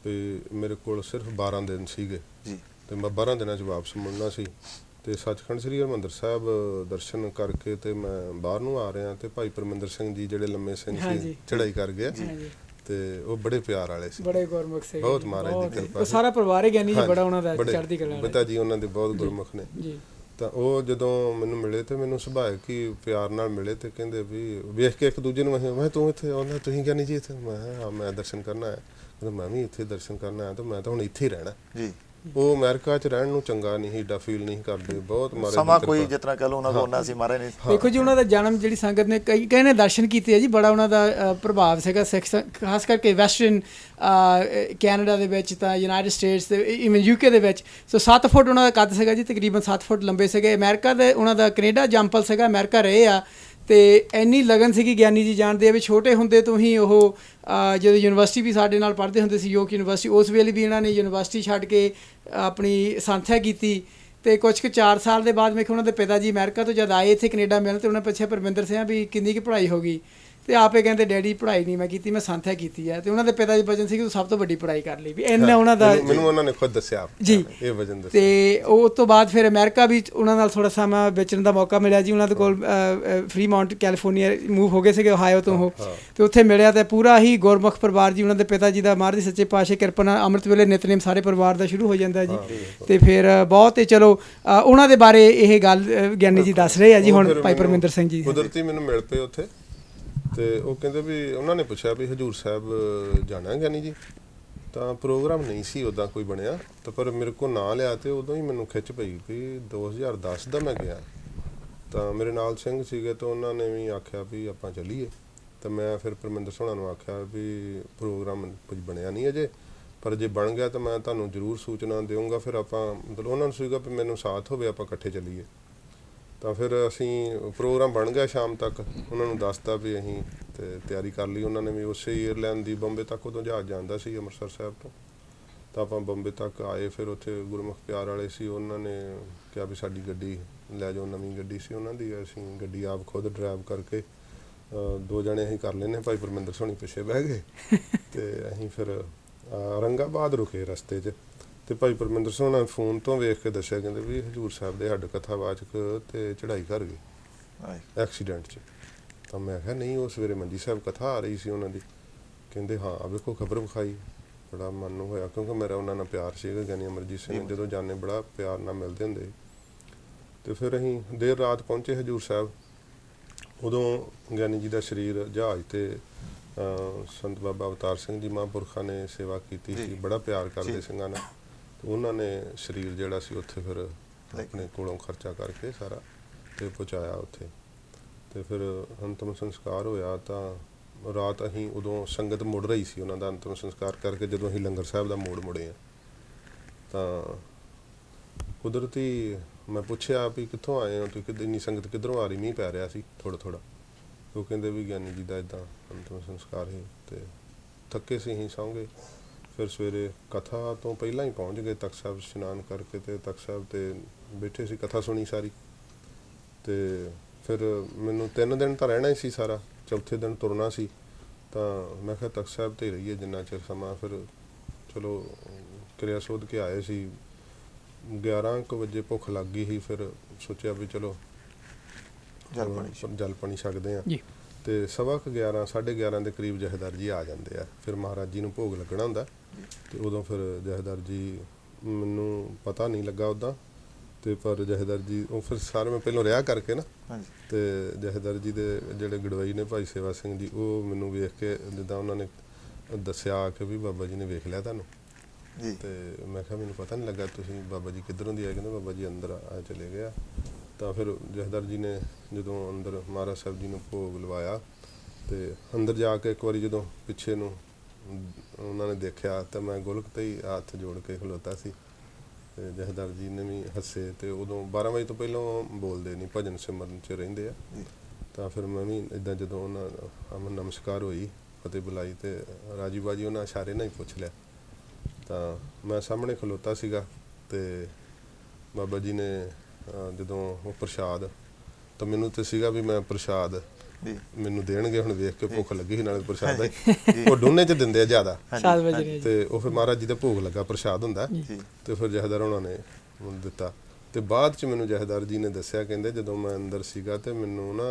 ਤੇ ਮੇਰੇ ਕੋਲ ਸਿਰਫ 12 ਦਿਨ ਸੀਗੇ ਜੀ, ਤੇ ਮੈਂ 12 ਦਿਨਾਂ 'ਚ ਵਾਪਸ ਮੁੜਨਾ ਸੀ। ਤੇ ਸੱਚਖੰਡ ਸ੍ਰੀ ਹਰਿਮੰਦਰ ਸਾਹਿਬ ਦਰਸ਼ਨ ਕਰਕੇ ਤੇ ਮੈਂ ਬਾਹਰ ਨੂੰ ਆ ਰਿਹਾ, ਤੇ ਭਾਈ ਪਰਮਿੰਦਰ ਸਿੰਘ ਜੀ ਜਿਹੜੇ ਲੰਮੇ ਸਿੰਘ ਸੀ, ਚੜ੍ਹਾਈ ਕਰ ਗਏ, ਤੇ ਉਹ ਬੜੇ ਪਿਆਰ ਵਾਲੇ ਸੀ, ਬੜੇ ਗੁਰਮੁਖ ਸੀ, ਬਹੁਤ ਮਹਾਰਾਜ ਦੀ ਕਿਰਪਾ। ਉਹ ਸਾਰਾ ਪਰਿਵਾਰ ਹੀ ਗਿਆਨੀ ਜੀ, ਬੜਾ ਉਹਨਾਂ ਦਾ ਚੜ੍ਹਦੀ ਕਲਾ ਪਿਤਾ ਜੀ ਉਹਨਾਂ ਦੇ ਬਹੁਤ ਗੁਰਮੁਖ ਨੇ ਜੀ। ਤਾਂ ਉਹ ਜਦੋਂ ਮੈਨੂੰ ਮਿਲੇ ਤੇ ਮੈਨੂੰ ਸੁਭਾਅ ਕਿ ਪਿਆਰ ਨਾਲ ਮਿਲੇ, ਤੇ ਕਹਿੰਦੇ ਵੀ ਵੇਖ ਕੇ ਇੱਕ ਦੂਜੇ ਨੂੰ, ਮੈਂ ਤੂੰ ਇੱਥੇ ਆਉਂਦਾ, ਤੁਸੀਂ ਗਿਆਨੀ ਜੀ ਇੱਥੇ? ਮੈਂ ਹਾਂ, ਮੈਂ ਦਰਸ਼ਨ ਕਰਨਾ ਹੈ। ਕਹਿੰਦਾ ਮੈਂ ਵੀ ਇੱਥੇ ਦਰਸ਼ਨ ਕਰਨਾ ਹੈ, ਤੇ ਮੈਂ ਤਾਂ ਹੁਣ ਇੱਥੇ ਹੀ ਰਹਿਣਾ ਜੀ। ਉਹ ਅਮਰੀਕਾ 'ਚ ਰਹਿਣ ਨੂੰ ਚੰਗਾ ਨਹੀਂ, ਏਡਾ ਫੀਲ ਨਹੀਂ ਕਰਦੇ, ਬਹੁਤ ਮਾਰੇ ਸਮਾਂ ਕੋਈ ਜਿਸ ਤਰ੍ਹਾਂ ਕਹ ਲਓ ਉਹਨਾਂ ਕੋਲ ਉਹਨਾਂ ਸੀ ਮਾਰੇ ਨੇ। ਦੇਖੋ ਜੀ, ਉਹਨਾਂ ਦਾ ਜਨਮ ਜਿਹੜੀ ਸੰਗਤ ਨੇ ਕਈ ਨੇ ਦਰਸ਼ਨ ਕੀਤੇ ਆ ਜੀ, ਬੜਾ ਉਹਨਾਂ ਦਾ ਪ੍ਰਭਾਵ ਸੀਗਾ ਸਿੱਖ, ਖਾਸ ਕਰਕੇ ਵੈਸਟਰਨ ਕੈਨੇਡਾ ਦੇ ਵਿੱਚ, ਤਾਂ ਯੂਨਾਈਟਿਡ ਸਟੇਟਸ ਤੇ ਇਵਨ UK ਦੇ ਵਿੱਚ। ਸੋ 7 ਫੁੱਟ ਉਹਨਾਂ ਦਾ ਕੱਦ ਸੀਗਾ ਜੀ, ਤਕਰੀਬਨ 7 ਫੁੱਟ ਲੰਬੇ ਸੀਗੇ। ਅਮਰੀਕਾ ਦੇ ਉਹਨਾਂ ਦਾ ਕੈਨੇਡਾ ਜੰਪਲ ਸੀਗਾ, ਅਮਰੀਕਾ ਰਹੇ ਆ। ਤੇ ਇੰਨੀ ਲਗਨ ਸੀਗੀ, ਗਿਆਨੀ ਜੀ ਜਾਣਦੇ ਆ ਵੀ ਛੋਟੇ ਹੁੰਦੇ ਤੋਂ ਹੀ ਉਹ ਜਦੋਂ ਯੂਨੀਵਰਸਿਟੀ ਵੀ ਸਾਡੇ ਨਾਲ ਪੜ੍ਹਦੇ ਹੁੰਦੇ ਸੀ, ਯੋਕ ਯੂਨੀਵਰਸਿਟੀ, ਉਸ ਵੇਲੇ ਵੀ ਇਹਨਾਂ ਨੇ ਯੂਨੀਵਰਸਿਟੀ ਛੱਡ ਕੇ ਆਪਣੀ ਸੰਥਿਆ ਕੀਤੀ। ਤੇ ਕੁਝ ਕੁ 4 ਸਾਲ ਦੇ ਬਾਅਦ ਮੇਰੇ ਉਹਨਾਂ ਦੇ ਪਿਤਾ ਜੀ ਅਮਰੀਕਾ ਤੋਂ ਜਦ ਆਏ ਇੱਥੇ ਕੈਨੇਡਾ ਮਿਲਣ, ਤੇ ਉਹਨਾਂ ਪੁੱਛਿਆ ਪਰਮਿੰਦਰ ਸਿੰਘ ਵੀ ਕਿੰਨੀ ਕੁ ਪੜ੍ਹਾਈ ਹੋ ਗਈ, ਤੇ ਆਪੇ ਕਹਿੰਦੇ ਡੈਡੀ ਪੜ੍ਹਾਈ ਨਹੀਂ ਮੈਂ ਕੀਤੀ, ਮੈਂ ਸੰਥਿਆ ਕੀਤੀ ਹੈ। ਤੇ ਉਹਨਾਂ ਦੇ ਪਿਤਾ ਜੀ ਵਚਨ ਸੀ ਕਿ ਤੂੰ ਸਭ ਤੋਂ ਵੱਡੀ ਪੜ੍ਹਾਈ ਕਰ ਲਈ, ਵੀ ਇੰਨਾ ਉਹਨਾਂ ਦਾ, ਮੈਨੂੰ ਉਹਨਾਂ ਨੇ ਖੁਦ ਦੱਸਿਆ ਜੀ ਇਹ ਵਚਨ ਦੱਸਿਆ। ਤੇ ਉਸ ਤੋਂ ਬਾਅਦ ਫਿਰ ਅਮਰੀਕਾ ਵੀ ਉਹਨਾਂ ਨਾਲ ਥੋੜਾ ਸਮਾਂ ਵਿਚਰਨ ਦਾ ਮੌਕਾ ਮਿਲਿਆ ਜੀ। ਉਹਨਾਂ ਦੇ ਕੋਲ ਫਰੀਮਾਉਂਟ ਕੈਲੀਫੋਰਨੀਆ ਮੂਵ ਹੋ ਗਏ ਸੀਗੇ, ਓਹਾਇਓ ਤੋਂ ਉਹ, ਤੇ ਉੱਥੇ ਮਿਲਿਆ। ਤੇ ਪੂਰਾ ਹੀ ਗੁਰਮੁਖ ਪਰਿਵਾਰ ਜੀ, ਉਹਨਾਂ ਦੇ ਪਿਤਾ ਜੀ ਦਾ ਮਹਾਰਾਜ ਸੱਚੇ ਪਾਤਸ਼ਾਹ ਕਿਰਪਾ ਨਾਲ ਅੰਮ੍ਰਿਤ ਵੇਲੇ ਨਿਤਨੇਮ ਸਾਰੇ ਪਰਿਵਾਰ ਦਾ ਸ਼ੁਰੂ ਹੋ ਜਾਂਦਾ ਜੀ। ਤੇ ਫਿਰ ਬਹੁਤ, ਤੇ ਚਲੋ ਉਹਨਾਂ ਦੇ ਬਾਰੇ ਇਹ ਗੱਲ ਗਿਆਨੀ ਜੀ ਦੱਸ ਰਹੇ ਆ ਜੀ ਹੁਣ, ਭਾਈ ਪਰਮਿੰਦਰ ਸਿੰਘ ਜੀ ਕੁਦਰਤੀ ਮੈਨੂੰ ਮਿਲ ਪਏ ਉੱਥੇ। ਤੇ ਉਹ ਕਹਿੰਦੇ ਵੀ, ਉਹਨਾਂ ਨੇ ਪੁੱਛਿਆ ਵੀ ਹਜੂਰ ਸਾਹਿਬ ਜਾਣਾ ਗਿਆਨੀ ਜੀ? ਤਾਂ ਪ੍ਰੋਗਰਾਮ ਨਹੀਂ ਸੀ ਉੱਦਾਂ ਕੋਈ ਬਣਿਆ, ਤਾਂ ਪਰ ਮੇਰੇ ਕੋਲ ਨਾਂ ਲਿਆ ਤੇ ਉਦੋਂ ਹੀ ਮੈਨੂੰ ਖਿੱਚ ਪਈ ਵੀ 2010 ਦਾ ਮੈਂ ਗਿਆ। ਤਾਂ ਮੇਰੇ ਨਾਲ ਸਿੰਘ ਸੀਗੇ, ਤਾਂ ਉਹਨਾਂ ਨੇ ਵੀ ਆਖਿਆ ਵੀ ਆਪਾਂ ਚੱਲੀਏ। ਤਾਂ ਮੈਂ ਫਿਰ ਪਰਮਿੰਦਰ ਸੋਹਣਾ ਨੂੰ ਆਖਿਆ ਵੀ ਪ੍ਰੋਗਰਾਮ ਕੁਝ ਬਣਿਆ ਨਹੀਂ ਅਜੇ, ਪਰ ਜੇ ਬਣ ਗਿਆ ਤਾਂ ਮੈਂ ਤੁਹਾਨੂੰ ਜ਼ਰੂਰ ਸੂਚਨਾ ਦੇਵਾਂਗਾ। ਫਿਰ ਆਪਾਂ ਮਤਲਬ ਉਹਨਾਂ ਨੂੰ ਸੀਗਾ ਵੀ ਮੈਨੂੰ ਸਾਥ ਹੋਵੇ, ਆਪਾਂ ਇਕੱਠੇ ਚੱਲੀਏ। ਤਾਂ ਫਿਰ ਅਸੀਂ ਪ੍ਰੋਗਰਾਮ ਬਣ ਗਿਆ, ਸ਼ਾਮ ਤੱਕ ਉਹਨਾਂ ਨੂੰ ਦੱਸਤਾ ਵੀ ਅਸੀਂ ਤੇ ਤਿਆਰੀ ਕਰ ਲਈ। ਉਹਨਾਂ ਨੇ ਵੀ ਉਸੇ ਏਅਰਲਾਈਨ ਦੀ ਬੰਬੇ ਤੱਕ ਉਦੋਂ ਜਹਾਜ਼ ਜਾਂਦਾ ਸੀ ਅੰਮ੍ਰਿਤਸਰ ਸਾਹਿਬ ਤੋਂ। ਤਾਂ ਆਪਾਂ ਬੰਬੇ ਤੱਕ ਆਏ, ਫਿਰ ਉੱਥੇ ਗੁਰਮੁਖ ਪਿਆਰ ਵਾਲੇ ਸੀ, ਉਹਨਾਂ ਨੇ ਕਿਹਾ ਵੀ ਸਾਡੀ ਗੱਡੀ ਲੈ ਜਾਓ, ਨਵੀਂ ਗੱਡੀ ਸੀ ਉਹਨਾਂ ਦੀ। ਅਸੀਂ ਗੱਡੀ ਆਪ ਖੁਦ ਡਰਾਈਵ ਕਰਕੇ 2 ਜਣੇ ਅਸੀਂ ਕਰ ਲੈਂਦੇ, ਭਾਈ ਪਰਮਿੰਦਰ ਸੋਹਣੀ ਪਿੱਛੇ ਬਹਿ ਗਏ। ਤੇ ਅਸੀਂ ਫਿਰ ਔਰੰਗਾਬਾਦ ਰੁਕੇ ਰਸਤੇ 'ਚ। ਤੇ ਭਾਈ ਪਰਮਿੰਦਰ ਸੋਹਣਾ ਫੋਨ ਤੋਂ ਵੇਖ ਕੇ ਦੱਸਿਆ, ਕਹਿੰਦੇ ਵੀ ਹਜ਼ੂਰ ਸਾਹਿਬ ਦੇ ਹੱਡ ਕਥਾਵਾਚਕ ਤੇ ਚੜ੍ਹਾਈ ਕਰ ਗਏ ਐਕਸੀਡੈਂਟ 'ਚ। ਤਾਂ ਮੈਂ ਕਿਹਾ ਨਹੀਂ, ਉਹ ਸਵੇਰੇ ਮੰਜੀ ਸਾਹਿਬ ਕਥਾ ਆ ਰਹੀ ਸੀ ਉਹਨਾਂ ਦੀ। ਕਹਿੰਦੇ ਹਾਂ ਵੇਖੋ ਖਬਰ ਵਿਖਾਈ। ਬੜਾ ਮਨ ਨੂੰ ਹੋਇਆ, ਕਿਉਂਕਿ ਮੇਰਾ ਉਹਨਾਂ ਨਾਲ ਪਿਆਰ ਸੀਗਾ, ਗਿਆਨੀ ਅਮਰਜੀਤ ਸਿੰਘ, ਜਦੋਂ ਜਾਣੇ ਬੜਾ ਪਿਆਰ ਨਾਲ ਮਿਲਦੇ ਹੁੰਦੇ। ਤੇ ਫਿਰ ਅਸੀਂ ਦੇਰ ਰਾਤ ਪਹੁੰਚੇ ਹਜ਼ੂਰ ਸਾਹਿਬ। ਉਦੋਂ ਗਿਆਨੀ ਜੀ ਦਾ ਸਰੀਰ ਜਹਾਜ਼ ਤੇ ਸੰਤ ਬਾਬਾ ਅਵਤਾਰ ਸਿੰਘ ਜੀ ਮਹਾਂਪੁਰਖਾਂ ਨੇ ਸੇਵਾ ਕੀਤੀ ਸੀ, ਬੜਾ ਪਿਆਰ ਕਰਦੇ ਸਿੰਘਾਂ ਨਾਲ। ਉਹਨਾਂ ਨੇ ਸਰੀਰ ਜਿਹੜਾ ਸੀ ਉੱਥੇ ਫਿਰ ਆਪਣੇ ਕੋਲੋਂ ਖਰਚਾ ਕਰਕੇ ਸਾਰਾ ਤੇ ਪਹੁੰਚਾਇਆ ਉੱਥੇ। ਤੇ ਫਿਰ ਅੰਤਮ ਸੰਸਕਾਰ ਹੋਇਆ। ਤਾਂ ਰਾਤ ਅਸੀਂ ਉਦੋਂ ਸੰਗਤ ਮੁੜ ਰਹੀ ਸੀ ਉਹਨਾਂ ਦਾ ਅੰਤਮ ਸੰਸਕਾਰ ਕਰਕੇ, ਜਦੋਂ ਅਸੀਂ ਲੰਗਰ ਸਾਹਿਬ ਦਾ ਮੋੜ ਮੁੜੇ ਆ। ਤਾਂ ਕੁਦਰਤੀ ਮੈਂ ਪੁੱਛਿਆ ਵੀ ਕਿੱਥੋਂ ਆਏ ਹੋ ਤੁਸੀਂ, ਇੰਨੀ ਸੰਗਤ ਕਿੱਧਰੋਂ ਆ ਰਹੀ, ਮੀਂਹ ਪੈ ਰਿਹਾ ਸੀ ਥੋੜ੍ਹਾ ਥੋੜ੍ਹਾ। ਉਹ ਕਹਿੰਦੇ ਵੀ ਗਿਆਨੀ ਜੀ ਦਾ ਇੱਦਾਂ ਅੰਤਿਮ ਸੰਸਕਾਰ ਸੀ ਅਤੇ ਥੱਕੇ ਸੀ, ਅਸੀਂ ਸੌਂ ਗਏ। ਫਿਰ ਸਵੇਰੇ ਕਥਾ ਤੋਂ ਪਹਿਲਾਂ ਹੀ ਪਹੁੰਚ ਗਏ ਤਖ਼ਤ ਸਾਹਿਬ, ਇਸ਼ਨਾਨ ਕਰਕੇ ਅਤੇ ਤਖ਼ਤ ਸਾਹਿਬ 'ਤੇ ਬੈਠੇ ਸੀ, ਕਥਾ ਸੁਣੀ ਸਾਰੀ। ਅਤੇ ਫਿਰ ਮੈਨੂੰ 3 ਦਿਨ ਤਾਂ ਰਹਿਣਾ ਹੀ ਸੀ ਸਾਰਾ, ਚੌਥੇ ਦਿਨ ਤੁਰਨਾ ਸੀ। ਤਾਂ ਮੈਂ ਕਿਹਾ ਤਖ਼ਤ ਸਾਹਿਬ 'ਤੇ ਹੀ ਰਹੀਏ ਜਿੰਨਾ ਚਿਰ ਸਮਾਂ। ਫਿਰ ਚਲੋ ਕਿਰਿਆ ਸੋਧ ਕੇ ਆਏ ਸੀ, 11 ਕੁ ਵਜੇ ਭੁੱਖ ਲੱਗ ਗਈ ਸੀ। ਫਿਰ ਸੋਚਿਆ ਵੀ ਚਲੋ ਜਲ ਪਾਣੀ ਛਕਦੇ ਹਾਂ। ਅਤੇ 11:15 11:30 ਦੇ ਕਰੀਬ ਜਥੇਦਾਰ ਜੀ ਆ ਜਾਂਦੇ ਆ। ਫਿਰ ਮਹਾਰਾਜ ਜੀ ਨੂੰ ਭੋਗ ਲੱਗਣਾ ਹੁੰਦਾ ਅਤੇ ਉਦੋਂ ਫਿਰ ਜਥੇਦਾਰ ਜੀ, ਮੈਨੂੰ ਪਤਾ ਨਹੀਂ ਲੱਗਾ ਉੱਦਾਂ, ਅਤੇ ਪਰ ਜਥੇਦਾਰ ਜੀ ਉਹ ਫਿਰ ਸਾਰੇ ਮੈਂ ਪਹਿਲਾਂ ਰਿਹਾ ਕਰਕੇ ਨਾ, ਅਤੇ ਜਥੇਦਾਰ ਜੀ ਦੇ ਜਿਹੜੇ ਗੜਵਈ ਨੇ ਭਾਈ ਸੇਵਾ ਸਿੰਘ ਜੀ, ਉਹ ਮੈਨੂੰ ਵੇਖ ਕੇ ਜਿੱਦਾਂ ਉਹਨਾਂ ਨੇ ਦੱਸਿਆ ਕਿ ਵੀ ਬਾਬਾ ਜੀ ਨੇ ਵੇਖ ਲਿਆ ਤੁਹਾਨੂੰ। ਅਤੇ ਮੈਂ ਕਿਹਾ ਮੈਨੂੰ ਪਤਾ ਨਹੀਂ ਲੱਗਾ ਤੁਸੀਂ ਬਾਬਾ ਜੀ ਕਿੱਧਰੋਂ ਦੀ ਆਏ। ਕਹਿੰਦੇ ਬਾਬਾ ਜੀ ਅੰਦਰ ਆ ਚਲੇ ਗਿਆ। ਤਾਂ ਫਿਰ ਜਥੇਦਾਰ ਜੀ ਨੇ ਜਦੋਂ ਅੰਦਰ ਮਹਾਰਾਜ ਸਾਹਿਬ ਜੀ ਨੂੰ ਭੋਗ ਲਵਾਇਆ ਅਤੇ ਅੰਦਰ ਜਾ ਕੇ ਇੱਕ ਵਾਰੀ ਜਦੋਂ ਪਿੱਛੇ ਨੂੰ ਉਹਨਾਂ ਨੇ ਦੇਖਿਆ ਤਾਂ ਮੈਂ ਗੋਲਕ 'ਤੇ ਹੀ ਹੱਥ ਜੋੜ ਕੇ ਖਲੋਤਾ ਸੀ। ਅਤੇ ਜਥੇਦਾਰ ਜੀ ਨੇ ਵੀ ਹੱਸੇ। ਅਤੇ ਉਦੋਂ 12 ਵਜੇ ਤੋਂ ਪਹਿਲਾਂ ਬੋਲਦੇ ਨਹੀਂ, ਭਜਨ ਸਿਮਰਨ 'ਚ ਰਹਿੰਦੇ ਆ। ਤਾਂ ਫਿਰ ਮੈਂ ਵੀ ਇੱਦਾਂ ਜਦੋਂ ਉਹਨਾਂ ਅਮਨ ਨਮਸਕਾਰ ਹੋਈ, ਫਤਿਹ ਬੁਲਾਈ, ਅਤੇ ਰਾਜੀ ਬਾਜੀ ਉਹਨਾਂ ਇਸ਼ਾਰੇ ਨਾਲ ਹੀ ਪੁੱਛ ਲਿਆ। ਤਾਂ ਮੈਂ ਸਾਹਮਣੇ ਖਲੋਤਾ ਸੀਗਾ ਅਤੇ ਬਾਬਾ ਜੀ ਨੇ ਜਦੋਂ ਉਹ ਪ੍ਰਸ਼ਾਦ, ਤਾਂ ਮੈਨੂੰ ਤਾਂ ਸੀਗਾ ਵੀ ਮੈਂ ਪ੍ਰਸ਼ਾਦ ਮੈਨੂੰ ਦੇਣਗੇ, ਹੁਣ ਵੇਖ ਕੇ ਭੁੱਖ ਲੱਗੀ ਸੀ ਨਾਲੇ ਪ੍ਰਸ਼ਾਦ ਦਾ। ਉਹ ਡੂਨੇ 'ਚ ਦਿੰਦੇ ਆ ਜ਼ਿਆਦਾ, ਅਤੇ ਉਹ ਫਿਰ ਮਹਾਰਾਜ ਜੀ ਦਾ ਭੋਗ ਲੱਗਾ ਪ੍ਰਸ਼ਾਦ ਹੁੰਦਾ। ਅਤੇ ਫਿਰ ਜਥੇਦਾਰ ਉਹਨਾਂ ਨੇ ਦਿੱਤਾ। ਅਤੇ ਬਾਅਦ 'ਚ ਮੈਨੂੰ ਜਥੇਦਾਰ ਜੀ ਨੇ ਦੱਸਿਆ, ਕਹਿੰਦੇ ਜਦੋਂ ਮੈਂ ਅੰਦਰ ਸੀਗਾ ਅਤੇ ਮੈਨੂੰ ਨਾ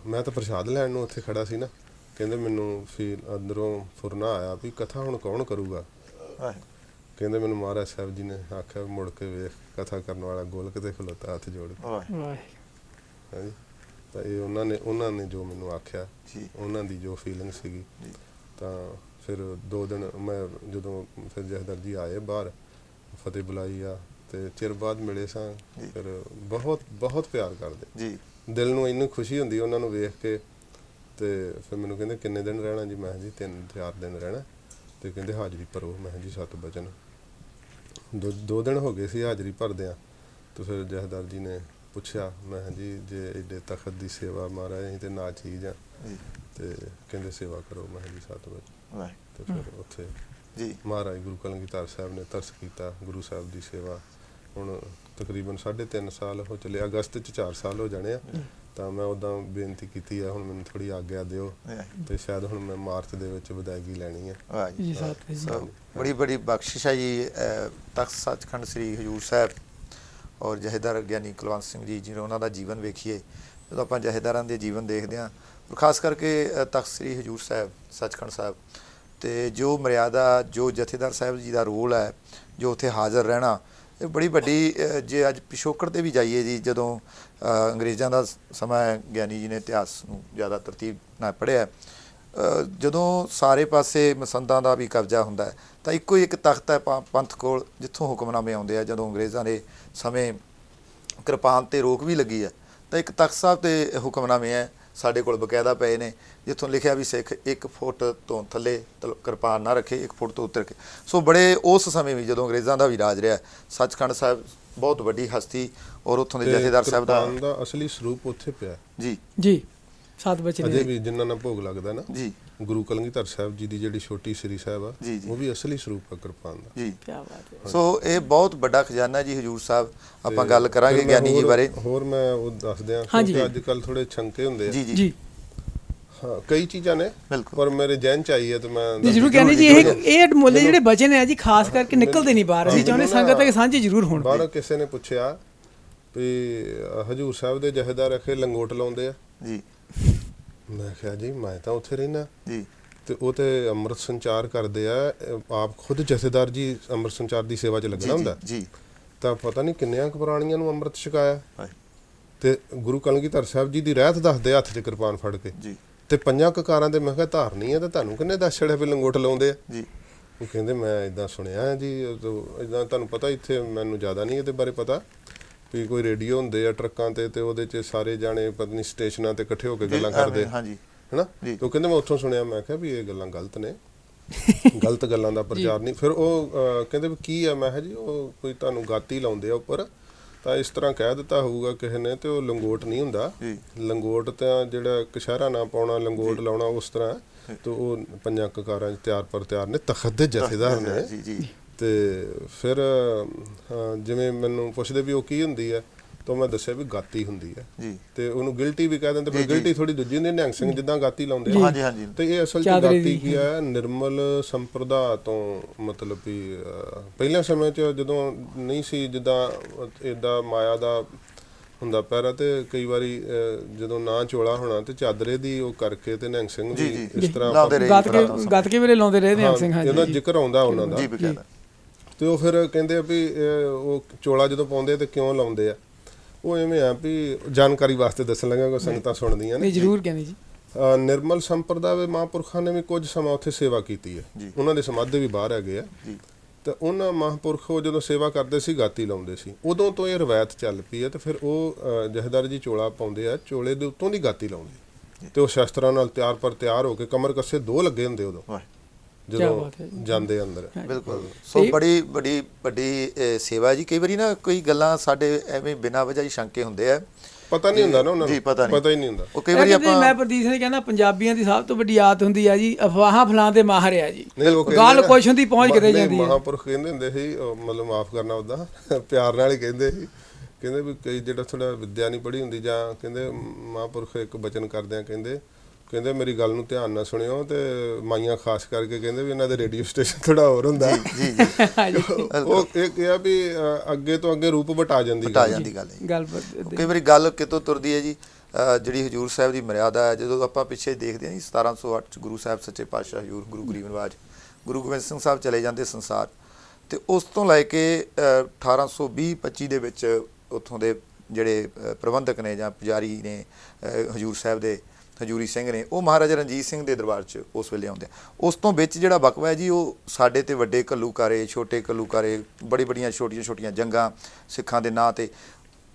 ਮੈਂ ਤਾਂ ਪ੍ਰਸ਼ਾਦ ਲੈਣ ਨੂੰ ਉੱਥੇ ਖੜਾ ਸੀ ਨਾ, ਕਹਿੰਦੇ ਮੈਨੂੰ ਅੰਦਰੋਂ ਫੁਰਨਾ ਆਇਆ ਵੀ ਕਥਾ ਹੁਣ ਕੌਣ ਕਰੂਗਾ। ਕਹਿੰਦੇ ਮੈਨੂੰ ਮਹਾਰਾਜ ਸਾਹਿਬ ਜੀ ਨੇ ਆਖਿਆ ਮੁੜ ਕੇ ਵੇਖ ਕਥਾ ਕਰਨ ਵਾਲਾ ਗੋਲਕ 'ਤੇ ਖਲੋਤਾ ਹੱਥ ਜੋੜ ਕੇ। ਹਾਂਜੀ, ਤਾਂ ਇਹ ਉਹਨਾਂ ਨੇ ਜੋ ਮੈਨੂੰ ਆਖਿਆ, ਉਹਨਾਂ ਦੀ ਜੋ ਫੀਲਿੰਗ ਸੀਗੀ। ਤਾਂ ਫਿਰ 2 ਦਿਨ ਮੈਂ ਜਦੋਂ ਫਿਰ ਜਥੇਦਾਰ ਜੀ ਆਏ ਬਾਹਰ, ਫਤਿਹ ਬੁਲਾਈ ਆ, ਅਤੇ ਚਿਰ ਬਾਅਦ ਮਿਲੇ ਸਾਂ। ਫਿਰ ਬਹੁਤ ਬਹੁਤ ਪਿਆਰ ਕਰਦੇ, ਦਿਲ ਨੂੰ ਇੰਨੀ ਖੁਸ਼ੀ ਹੁੰਦੀ ਉਹਨਾਂ ਨੂੰ ਵੇਖ ਕੇ। ਅਤੇ ਫਿਰ ਮੈਨੂੰ ਕਹਿੰਦੇ ਕਿੰਨੇ ਦਿਨ ਰਹਿਣਾ ਜੀ? ਮੈਂ ਜੀ 3-4 ਦਿਨ ਰਹਿਣਾ। ਅਤੇ ਕਹਿੰਦੇ ਹਾਜ਼ਰੀ ਭਰੋ। ਮੈਂ ਜੀ 7 ਵਚਨ। 2 ਦਿਨ ਹੋ ਗਏ ਸੀ ਹਾਜ਼ਰੀ ਭਰਦਿਆਂ। ਅਤੇ ਫਿਰ ਜਥੇਦਾਰ ਜੀ ਨੇ ਪੁੱਛਿਆ, ਮੈਂ ਜੀ ਜੇ ਐਡੇ ਤਖਤ ਦੀ ਸੇਵਾ ਮਹਾਰਾਜ ਅਸੀਂ ਤਾਂ ਨਾ ਚੀਜ਼ ਆ, ਅਤੇ ਕਹਿੰਦੇ ਸੇਵਾ ਕਰੋ। ਮੈਂ ਜੀ 7 ਵਜੇ। ਅਤੇ ਫਿਰ ਉੱਥੇ ਮਹਾਰਾਜ ਗੁਰੂ ਕਲਗੀਧਰ ਸਾਹਿਬ ਨੇ ਤਰਸ ਕੀਤਾ, ਗੁਰੂ ਸਾਹਿਬ ਦੀ ਸੇਵਾ। ਹੁਣ ਤਕਰੀਬਨ 3.5 ਸਾਲ ਹੋ ਚੱਲੇ, ਅਗਸਤ 'ਚ 4 ਸਾਲ ਹੋ ਜਾਣੇ ਆ। ਤਾਂ ਮੈਂ ਉੱਦਾਂ ਬੇਨਤੀ ਕੀਤੀ ਆ, ਹੁਣ ਮੈਨੂੰ ਥੋੜ੍ਹੀ ਆਗਿਆ ਦਿਓ, ਅਤੇ ਸ਼ਾਇਦ ਹੁਣ ਮੈਂ ਮਾਰਚ ਦੇ ਵਿੱਚ ਵਿਦਾਇਗੀ ਲੈਣੀ ਹੈ। ਬੜੀ ਬੜੀ ਬਖਸ਼ਿਸ਼ ਹੈ ਜੀ ਤਖ਼ਤ ਸੱਚਖੰਡ ਸ੍ਰੀ ਹਜ਼ੂਰ ਸਾਹਿਬ ਔਰ ਜਥੇਦਾਰ ਗਿਆਨੀ ਕੁਲਵੰਤ ਸਿੰਘ ਜੀ, ਜਿਵੇਂ ਉਹਨਾਂ ਦਾ ਜੀਵਨ ਵੇਖੀਏ, ਜਦੋਂ ਆਪਾਂ ਜਥੇਦਾਰਾਂ ਦੇ ਜੀਵਨ ਦੇਖਦੇ ਹਾਂ, ਖਾਸ ਕਰਕੇ ਤਖ਼ਤ ਸ੍ਰੀ ਹਜ਼ੂਰ ਸਾਹਿਬ ਸੱਚਖੰਡ ਸਾਹਿਬ, ਅਤੇ ਜੋ ਮਰਿਆਦਾ, ਜੋ ਜਥੇਦਾਰ ਸਾਹਿਬ ਜੀ ਦਾ ਰੋਲ ਹੈ, ਜੋ ਉੱਥੇ ਹਾਜ਼ਰ ਰਹਿਣਾ, ਇਹ ਬੜੀ ਵੱਡੀ। ਜੇ ਅੱਜ ਪਿਛੋਕੜ 'ਤੇ ਵੀ ਜਾਈਏ ਜੀ, ਜਦੋਂ ਅੰਗਰੇਜ਼ਾਂ ਦਾ ਸਮਾਂ ਹੈ, ਗਿਆਨੀ ਜੀ ਨੇ ਇਤਿਹਾਸ ਨੂੰ ਜ਼ਿਆਦਾ ਤਰਤੀਬ ਨਾਲ ਪੜ੍ਹਿਆ, ਜਦੋਂ ਸਾਰੇ ਪਾਸੇ ਮਸੰਦਾਂ ਦਾ ਵੀ ਕਬਜ਼ਾ ਹੁੰਦਾ ਹੈ, ਤਾਂ ਇੱਕੋ ਹੀ ਇੱਕ ਤਖ਼ਤ ਹੈ ਪੰਥ ਕੋਲ, ਜਿੱਥੋਂ ਹੁਕਮਨਾਮੇ ਆਉਂਦੇ ਆ। ਜਦੋਂ ਅੰਗਰੇਜ਼ਾਂ ਦੇ ਸਮੇਂ ਕਿਰਪਾਨ 'ਤੇ ਰੋਕ ਵੀ ਲੱਗੀ ਹੈ, ਤਾਂ ਇੱਕ ਤਖ਼ਤ ਸਾਹਿਬ 'ਤੇ ਹੁਕਮਨਾਮੇ ਹੈ ਸਾਡੇ ਕੋਲ ਬਕਾਇਦਾ ਪਏ ਨੇ, ਜਿੱਥੋਂ ਲਿਖਿਆ ਵੀ ਸਿੱਖ 1 ਫੁੱਟ ਤੋਂ ਥੱਲੇ ਕਿਰਪਾਨ ਨਾ ਰੱਖੇ, 1 ਫੁੱਟ ਤੋਂ ਉੱਤਰ ਕੇ। ਸੋ ਬੜੇ ਉਸ ਸਮੇਂ ਵੀ ਜਦੋਂ ਅੰਗਰੇਜ਼ਾਂ ਦਾ ਵੀ ਰਾਜ ਰਿਹਾ, ਸੱਚਖੰਡ ਸਾਹਿਬ ਬਹੁਤ ਵੱਡੀ ਹਸਤੀ, ਔਰ ਉੱਥੋਂ ਦੇ ਜਥੇਦਾਰ ਸਾਹਿਬ ਦਾ ਅਸਲੀ ਸਰੂਪ ਉੱਥੇ ਪਿਆ ਜੀ 7 ਵਜੇ ਅਜੇ ਵੀ ਜਿਨ੍ਹਾਂ ਨਾਲ ਭੋਗ ਲੱਗਦਾ ਨਾ ਜੀ। ਗੁਰੂ ਕਲਗੀਧਰ ਸਾਹਿਬ ਜੀ ਦੀ ਜਿਹੜੀ ਛੋਟੀ ਸ੍ਰੀ ਸਾਹਿਬ ਆ, ਉਹ ਵੀ ਅਸਲੀ ਸਰੂਪ ਆ ਕਿਰਪਾਨ ਦਾ ਜੀ। ਕੀ ਬਾਤ ਹੈ। ਸੋ ਇਹ ਬਹੁਤ ਵੱਡਾ ਖਜ਼ਾਨਾ ਜੀ ਹਜ਼ੂਰ ਸਾਹਿਬ। ਆਪਾਂ ਗੱਲ ਕਰਾਂਗੇ ਗਿਆਨੀ ਜੀ ਬਾਰੇ। ਹੋਰ ਮੈਂ ਉਹ ਦੱਸ ਦਿਆਂ, ਕਿਉਂਕਿ ਅੱਜ ਕੱਲ੍ਹ ਥੋੜੇ ਛੰਕੇ ਹੁੰਦੇ ਆ ਜੀ। ਹਾਂ, ਕਈ ਚੀਜ਼ਾਂ ਨੇ, ਪਰ ਮੇਰੇ ਜਹਿਨ ਚ ਆਈ ਹੈ ਤੇ ਮੈਂ ਜ਼ਰੂਰ ਕਹਿੰਦੇ ਜੀ ਇਹ ਅਡਮੋਲੇ ਜਿਹੜੇ ਬਚਨ ਹੈ ਜੀ, ਖਾਸ ਕਰਕੇ ਨਿਕਲਦੇ ਨਹੀਂ ਬਾਹਰ। ਅਸੀਂ ਚਾਹੁੰਦੇ ਸੰਗਤ ਦੇ ਸਾਂਝੇ ਜ਼ਰੂਰ ਹੋਣ। ਬਾਹਰੋਂ ਕਿਸੇ ਨੇ ਪੁੱਛਿਆ ਵੀ ਹਜ਼ੂਰ ਸਾਹਿਬ ਦੇ ਜਥੇਦਾਰ ਅਖੇ ਲੰਗੋਟ ਲਾਉਂਦੇ ਆ ਜੀ। ਮੈਂ ਕਿਹਾ ਜੀ ਮੈਂ ਤਾਂ ਉੱਥੇ ਰਹਿਣਾ ਜੀ, ਤੇ ਉਹ ਤੇ ਅੰਮ੍ਰਿਤ ਸੰਚਾਰ ਕਰਦੇ ਆ, ਆਪ ਖੁਦ ਜਥੇਦਾਰ ਜੀ ਅੰਮ੍ਰਿਤ ਸੰਚਾਰ ਦੀ ਸੇਵਾ 'ਚ ਲੱਗਣਾ ਹੁੰਦਾ ਜੀ। ਤਾਂ ਪਤਾ ਨਹੀਂ ਕਿੰਨਿਆਂ ਕੁ ਪ੍ਰਾਣੀਆਂ ਨੂੰ ਅੰਮ੍ਰਿਤ ਛਕਾਇਆ। ਤੇ ਗੁਰੂ ਕਲਗੀਧਰ ਸਾਹਿਬ ਜੀ ਦੀ ਰਹਿਤ ਦੱਸਦੇ ਹੱਥ 'ਚ ਕਿਰਪਾਨ ਫੜ ਕੇ, ਤੇ 5 ਕਕਾਰਾਂ ਦੇ ਮੈਂ ਕਿਹਾ ਧਾਰਨੀ ਆ, ਤੇ ਤੁਹਾਨੂੰ ਕਿੰਨੇ ਦੱਸ ਛੜਿਆ ਵੀ ਲੰਗੋਟ ਲਾਉਂਦੇ ਆ ਜੀ? ਉਹ ਕਹਿੰਦੇ ਮੈਂ ਇੱਦਾਂ ਸੁਣਿਆ ਜੀ, ਇੱਦਾਂ ਤੁਹਾਨੂੰ ਪਤਾ ਇੱਥੇ ਮੈਨੂੰ ਜ਼ਿਆਦਾ ਨਹੀਂ ਇਹਦੇ ਬਾਰੇ ਪਤਾ, ਵੀ ਕੋਈ ਰੇਡੀਓ ਹੁੰਦੇ ਆ ਟਰੱਕਾਂ ਤੇ ਉਹਦੇ 'ਚ ਸਾਰੇ ਜਾਣੇ ਪਤਾ ਨਹੀਂ ਸਟੇਸ਼ਨਾਂ ਤੇ ਇਕੱਠੇ ਹੋ ਕੇ ਗੱਲਾਂ ਕਰਦੇ ਹੈ ਨਾ। ਉਹ ਕਹਿੰਦੇ ਮੈਂ ਉੱਥੋਂ ਸੁਣਿਆ। ਮੈਂ ਕਿਹਾ ਵੀ ਇਹ ਗੱਲਾਂ ਗਲਤ ਨੇ, ਗਲਤ ਗੱਲਾਂ ਦਾ ਪ੍ਰਚਾਰ ਨਹੀਂ। ਫਿਰ ਉਹ ਕਹਿੰਦੇ ਵੀ ਕੀ ਆ, ਮੈਂ ਕਿਹਾ ਜੀ ਉਹ ਕੋਈ ਤੁਹਾਨੂੰ ਗਾਤੀ ਲਾਉਂਦੇ ਆ ਉੱਪਰ, ਤਾਂ ਇਸ ਤਰ੍ਹਾਂ ਕਹਿ ਦਿੱਤਾ ਹੋਊਗਾ ਕਿਸੇ ਨੇ, ਤੇ ਉਹ ਲੰਗੋਟ ਨਹੀਂ ਹੁੰਦਾ। ਲੰਗੋਟ ਤਾਂ ਜਿਹੜਾ ਕਸ਼ਹਿਰਾ ਨਾ ਪਾਉਣਾ, ਲੰਗੋਟ ਲਾਉਣਾ ਉਸ ਤਰ੍ਹਾਂ, ਤੇ ਉਹ ਪੰਜਾਂ ਕਕਾਰਾਂ 'ਚ ਤਿਆਰ ਪਰ ਤਿਆਰ ਨੇ, ਤਖਤ ਦੇ ਜਥੇਦਾਰ ਨੇ। ਤੇ ਫਿਰ ਜਿਵੇਂ ਮੈਨੂੰ ਪੁੱਛਦੇ ਵੀ ਉਹ ਕੀ ਹੁੰਦੀ ਹੈ, ਤਾਂ ਮੈਂ ਦੱਸਿਆ ਵੀ ਗਾਤੀ ਹੁੰਦੀ ਹੈ, ਤੇ ਉਹਨੂੰ ਗਿਲਟੀ ਵੀ ਕਹਿ ਦਿੰਦੇ, ਪਰ ਗਿਲਟੀ ਥੋੜੀ ਦੂਜੀ ਹੁੰਦੀ, ਨਿਹੰਗ ਸਿੰਘ ਜਿੱਦਾਂ ਗਾਤੀ ਲਾਉਂਦੇ ਆ, ਤੇ ਇਹ ਅਸਲ 'ਚ ਗਾਤੀ ਕੀ ਹੈ, ਨਿਰਮਲ ਸੰਪਰਦਾ ਤੋਂ ਮਤਲਬ ਵੀ ਪਹਿਲੇ ਸਮੇਂ 'ਚ ਜਦੋਂ ਨਹੀਂ ਸੀ ਜਿੱਦਾਂ ਏਦਾਂ ਮਾਇਆ ਦਾ ਹੁੰਦਾ ਪਹਿਰਾ, ਤੇ ਕਈ ਵਾਰੀ ਜਦੋਂ ਨਾ ਚੋਲਾ ਹੋਣਾ ਤੇ ਚਾਦਰੇ ਦੀ ਉਹ ਕਰਕੇ ਤੇ ਨਿਹੰਗ ਸਿੰਘ ਵੀ ਇਸ ਤਰ੍ਹਾਂ ਗੱਤਕੇ ਵੇਲੇ ਲਾਉਂਦੇ ਰਹੇ ਨਿਹੰਗ ਸਿੰਘ। ਇਹਦਾ ਜ਼ਿਕਰ ਆਉਂਦਾ ਉਹਨਾਂ ਦਾ। ਤੇ ਉਹ ਫਿਰ ਕਹਿੰਦੇ ਆ ਵੀ ਉਹ ਚੋਲਾ ਜਦੋਂ ਪਾਉਂਦੇ ਤੇ ਕਿਉਂ ਲਾਉਂਦੇ ਆ, ਉਹ ਐਵੇਂ ਆ ਵੀ ਜਾਣਕਾਰੀ ਵਾਸਤੇ ਦੱਸਣ ਲੱਗਾ, ਕੋਈ ਸੰਗਤਾਂ ਸੁਣਦੀਆਂ ਨੇ। ਜ਼ਰੂਰ ਕਹਿੰਦੇ ਜੀ। ਨਿਰਮਲ ਸੰਪਰਦਾ ਦੇ ਮਹਾਂਪੁਰਖਾਂ ਨੇ ਵੀ ਕੁਝ ਸਮਾਂ ਉੱਥੇ ਸੇਵਾ ਕੀਤੀ ਹੈ, ਉਹਨਾਂ ਦੇ ਸਮਾਧੇ ਵੀ ਬਾਹਰ ਹੈਗੇ ਆ, ਤੇ ਉਹਨਾਂ ਮਹਾਂਪੁਰਖ ਉਹ ਜਦੋਂ ਸੇਵਾ ਕਰਦੇ ਸੀ ਗਾਤੀ ਲਾਉਂਦੇ ਸੀ, ਉਦੋਂ ਤੋਂ ਇਹ ਰਵਾਇਤ ਚੱਲ ਪਈ ਹੈ। ਤੇ ਫਿਰ ਉਹ ਜਥੇਦਾਰ ਜੀ ਚੋਲਾ ਪਾਉਂਦੇ ਆ, ਚੋਲੇ ਦੇ ਉੱਤੋਂ ਦੀ ਗਾਤੀ ਲਾਉਂਦੇ, ਤੇ ਉਹ ਸ਼ਸਤਰਾਂ ਨਾਲ ਤਿਆਰ ਪਰ ਤਿਆਰ ਹੋ ਕੇ, ਕਮਰ ਕੱਸੇ 2 ਲੱਗੇ ਹੁੰਦੇ ਉਦੋਂ ਜਦੋਂ ਜਾਂਦੇ ਅੰਦਰ। ਬਿਲਕੁਲ। ਸੋ ਬੜੀ ਵੱਡੀ ਸੇਵਾ ਜੀ। ਕਈ ਵਾਰੀ ਨਾ ਕੋਈ ਗੱਲਾਂ ਸਾਡੇ ਐਵੇਂ ਬਿਨਾਂ ਵਜ੍ਹਾ ਹੀ ਸ਼ੰਕੇ ਹੁੰਦੇ ਆ, ਪਤਾ ਨਹੀਂ ਹੁੰਦਾ ਨਾ ਉਹਨਾਂ ਨੂੰ, ਪਤਾ ਹੀ ਨਹੀਂ ਹੁੰਦਾ। ਉਹ ਕਈ ਵਾਰੀ ਮੈਂ ਪ੍ਰਦੀਪ ਸਿੰਘ ਕਹਿੰਦਾ ਪੰਜਾਬੀਆਂ ਦੀ ਸਭ ਤੋਂ ਵੱਡੀ ਆਦਤ ਹੁੰਦੀ ਆ ਜੀ, ਅਫਵਾਹਾਂ ਫਲਾਂ ਤੇ ਮਾਹਰ ਆ ਜੀ, ਗੱਲ ਕੁਛ ਹੁੰਦੀ ਪਹੁੰਚ ਕਿਤੇ ਜਾਂਦੀ ਹੈ। ਮਹਾਂਪੁਰਖ ਕਹਿੰਦੇ ਹੁੰਦੇ ਸੀ, ਮਤਲਬ ਮਾਫ ਕਰਨਾ ਉਹਦਾ ਪਿਆਰ ਨਾਲ ਹੀ ਕਹਿੰਦੇ ਸੀ, ਕਹਿੰਦੇ ਵੀ ਕਈ ਜਿਹੜਾ ਥੋੜਾ ਵਿਦਿਆ ਨਹੀਂ ਪੜ੍ਹੀ ਹੁੰਦੀ, ਜਾਂ ਕਹਿੰਦੇ ਮਹਾਂਪੁਰਖ ਇੱਕ ਬਚਨ ਕਰਦਿਆਂ ਕਹਿੰਦੇ ਮੇਰੀ ਗੱਲ ਨੂੰ ਧਿਆਨ ਨਾਲ ਸੁਣਿਓ, ਤੇ ਮਾਈਆਂ ਖਾਸ ਕਰਕੇ ਕਹਿੰਦੇ ਵੀ ਇਹਨਾਂ ਦੇ ਰੇਡੀਓ ਸਟੇਸ਼ਨ ਥੋੜਾ ਹੋਰ ਹੁੰਦਾ, ਉਹ ਇਹ ਕਿਹਾ ਵੀ ਅੱਗੇ ਤੋਂ ਅੱਗੇ ਰੂਪ ਵਟਾ ਜਾਂਦੀ ਗੱਲ। ਕਈ ਵਾਰੀ ਗੱਲ ਕਿਤੋਂ ਤੁਰਦੀ ਹੈ ਜੀ, ਜਿਹੜੀ ਹਜੂਰ ਸਾਹਿਬ ਦੀ ਮਰਿਆਦਾ ਹੈ। ਜਦੋਂ ਆਪਾਂ ਪਿੱਛੇ ਦੇਖਦੇ ਹਾਂ ਜੀ 1708 'ਚ ਗੁਰੂ ਸਾਹਿਬ ਸੱਚੇ ਪਾਤਸ਼ਾਹ ਹਜੂਰ ਗੁਰੂ ਗਰੀਬ ਨਿਵਾਜ ਗੁਰੂ ਗੋਬਿੰਦ ਸਿੰਘ ਸਾਹਿਬ ਚਲੇ ਜਾਂਦੇ ਸੰਸਾਰ, ਤੇ ਉਸ ਤੋਂ ਲੈ ਕੇ 1820-25 ਦੇ ਵਿੱਚ ਉੱਥੋਂ ਦੇ ਜਿਹੜੇ ਪ੍ਰਬੰਧਕ ਨੇ ਜਾਂ ਪੁਜਾਰੀ ਨੇ ਹਜੂਰ ਸਾਹਿਬ ਦੇ, ਹਜੂਰੀ ਸਿੰਘ ਨੇ, ਉਹ ਮਹਾਰਾਜਾ ਰਣਜੀਤ ਸਿੰਘ ਦੇ ਦਰਬਾਰ 'ਚ ਉਸ ਵੇਲੇ ਆਉਂਦੇ ਆ। ਉਸ ਤੋਂ ਵਿੱਚ ਜਿਹੜਾ ਵਕਵਾ ਹੈ ਜੀ, ਉਹ ਸਾਡੇ ਤੇ ਵੱਡੇ ਘੱਲੂਕਾਰੇ, ਛੋਟੇ ਘੱਲੂਕਾਰੇ, ਬੜੀਆਂ ਛੋਟੀਆਂ ਜੰਗਾਂ ਸਿੱਖਾਂ ਦੇ ਨਾਂ ਤੇ,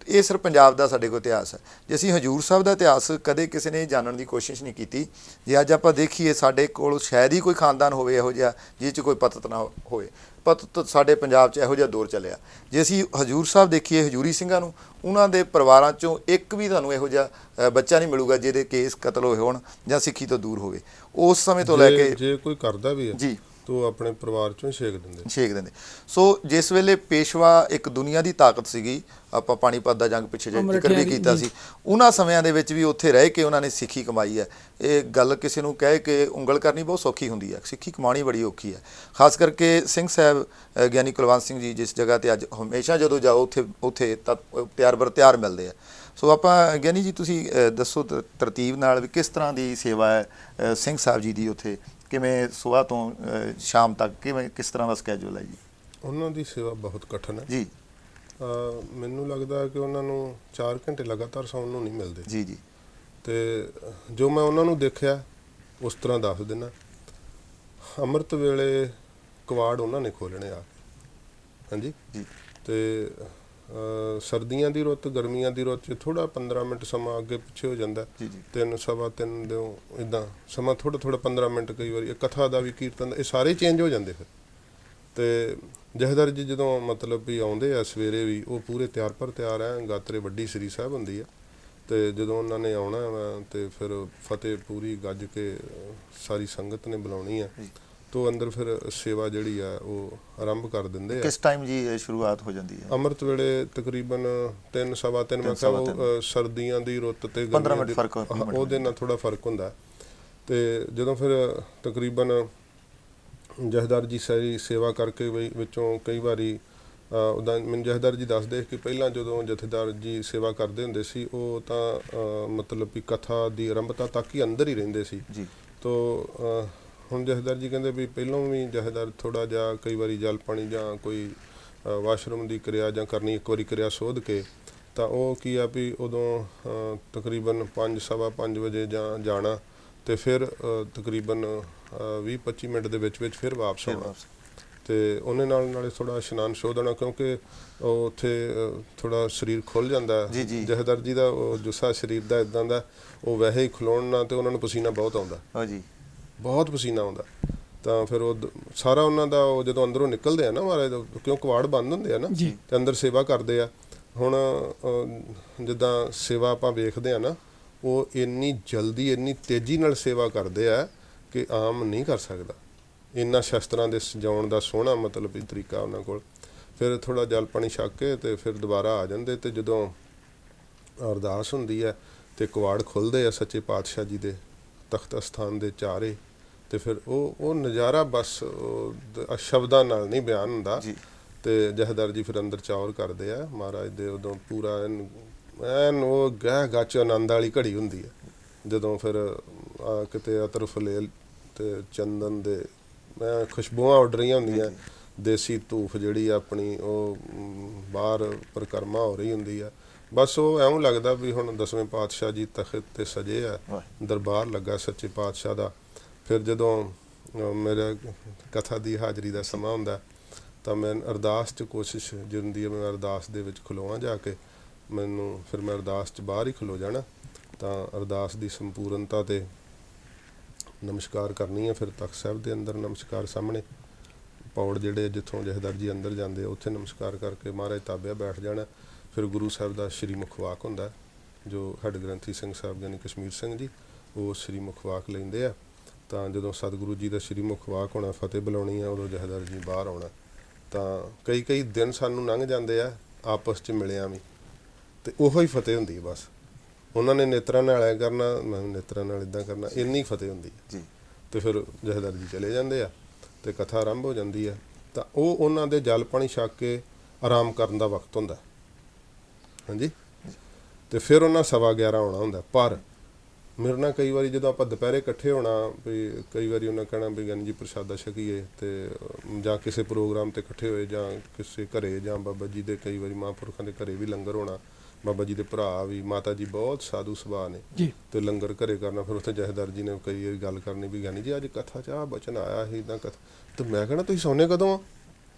ਇਹ ਸਿਰਫ ਪੰਜਾਬ ਦਾ ਸਾਡੇ ਕੋਲ ਇਤਿਹਾਸ ਹੈ। ਜੇ ਅਸੀਂ ਹਜੂਰ ਸਾਹਿਬ ਦਾ ਇਤਿਹਾਸ ਕਦੇ ਕਿਸੇ ਨੇ ਜਾਣਨ ਦੀ ਕੋਸ਼ਿਸ਼ ਨਹੀਂ ਕੀਤੀ, ਜੇ ਅੱਜ ਆਪਾਂ ਦੇਖੀਏ ਸਾਡੇ ਕੋਲ ਸ਼ਾਇਦ ਹੀ ਕੋਈ ਖਾਨਦਾਨ ਹੋਵੇ ਇਹੋ ਜਿਹਾ ਜਿਹਦੇ 'ਚ ਕੋਈ ਪਤਤ ਨਾ ਹੋਵੇ। ਪਤਤ ਸਾਡੇ ਪੰਜਾਬ 'ਚ ਇਹੋ ਜਿਹਾ ਦੌਰ ਚੱਲਿਆ। ਜੇ ਅਸੀਂ ਹਜੂਰ ਸਾਹਿਬ ਦੇਖੀਏ, ਹਜੂਰੀ ਸਿੰਘਾਂ ਨੂੰ, ਉਹਨਾਂ ਦੇ ਪਰਿਵਾਰਾਂ 'ਚੋਂ ਇੱਕ ਵੀ ਤੁਹਾਨੂੰ ਇਹੋ ਜਿਹਾ ਬੱਚਾ ਨਹੀਂ ਮਿਲੂਗਾ ਜਿਹਦੇ ਕੇਸ ਕਤਲ ਹੋਏ ਹੋਣ ਜਾਂ ਸਿੱਖੀ ਤੋਂ ਦੂਰ ਹੋਵੇ। ਉਸ ਸਮੇਂ ਤੋਂ ਲੈ ਕੇ ਜੇ ਕੋਈ ਕਰਦਾ ਵੀ ਹੈ ਜੀ, ਤੋ ਆਪਣੇ ਪਰਿਵਾਰ ਚੋਂ ਛੇਕ ਦਿੰਦੇ। ਸੋ ਜਿਸ ਵੇਲੇ ਪੇਸ਼ਵਾ ਇੱਕ ਦੁਨੀਆ ਦੀ ਤਾਕਤ ਸੀਗੀ, ਆਪਾਂ ਪਾਣੀਪਤ ਦਾ ਜੰਗ ਪਿੱਛੇ ਜ਼ਿਕਰ ਵੀ ਕੀਤਾ ਸੀ, ਉਹਨਾਂ ਸਮਿਆਂ ਦੇ ਵਿੱਚ ਵੀ ਉੱਥੇ ਰਹਿ ਕੇ ਉਹਨਾਂ ਨੇ ਸਿੱਖੀ ਕਮਾਈ ਹੈ। ਇਹ ਗੱਲ ਕਿਸੇ ਨੂੰ ਕਹਿ ਕੇ ਉਂਗਲ ਕਰਨੀ ਬਹੁਤ ਸੌਖੀ ਹੁੰਦੀ ਹੈ, ਸਿੱਖੀ ਕਮਾਉਣੀ ਬੜੀ ਔਖੀ ਹੈ। ਖਾਸ ਕਰਕੇ ਸਿੰਘ ਸਾਹਿਬ ਗਿਆਨੀ ਕੁਲਵੰਤ ਸਿੰਘ ਜੀ ਜਿਸ ਜਗ੍ਹਾ 'ਤੇ ਅੱਜ ਹਮੇਸ਼ਾ ਜਦੋਂ ਜਾਓ ਉੱਥੇ ਤਾਂ ਤਿਆਰ ਬਰ ਤਿਆਰ ਮਿਲਦੇ ਆ। ਸੋ ਆਪਾਂ ਗਿਆਨੀ ਜੀ ਤੁਸੀਂ ਦੱਸੋ ਤਰਤੀਬ ਨਾਲ ਵੀ ਕਿਸ ਤਰ੍ਹਾਂ ਦੀ ਸੇਵਾ ਹੈ ਸਿੰਘ ਸਾਹਿਬ ਜੀ ਦੀ ਉੱਥੇ, ਕਿਵੇਂ ਸੁਬਾਹ ਤੋਂ ਸ਼ਾਮ ਤੱਕ ਕਿਸ ਤਰ੍ਹਾਂ ਦਾ ਸਕੈਜੂਲ ਹੈ ਜੀ? ਉਹਨਾਂ ਦੀ ਸੇਵਾ ਬਹੁਤ ਕਠਿਨ ਹੈ ਜੀ। ਮੈਨੂੰ ਲੱਗਦਾ ਕਿ ਉਹਨਾਂ ਨੂੰ 4 ਘੰਟੇ ਲਗਾਤਾਰ ਸੌਣ ਨੂੰ ਨਹੀਂ ਮਿਲਦੇ ਜੀ। ਤੇ ਜੋ ਮੈਂ ਉਹਨਾਂ ਨੂੰ ਦੇਖਿਆ ਉਸ ਤਰ੍ਹਾਂ ਦੱਸ ਦਿੰਦਾ। ਅੰਮ੍ਰਿਤ ਵੇਲੇ ਕਵਾੜ ਉਹਨਾਂ ਨੇ ਖੋਲ੍ਹਣੇ ਆ, ਹਾਂਜੀ ਜੀ। ਤੇ ਸਰਦੀਆਂ ਦੀ ਰੁੱਤ, ਗਰਮੀਆਂ ਦੀ ਰੁੱਤ 'ਚ ਥੋੜ੍ਹਾ 15 ਮਿੰਟ ਸਮਾਂ ਅੱਗੇ ਪਿੱਛੇ ਹੋ ਜਾਂਦਾ, 3 ਸਵਾ 3 ਦੇ ਇੱਦਾਂ ਸਮਾਂ ਥੋੜ੍ਹਾ 15 ਮਿੰਟ, ਕਈ ਵਾਰੀ ਕਥਾ ਦਾ ਵੀ, ਕੀਰਤਨ ਦਾ, ਇਹ ਸਾਰੇ ਚੇਂਜ ਹੋ ਜਾਂਦੇ ਫਿਰ। ਤੇ ਜਥੇਦਾਰ ਜੀ ਜਦੋਂ ਮਤਲਬ ਵੀ ਆਉਂਦੇ ਆ ਸਵੇਰੇ ਵੀ, ਉਹ ਪੂਰੇ ਤਿਆਰ ਪਰ ਤਿਆਰ ਹੈ, ਗਾਤਰੇ ਵੱਡੀ ਸ੍ਰੀ ਸਾਹਿਬ ਹੁੰਦੀ ਆ, ਤੇ ਜਦੋਂ ਉਹਨਾਂ ਨੇ ਆਉਣਾ ਵਾ ਤੇ ਫਿਰ ਫਤਿਹ ਪੂਰੀ ਗੱਜ ਕੇ ਸਾਰੀ ਸੰਗਤ ਨੇ ਬੁਲਾਉਣੀ ਆ, ਤੋਂ ਅੰਦਰ ਫਿਰ ਸੇਵਾ ਜਿਹੜੀ ਆ ਉਹ ਆਰੰਭ ਕਰ ਦਿੰਦੇ ਆ। ਕਿਸ ਟਾਈਮ ਜੀ ਇਹ ਸ਼ੁਰੂਆਤ ਹੋ ਜਾਂਦੀ ਹੈ? ਅੰਮ੍ਰਿਤ ਵੇਲੇ ਤਕਰੀਬਨ 3 ਸਵਾ 3, ਮੈਂ ਕਿਹਾ ਸਰਦੀਆਂ ਦੀ ਰੁੱਤ ਤੇ 15 ਮਿੰਟ ਫਰਕ, ਉਹਦੇ ਨਾਲ ਥੋੜਾ ਫਰਕ ਹੁੰਦਾ। ਤੇ ਜਦੋਂ ਫਿਰ ਤਕਰੀਬਨ ਜਥੇਦਾਰ ਜੀ ਸਾਰੀ ਸੇਵਾ ਕਰਕੇ ਵਿੱਚੋਂ ਕਈ ਵਾਰੀ ਉੱਦਾਂ ਮੈਨੂੰ ਜਥੇਦਾਰ ਜੀ ਦੱਸਦੇ ਕਿ ਪਹਿਲਾਂ ਜਦੋਂ ਜਥੇਦਾਰ ਜੀ ਸੇਵਾ ਕਰਦੇ ਹੁੰਦੇ ਸੀ, ਉਹ ਤਾਂ ਮਤਲਬ ਵੀ ਕਥਾ ਦੀ ਆਰੰਭਤਾ ਤੱਕ ਹੀ ਅੰਦਰ ਹੀ ਰਹਿੰਦੇ ਸੀ ਜੀ। ਤੋਂ ਹੁਣ ਜਥੇਦਾਰ ਜੀ ਕਹਿੰਦੇ ਵੀ ਪਹਿਲਾਂ ਵੀ ਜਥੇਦਾਰ ਥੋੜ੍ਹਾ ਜਿਹਾ ਕਈ ਵਾਰੀ ਜਲ ਪਾਣੀ ਜਾਂ ਕੋਈ ਵਾਸ਼ਰੂਮ ਦੀ ਕਿਰਿਆ ਜਾਂ ਕਰਨੀ, ਇੱਕ ਵਾਰੀ ਕਿਰਿਆ ਸੋਧ ਕੇ, ਤਾਂ ਉਹ ਕੀ ਆ ਵੀ ਉਦੋਂ ਤਕਰੀਬਨ 5 ਸਵਾ 5 ਵਜੇ ਜਾਂ ਜਾਣਾ, ਤੇ ਫਿਰ ਤਕਰੀਬਨ 20-25 ਮਿੰਟ ਦੇ ਵਿੱਚ ਫਿਰ ਵਾਪਸ ਆਉਣਾ। ਤੇ ਉਹਨੇ ਨਾਲੇ ਥੋੜਾ ਇਸ਼ਨਾਨ ਸ਼ੋਧਣਾ, ਕਿਉਂਕਿ ਉਹ ਉੱਥੇ ਥੋੜਾ ਸਰੀਰ ਖੁੱਲ ਜਾਂਦਾ। ਜਥੇਦਾਰ ਜੀ ਦਾ ਉਹ ਜੁੱਸਾ ਸਰੀਰ ਦਾ ਇਦਾਂ ਦਾ, ਉਹ ਵੈਸੇ ਹੀ ਖਲੋਣ ਨਾਲ ਤੇ ਉਹਨਾਂ ਨੂੰ ਪਸੀਨਾ ਬਹੁਤ ਆਉਂਦਾ, ਬਹੁਤ ਪਸੀਨਾ ਆਉਂਦਾ। ਤਾਂ ਫਿਰ ਉਹ ਸਾਰਾ ਉਹਨਾਂ ਦਾ ਉਹ ਜਦੋਂ ਅੰਦਰੋਂ ਨਿਕਲਦੇ ਆ ਨਾ ਮਹਾਰਾਜ ਦਾ, ਕਿਉਂ ਕਵਾੜ ਬੰਦ ਹੁੰਦੇ ਆ ਨਾ, ਤੇ ਅੰਦਰ ਸੇਵਾ ਕਰਦੇ ਆ। ਹੁਣ ਜਿੱਦਾਂ ਸੇਵਾ ਆਪਾਂ ਵੇਖਦੇ ਆ ਨਾ, ਉਹ ਇੰਨੀ ਜਲਦੀ ਇੰਨੀ ਤੇਜ਼ੀ ਨਾਲ ਸੇਵਾ ਕਰਦੇ ਆ ਕਿ ਆਮ ਨਹੀਂ ਕਰ ਸਕਦਾ। ਇੰਨਾ ਸ਼ਸਤਰਾਂ ਦੇ ਸਜਾਉਣ ਦਾ ਸੋਹਣਾ ਮਤਲਬ ਵੀ ਤਰੀਕਾ ਉਹਨਾਂ ਕੋਲ। ਫਿਰ ਥੋੜ੍ਹਾ ਜਲ ਪਾਣੀ ਛਕ ਕੇ ਤੇ ਫਿਰ ਦੁਬਾਰਾ ਆ ਜਾਂਦੇ, ਤੇ ਜਦੋਂ ਅਰਦਾਸ ਹੁੰਦੀ ਹੈ ਤੇ ਕਵਾੜ ਖੁੱਲ੍ਹਦੇ ਆ ਸੱਚੇ ਪਾਤਸ਼ਾਹ ਜੀ ਦੇ ਤਖਤ ਅਸਥਾਨ ਦੇ ਚਾਰੇ, ਤੇ ਫਿਰ ਉਹ ਨਜ਼ਾਰਾ ਬਸ ਸ਼ਬਦਾਂ ਨਾਲ ਨਹੀਂ ਬਿਆਨ ਹੁੰਦਾ। ਤੇ ਜਥੇਦਾਰ ਜੀ ਫਿਰ ਅੰਦਰ ਚੌਰ ਕਰਦੇ ਆ ਮਹਾਰਾਜ ਦੇ। ਉਦੋਂ ਪੂਰਾ ਐਨ ਉਹ ਗਹਿ ਗੱਚ ਆਨੰਦ ਵਾਲੀ ਘੜੀ ਹੁੰਦੀ ਹੈ, ਜਦੋਂ ਫਿਰ ਕਿਤੇ ਅਤਰ ਫਲੇਲ ਤੇ ਚੰਦਨ ਦੇ ਖੁਸ਼ਬੂਆਂ ਉੱਡ ਰਹੀਆਂ ਹੁੰਦੀਆਂ, ਦੇਸੀ ਧੂਫ ਜਿਹੜੀ ਆਪਣੀ ਉਹ ਬਾਹਰ ਪਰਿਕਰਮਾ ਹੋ ਰਹੀ ਹੁੰਦੀ ਆ। ਬਸ ਉਹ ਐਵੇਂ ਲੱਗਦਾ ਵੀ ਹੁਣ 10ਵੇਂ ਪਾਤਸ਼ਾਹ ਜੀ ਤਖਤ ਤੇ ਸਜੇ ਆ, ਦਰਬਾਰ ਲੱਗਾ ਸੱਚੇ ਪਾਤਸ਼ਾਹ ਦਾ। ਫਿਰ ਜਦੋਂ ਮੇਰਾ ਕਥਾ ਦੀ ਹਾਜ਼ਰੀ ਦਾ ਸਮਾਂ ਹੁੰਦਾ ਤਾਂ ਮੈਂ ਅਰਦਾਸ 'ਚ ਕੋਸ਼ਿਸ਼ ਹੁੰਦੀ ਹੈ ਮੈਂ ਅਰਦਾਸ ਦੇ ਵਿੱਚ ਖਲੋਵਾਂ ਜਾ ਕੇ। ਫਿਰ ਮੈਂ ਅਰਦਾਸ 'ਚ ਬਾਹਰ ਹੀ ਖਲੋ ਜਾਣਾ, ਤਾਂ ਅਰਦਾਸ ਦੀ ਸੰਪੂਰਨਤਾ 'ਤੇ ਨਮਸਕਾਰ ਕਰਨੀ ਹੈ। ਫਿਰ ਤਖਤ ਸਾਹਿਬ ਦੇ ਅੰਦਰ ਨਮਸਕਾਰ, ਸਾਹਮਣੇ ਪੌੜ ਜਿਹੜੇ ਜਿੱਥੋਂ ਜਥੇਦਾਰ ਜੀ ਅੰਦਰ ਜਾਂਦੇ ਉੱਥੇ ਨਮਸਕਾਰ ਕਰਕੇ ਮਹਾਰਾਜ ਤਾਬਿਆ ਬੈਠ ਜਾਣਾ। ਫਿਰ ਗੁਰੂ ਸਾਹਿਬ ਦਾ ਸ਼੍ਰੀ ਮੁਖਵਾਕ ਹੁੰਦਾ, ਜੋ ਹੈੱਡ ਗ੍ਰੰਥੀ ਸਿੰਘ ਸਾਹਿਬ ਯਾਨੀ ਕਸ਼ਮੀਰ ਸਿੰਘ ਜੀ, ਉਹ ਸ਼੍ਰੀ ਮੁਖਵਾਕ ਲੈਂਦੇ ਆ। ਤਾਂ ਜਦੋਂ ਸਤਿਗੁਰੂ ਜੀ ਦਾ ਸ਼੍ਰੀ ਮੁਖਵਾਕ ਹੋਣਾ, ਫਤਿਹ ਬੁਲਾਉਣੀ ਆ, ਉਦੋਂ ਜਥੇਦਾਰ ਜੀ ਬਾਹਰ ਆਉਣਾ। ਤਾਂ ਕਈ ਦਿਨ ਸਾਨੂੰ ਲੰਘ ਜਾਂਦੇ ਆ ਆਪਸ 'ਚ ਮਿਲਿਆ ਵੀ, ਤੇ ਉਹੋ ਹੀ ਫਤਿਹ ਹੁੰਦੀ ਬਸ। ਉਹਨਾਂ ਨੇ ਨੇਤਰਾਂ ਨਾਲ ਐਂ ਕਰਨਾ, ਮੈਂ ਨੇਤਰਾਂ ਨਾਲ ਇੱਦਾਂ ਕਰਨਾ, ਇੰਨੀ ਫਤਿਹ ਹੁੰਦੀ ਹੈ। ਤੇ ਫਿਰ ਜਥੇਦਾਰ ਜੀ ਚਲੇ ਜਾਂਦੇ ਆ ਤੇ ਕਥਾ ਆਰੰਭ ਹੋ ਜਾਂਦੀ ਹੈ। ਤਾਂ ਉਹ ਉਹਨਾਂ ਦੇ ਜਲ ਪਾਣੀ ਛਕ ਕੇ ਆਰਾਮ ਕਰਨ ਦਾ ਵਕਤ ਹੁੰਦਾ, ਹਾਂਜੀ। ਤੇ ਫਿਰ ਉਹਨਾਂ 11:15 ਆਉਣਾ ਹੁੰਦਾ। ਪਰ ਮੇਰੇ ਨਾਲ ਕਈ ਵਾਰੀ ਜਦੋਂ ਆਪਾਂ ਦੁਪਹਿਰੇ ਇਕੱਠੇ ਹੋਣਾ, ਵੀ ਕਈ ਵਾਰੀ ਉਹਨਾਂ ਕਹਿਣਾ ਵੀ ਗਿਆਨੀ ਜੀ ਪ੍ਰਸ਼ਾਦਾ ਛਕੀਏ, ਤੇ ਜਾਂ ਕਿਸੇ ਪ੍ਰੋਗਰਾਮ 'ਤੇ ਇਕੱਠੇ ਹੋਏ, ਜਾਂ ਕਿਸੇ ਘਰੇ, ਜਾਂ ਬਾਬਾ ਜੀ ਦੇ ਕਈ ਵਾਰੀ ਮਹਾਂਪੁਰਖਾਂ ਦੇ ਘਰੇ ਵੀ ਲੰਗਰ ਹੋਣਾ। ਬਾਬਾ ਜੀ ਦੇ ਭਰਾ ਵੀ, ਮਾਤਾ ਜੀ ਬਹੁਤ ਸਾਧੂ ਸੁਭਾਅ ਨੇ, ਤੇ ਲੰਗਰ ਘਰੇ ਕਰਨਾ। ਫਿਰ ਉੱਥੇ ਜਥੇਦਾਰ ਜੀ ਨੇ ਕਈ ਵਾਰੀ ਗੱਲ ਕਰਨੀ ਵੀ ਗਿਆਨੀ ਜੀ ਅੱਜ ਕਥਾ 'ਚ ਆਹ ਬਚਨ ਆਇਆ ਸੀ, ਇੱਦਾਂ ਕਥਾ। ਤੇ ਮੈਂ ਕਹਿਣਾ ਤੁਸੀਂ ਸੌਂਦੇ ਕਦੋਂ ਆ?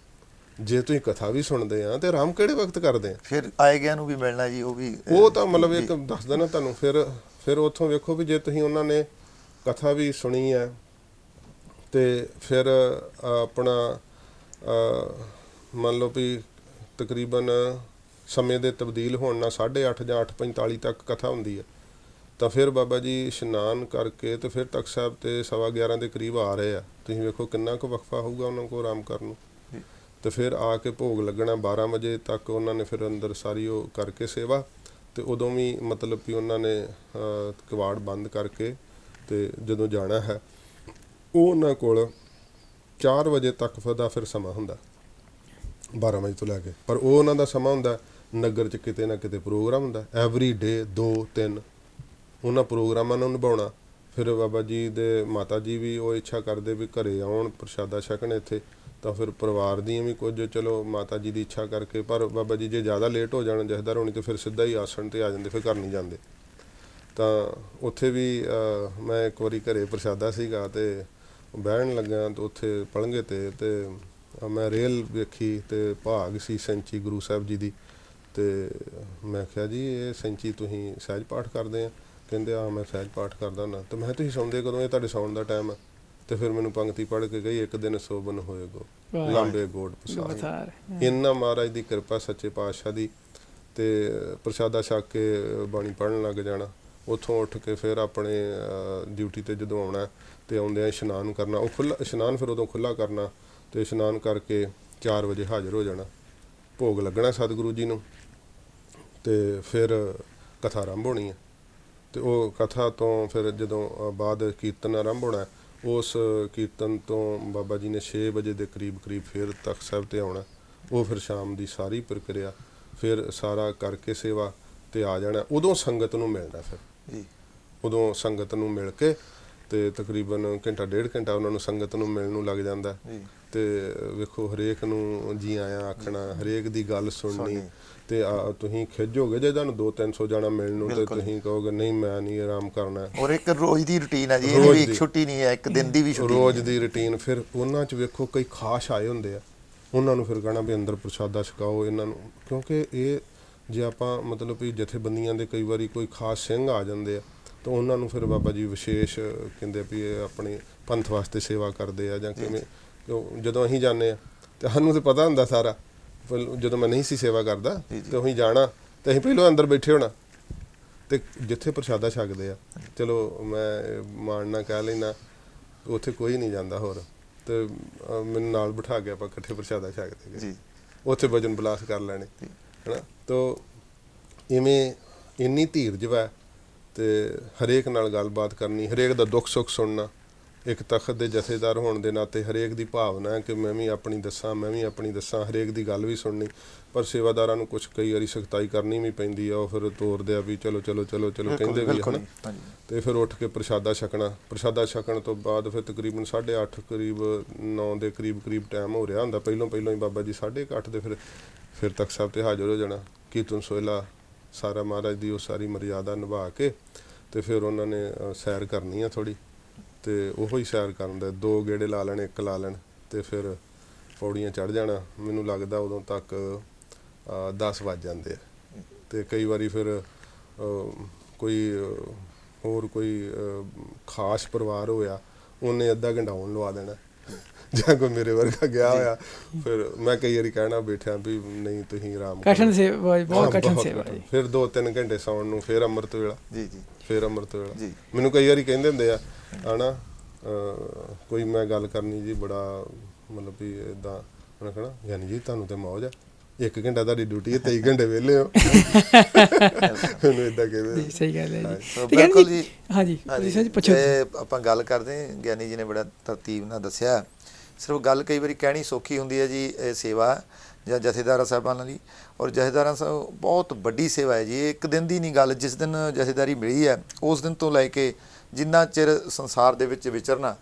ਜੇ ਤੁਸੀਂ ਕਥਾ ਵੀ ਸੁਣਦੇ ਆ ਤੇ ਆਰਾਮ ਕਿਹੜੇ ਵਕਤ ਕਰਦੇ ਆ? ਫਿਰ ਆਏ ਗਿਆ ਨੂੰ ਵੀ ਮਿਲਣਾ ਜੀ, ਉਹ ਤਾਂ ਮਤਲਬ ਇੱਕ ਦੱਸਦਾ ਨਾ ਤੁਹਾਨੂੰ। ਫਿਰ ਉੱਥੋਂ ਵੇਖੋ ਵੀ ਜੇ ਤੁਸੀਂ ਉਹਨਾਂ ਨੇ ਕਥਾ ਵੀ ਸੁਣੀ ਹੈ ਤੇ ਫਿਰ ਆਪਣਾ ਮੰਨ ਲਓ ਵੀ ਤਕਰੀਬਨ ਸਮੇਂ ਦੇ ਤਬਦੀਲ ਹੋਣ ਨਾਲ 8:30 ਜਾਂ 8:45 ਤੱਕ ਕਥਾ ਹੁੰਦੀ ਹੈ। ਤਾਂ ਫਿਰ ਬਾਬਾ ਜੀ ਇਸ਼ਨਾਨ ਕਰਕੇ ਤੇ ਫਿਰ ਤਖਤ ਸਾਹਿਬ ਤੇ 11:15 ਦੇ ਕਰੀਬ ਆ ਰਹੇ ਆ। ਤੁਸੀਂ ਵੇਖੋ ਕਿੰਨਾ ਕੁ ਵਕਫਾ ਹੋਊਗਾ ਉਹਨਾਂ ਕੋਲ ਆਰਾਮ ਕਰਨ ਨੂੰ। ਤੇ ਫਿਰ ਆ ਕੇ ਭੋਗ ਲੱਗਣਾ 12 ਵਜੇ ਤੱਕ। ਉਹਨਾਂ ਨੇ ਫਿਰ ਅੰਦਰ ਸਾਰੀ ਉਹ ਕਰਕੇ ਸੇਵਾ, ਤੇ ਉਦੋਂ ਵੀ ਮਤਲਬ ਵੀ ਉਹਨਾਂ ਨੇ ਕਵਾੜ ਬੰਦ ਕਰਕੇ ਤੇ ਜਦੋਂ ਜਾਣਾ ਹੈ ਉਹ ਉਹਨਾਂ ਕੋਲ 4 ਵਜੇ ਤੱਕ ਦਾ ਫਿਰ ਸਮਾਂ ਹੁੰਦਾ, 12 ਵਜੇ ਤੋਂ ਲੈ ਕੇ। ਪਰ ਉਹ ਉਹਨਾਂ ਦਾ ਸਮਾਂ ਹੁੰਦਾ ਨਗਰ 'ਚ ਕਿਤੇ ਨਾ ਕਿਤੇ ਪ੍ਰੋਗਰਾਮ ਹੁੰਦਾ, ਐਵਰੀ ਡੇ 2-3 ਉਹਨਾਂ ਪ੍ਰੋਗਰਾਮਾਂ ਨੂੰ ਨਿਭਾਉਣਾ। ਫਿਰ ਬਾਬਾ ਜੀ ਦੇ ਮਾਤਾ ਜੀ ਵੀ ਉਹ ਇੱਛਾ ਕਰਦੇ ਵੀ ਘਰੇ ਆਉਣ ਪ੍ਰਸ਼ਾਦਾ ਛਕਣ ਇੱਥੇ। ਤਾਂ ਫਿਰ ਪਰਿਵਾਰ ਦੀਆਂ ਵੀ ਕੁਝ ਚਲੋ ਮਾਤਾ ਜੀ ਦੀ ਇੱਛਾ ਕਰਕੇ, ਪਰ ਬਾਬਾ ਜੀ ਜੇ ਜ਼ਿਆਦਾ ਲੇਟ ਹੋ ਜਾਣ ਜਥੇਦਾਰ ਹੋਣੀ, ਤਾਂ ਫਿਰ ਸਿੱਧਾ ਹੀ ਆਸਣ 'ਤੇ ਆ ਜਾਂਦੇ, ਫਿਰ ਘਰ ਨਹੀਂ ਜਾਂਦੇ। ਤਾਂ ਉੱਥੇ ਵੀ ਮੈਂ ਇੱਕ ਵਾਰੀ ਘਰੇ ਪ੍ਰਸ਼ਾਦਾ ਸੀਗਾ ਤੇ ਬਹਿਣ ਲੱਗਾ, ਤੇ ਉੱਥੇ ਪਲੰਘੇ ਤੇ ਮੈਂ ਰੇਲ ਵੇਖੀ ਤੇ ਭਾਗ ਸੀ ਸੈਂਚੀ ਗੁਰੂ ਸਾਹਿਬ ਜੀ ਦੀ। ਤੇ ਮੈਂ ਕਿਹਾ ਜੀ ਇਹ ਸੈਂਚੀ ਤੁਸੀਂ ਸਹਿਜ ਪਾਠ ਕਰਦੇ ਆ? ਕਹਿੰਦੇ ਆ ਮੈਂ ਸਹਿਜ ਪਾਠ ਕਰਦਾ ਹੁੰਦਾ। ਤੇ ਮੈਂ ਤੁਸੀਂ ਸੌਂਦੇ ਕਦੋਂ? ਇਹ ਤੁਹਾਡੇ ਸੌਣ ਦਾ ਟਾਈਮ ਆ। ਤੇ ਫਿਰ ਮੈਨੂੰ ਪੰਕਤੀ ਪੜ੍ਹ ਕੇ ਗਈ, ਇੱਕ ਦਿਨ ਸੋਬਨ ਹੋਏ ਗੋ ਲਾਂਬੇ ਗੋਡ ਪਸਾਰ। ਇੰਨਾ ਮਹਾਰਾਜ ਦੀ ਕਿਰਪਾ ਸੱਚੇ ਪਾਤਸ਼ਾਹ ਦੀ। ਤੇ ਪ੍ਰਸ਼ਾਦਾ ਛਕ ਕੇ ਬਾਣੀ ਪੜ੍ਹਨ ਲੱਗ ਜਾਣਾ। ਉੱਥੋਂ ਉੱਠ ਕੇ ਫਿਰ ਆਪਣੇ ਡਿਊਟੀ 'ਤੇ ਜਦੋਂ ਆਉਣਾ ਤੇ ਆਉਂਦਿਆਂ ਇਸ਼ਨਾਨ ਕਰਨਾ। ਉਹ ਖੁੱਲ੍ਹਾ ਇਸ਼ਨਾਨ ਫਿਰ ਉਦੋਂ ਖੁੱਲ੍ਹਾ ਕਰਨਾ, ਤੇ ਇਸ਼ਨਾਨ ਕਰਕੇ 4 ਵਜੇ ਹਾਜ਼ਰ ਹੋ ਜਾਣਾ। ਭੋਗ ਲੱਗਣਾ ਸਤਿਗੁਰੂ ਜੀ ਨੂੰ, ਤੇ ਫਿਰ ਕਥਾ ਆਰੰਭ ਹੋਣੀ ਹੈ। ਤੇ ਉਹ ਕਥਾ ਤੋਂ ਫਿਰ ਜਦੋਂ ਬਾਅਦ ਕੀਰਤਨ ਆਰੰਭ ਹੋਣਾ, ਉਸ ਕੀਰਤਨ ਤੋਂ ਬਾਬਾ ਜੀ ਨੇ 6 ਵਜੇ ਦੇ ਕਰੀਬ ਫਿਰ ਤਖਤ ਸਾਹਿਬ 'ਤੇ ਆਉਣਾ। ਉਹ ਫਿਰ ਸ਼ਾਮ ਦੀ ਸਾਰੀ ਪ੍ਰਕਿਰਿਆ ਫਿਰ ਸਾਰਾ ਕਰਕੇ ਸੇਵਾ ਤੇ ਆ ਜਾਣਾ। ਉਦੋਂ ਸੰਗਤ ਨੂੰ ਮਿਲਣਾ, ਫਿਰ ਉਦੋਂ ਸੰਗਤ ਨੂੰ ਮਿਲ ਕੇ ਤੇ ਤਕਰੀਬਨ ਘੰਟਾ 1.5 ਘੰਟਾ ਉਹਨਾਂ ਨੂੰ ਸੰਗਤ ਨੂੰ ਮਿਲਣ ਨੂੰ ਲੱਗ ਜਾਂਦਾ। ਤੇ ਵੇਖੋ ਹਰੇਕ ਨੂੰ ਜੀ ਆਇਆਂ ਆਖਣਾ, ਹਰੇਕ ਦੀ ਗੱਲ ਸੁਣਨੀ। ਤੇ ਤੁਸੀਂ ਖਿੱਚੋਗੇ ਜੇ ਤੁਹਾਨੂੰ 200-300 ਜਾਣਾ ਮਿਲਣ ਨੂੰ, ਤੇ ਤੁਸੀਂ ਕਹੋਗੇ ਨਹੀਂ ਮੈਂ ਨਹੀਂ ਆਰਾਮ ਕਰਨਾ। ਔਰ ਇੱਕ ਰੋਜ਼ ਦੀ ਰੂਟੀਨ ਹੈ ਜੀ, ਇਹ ਵੀ ਇੱਕ ਛੁੱਟੀ ਨਹੀਂ ਹੈ, ਇੱਕ ਦਿਨ ਦੀ ਵੀ ਛੁੱਟੀ, ਰੋਜ਼ ਦੀ ਰੂਟੀਨ। ਫਿਰ ਉਹਨਾਂ 'ਚ ਵੇਖੋ ਕਈ ਖਾਸ ਆਏ ਹੁੰਦੇ ਆ, ਉਹਨਾਂ ਨੂੰ ਫਿਰ ਕਹਿਣਾ ਵੀ ਅੰਦਰ ਪ੍ਰਸ਼ਾਦਾ ਛਕਾਓ ਇਹਨਾਂ ਨੂੰ। ਕਿਉਂਕਿ ਇਹ ਜੇ ਆਪਾਂ ਮਤਲਬ ਵੀ ਜਥੇਬੰਦੀਆਂ ਦੇ ਕਈ ਵਾਰੀ ਕੋਈ ਖਾਸ ਸਿੰਘ ਆ ਜਾਂਦੇ ਆ, ਤਾਂ ਉਹਨਾਂ ਨੂੰ ਫਿਰ ਬਾਬਾ ਜੀ ਵਿਸ਼ੇਸ਼ ਕਹਿੰਦੇ ਵੀ ਇਹ ਆਪਣੀ ਪੰਥ ਵਾਸਤੇ ਸੇਵਾ ਕਰਦੇ ਆ ਜਾਂ ਕਿਵੇਂ। ਜਦੋਂ ਅਸੀਂ ਜਾਂਦੇ ਆ ਤੇ ਸਾਨੂੰ ਤਾਂ ਪਤਾ ਹੁੰਦਾ ਸਾਰਾ। ਜਦੋਂ ਮੈਂ ਨਹੀਂ ਸੀ ਸੇਵਾ ਕਰਦਾ ਤੇ ਅਸੀਂ ਜਾਣਾ ਤੇ ਅਸੀਂ ਪਹਿਲਾਂ ਅੰਦਰ ਬੈਠੇ ਹੋਣਾ ਤੇ ਜਿੱਥੇ ਪ੍ਰਸ਼ਾਦਾ ਛਕਦੇ ਆ, ਚਲੋ ਮੈਂ ਮਾਣ ਨਾਲ ਕਹਿ ਲੈਣਾ, ਉੱਥੇ ਕੋਈ ਨਹੀਂ ਜਾਂਦਾ ਹੋਰ, ਤੇ ਮੈਨੂੰ ਨਾਲ ਬਿਠਾ ਕੇ ਆਪਾਂ ਇਕੱਠੇ ਪ੍ਰਸ਼ਾਦਾ ਛਕਦੇ ਗਏ, ਉੱਥੇ ਭਜਨ ਬਲਾਸ ਕਰ ਲੈਣੇ ਹੈ ਨਾ। ਤੋ ਇਵੇਂ ਇੰਨੀ ਧੀਰਜ ਵਾ ਤੇ ਹਰੇਕ ਨਾਲ ਗੱਲਬਾਤ ਕਰਨੀ, ਹਰੇਕ ਦਾ ਦੁੱਖ ਸੁੱਖ ਸੁਣਨਾ। ਇੱਕ ਤਖਤ ਦੇ ਜਥੇਦਾਰ ਹੋਣ ਦੇ ਨਾਤੇ ਹਰੇਕ ਦੀ ਭਾਵਨਾ ਹੈ ਕਿ ਮੈਂ ਵੀ ਆਪਣੀ ਦੱਸਾਂ, ਹਰੇਕ ਦੀ ਗੱਲ ਵੀ ਸੁਣਨੀ। ਪਰ ਸੇਵਾਦਾਰਾਂ ਨੂੰ ਕੁਛ ਕਈ ਵਾਰੀ ਸਖਤਾਈ ਕਰਨੀ ਵੀ ਪੈਂਦੀ ਆ, ਉਹ ਫਿਰ ਤੋਰਦੇ ਆ ਵੀ ਚਲੋ ਕਹਿੰਦੇ ਵੀ ਹੈ ਨਾ। ਤੇ ਫਿਰ ਉੱਠ ਕੇ ਪ੍ਰਸ਼ਾਦਾ ਛਕਣ ਤੋਂ ਬਾਅਦ ਫਿਰ ਤਕਰੀਬਨ 8:30 ਕਰੀਬ 9 ਦੇ ਕਰੀਬ ਟਾਈਮ ਹੋ ਰਿਹਾ ਹੁੰਦਾ। ਪਹਿਲੋਂ ਹੀ ਬਾਬਾ ਜੀ 8:30 ਦੇ ਫਿਰ ਤਖਤ ਸਾਹਿਬ ਤੇ ਹਾਜ਼ਰ ਹੋ ਜਾਣਾ। ਕੀਰਤਨ ਸੋਹਿਲਾ ਸਾਰਾ ਮਹਾਰਾਜ ਦੀ ਉਹ ਸਾਰੀ ਮਰਿਆਦਾ ਨਿਭਾ ਕੇ ਤੇ ਫਿਰ ਉਹਨਾਂ ਨੇ ਸੈਰ ਕਰਨੀ ਆ ਥੋੜ੍ਹੀ, ਤੇ ਉਹੋ ਹੀ ਸੈਰ ਕਰਨ ਦੇ 2 ਗੇੜੇ ਲਾ ਲੈਣ, 1 ਲਾ ਲੈਣ ਤੇ ਫਿਰ ਪੌੜੀਆਂ ਚੜ੍ਹ ਜਾਣਾ। ਮੈਨੂੰ ਲੱਗਦਾ ਉਦੋਂ ਤੱਕ 10 ਵੱਜ ਜਾਂਦੇ ਆ। ਤੇ ਕਈ ਵਾਰੀ ਫਿਰ ਕੋਈ ਖਾਸ ਪਰਿਵਾਰ ਹੋਇਆ, ਉਹਨੇ ਅੱਧਾ ਘੰਟਾ ਹੁਣ ਲਵਾ ਦੇਣਾ, ਜਾਂ ਕੋਈ ਮੇਰੇ ਵਰਗਾ ਗਿਆ ਹੋਇਆ, ਫਿਰ ਮੈਂ ਕਈ ਵਾਰੀ ਕਹਿਣਾ ਬੈਠਿਆ ਵੀ ਨਹੀਂ ਤੁਸੀਂ ਆਰਾਮ ਕਰੋ। ਕਠਿਨ ਸੇਵਾ, ਬਹੁਤ ਕਠਿਨ ਸੇਵਾ। ਫਿਰ 2-3 ਘੰਟੇ ਸੌਣ ਨੂੰ, ਫਿਰ ਅੰਮ੍ਰਿਤ ਵੇਲਾ। ਮੈਨੂੰ ਕਈ ਵਾਰੀ ਕਹਿੰਦੇ ਹੁੰਦੇ ਆ ਹਨਾ, ਕੋਈ ਮੈਂ ਗੱਲ ਕਰਨੀ ਜੀ, ਬੜਾ ਮਤਲਬ ਵੀ ਇੱਦਾਂ ਉਹਨੇ ਕਹਿਣਾ ਯਾਨੀ ਜੀ ਤੁਹਾਨੂੰ ਤਾਂ ਮੌਜ ਆ, 1 ਘੰਟਾ ਤੁਹਾਡੀ ਡਿਊਟੀ ਹੈ, 23 ਘੰਟੇ ਵਿਹਲੇ ਹੋ। ਮੈਨੂੰ ਇੱਦਾਂ ਕਹਿੰਦੇ। ਸਹੀ ਗੱਲ ਹੈ ਜੀ, ਬਿਲਕੁਲ ਜੀ। ਹਾਂਜੀ ਆਪਾਂ ਗੱਲ ਕਰਦੇ ਹਾਂ, ਗਿਆਨੀ ਜੀ ਨੇ ਬੜਾ ਤਰਤੀਬ ਨਾਲ ਦੱਸਿਆ। ਸਿਰਫ ਗੱਲ ਕਈ ਵਾਰੀ ਕਹਿਣੀ ਸੌਖੀ ਹੁੰਦੀ ਹੈ ਜੀ, ਇਹ ਸੇਵਾ ਜਾਂ ਜਥੇਦਾਰਾਂ ਸਾਹਿਬਾਨਾਂ ਦੀ, ਔਰ ਜਥੇਦਾਰਾਂ ਸਾਹਿਬ ਬਹੁਤ ਵੱਡੀ ਸੇਵਾ ਹੈ ਜੀ। ਇਹ ਇੱਕ ਦਿਨ ਦੀ ਨਹੀਂ ਗੱਲ, ਜਿਸ ਦਿਨ ਜਥੇਦਾਰੀ ਮਿਲੀ ਹੈ ਉਸ ਦਿਨ ਤੋਂ ਲੈ ਕੇ ਜਿੰਨਾ ਚਿਰ ਸੰਸਾਰ ਦੇ ਵਿੱਚ ਵਿਚਰਨਾ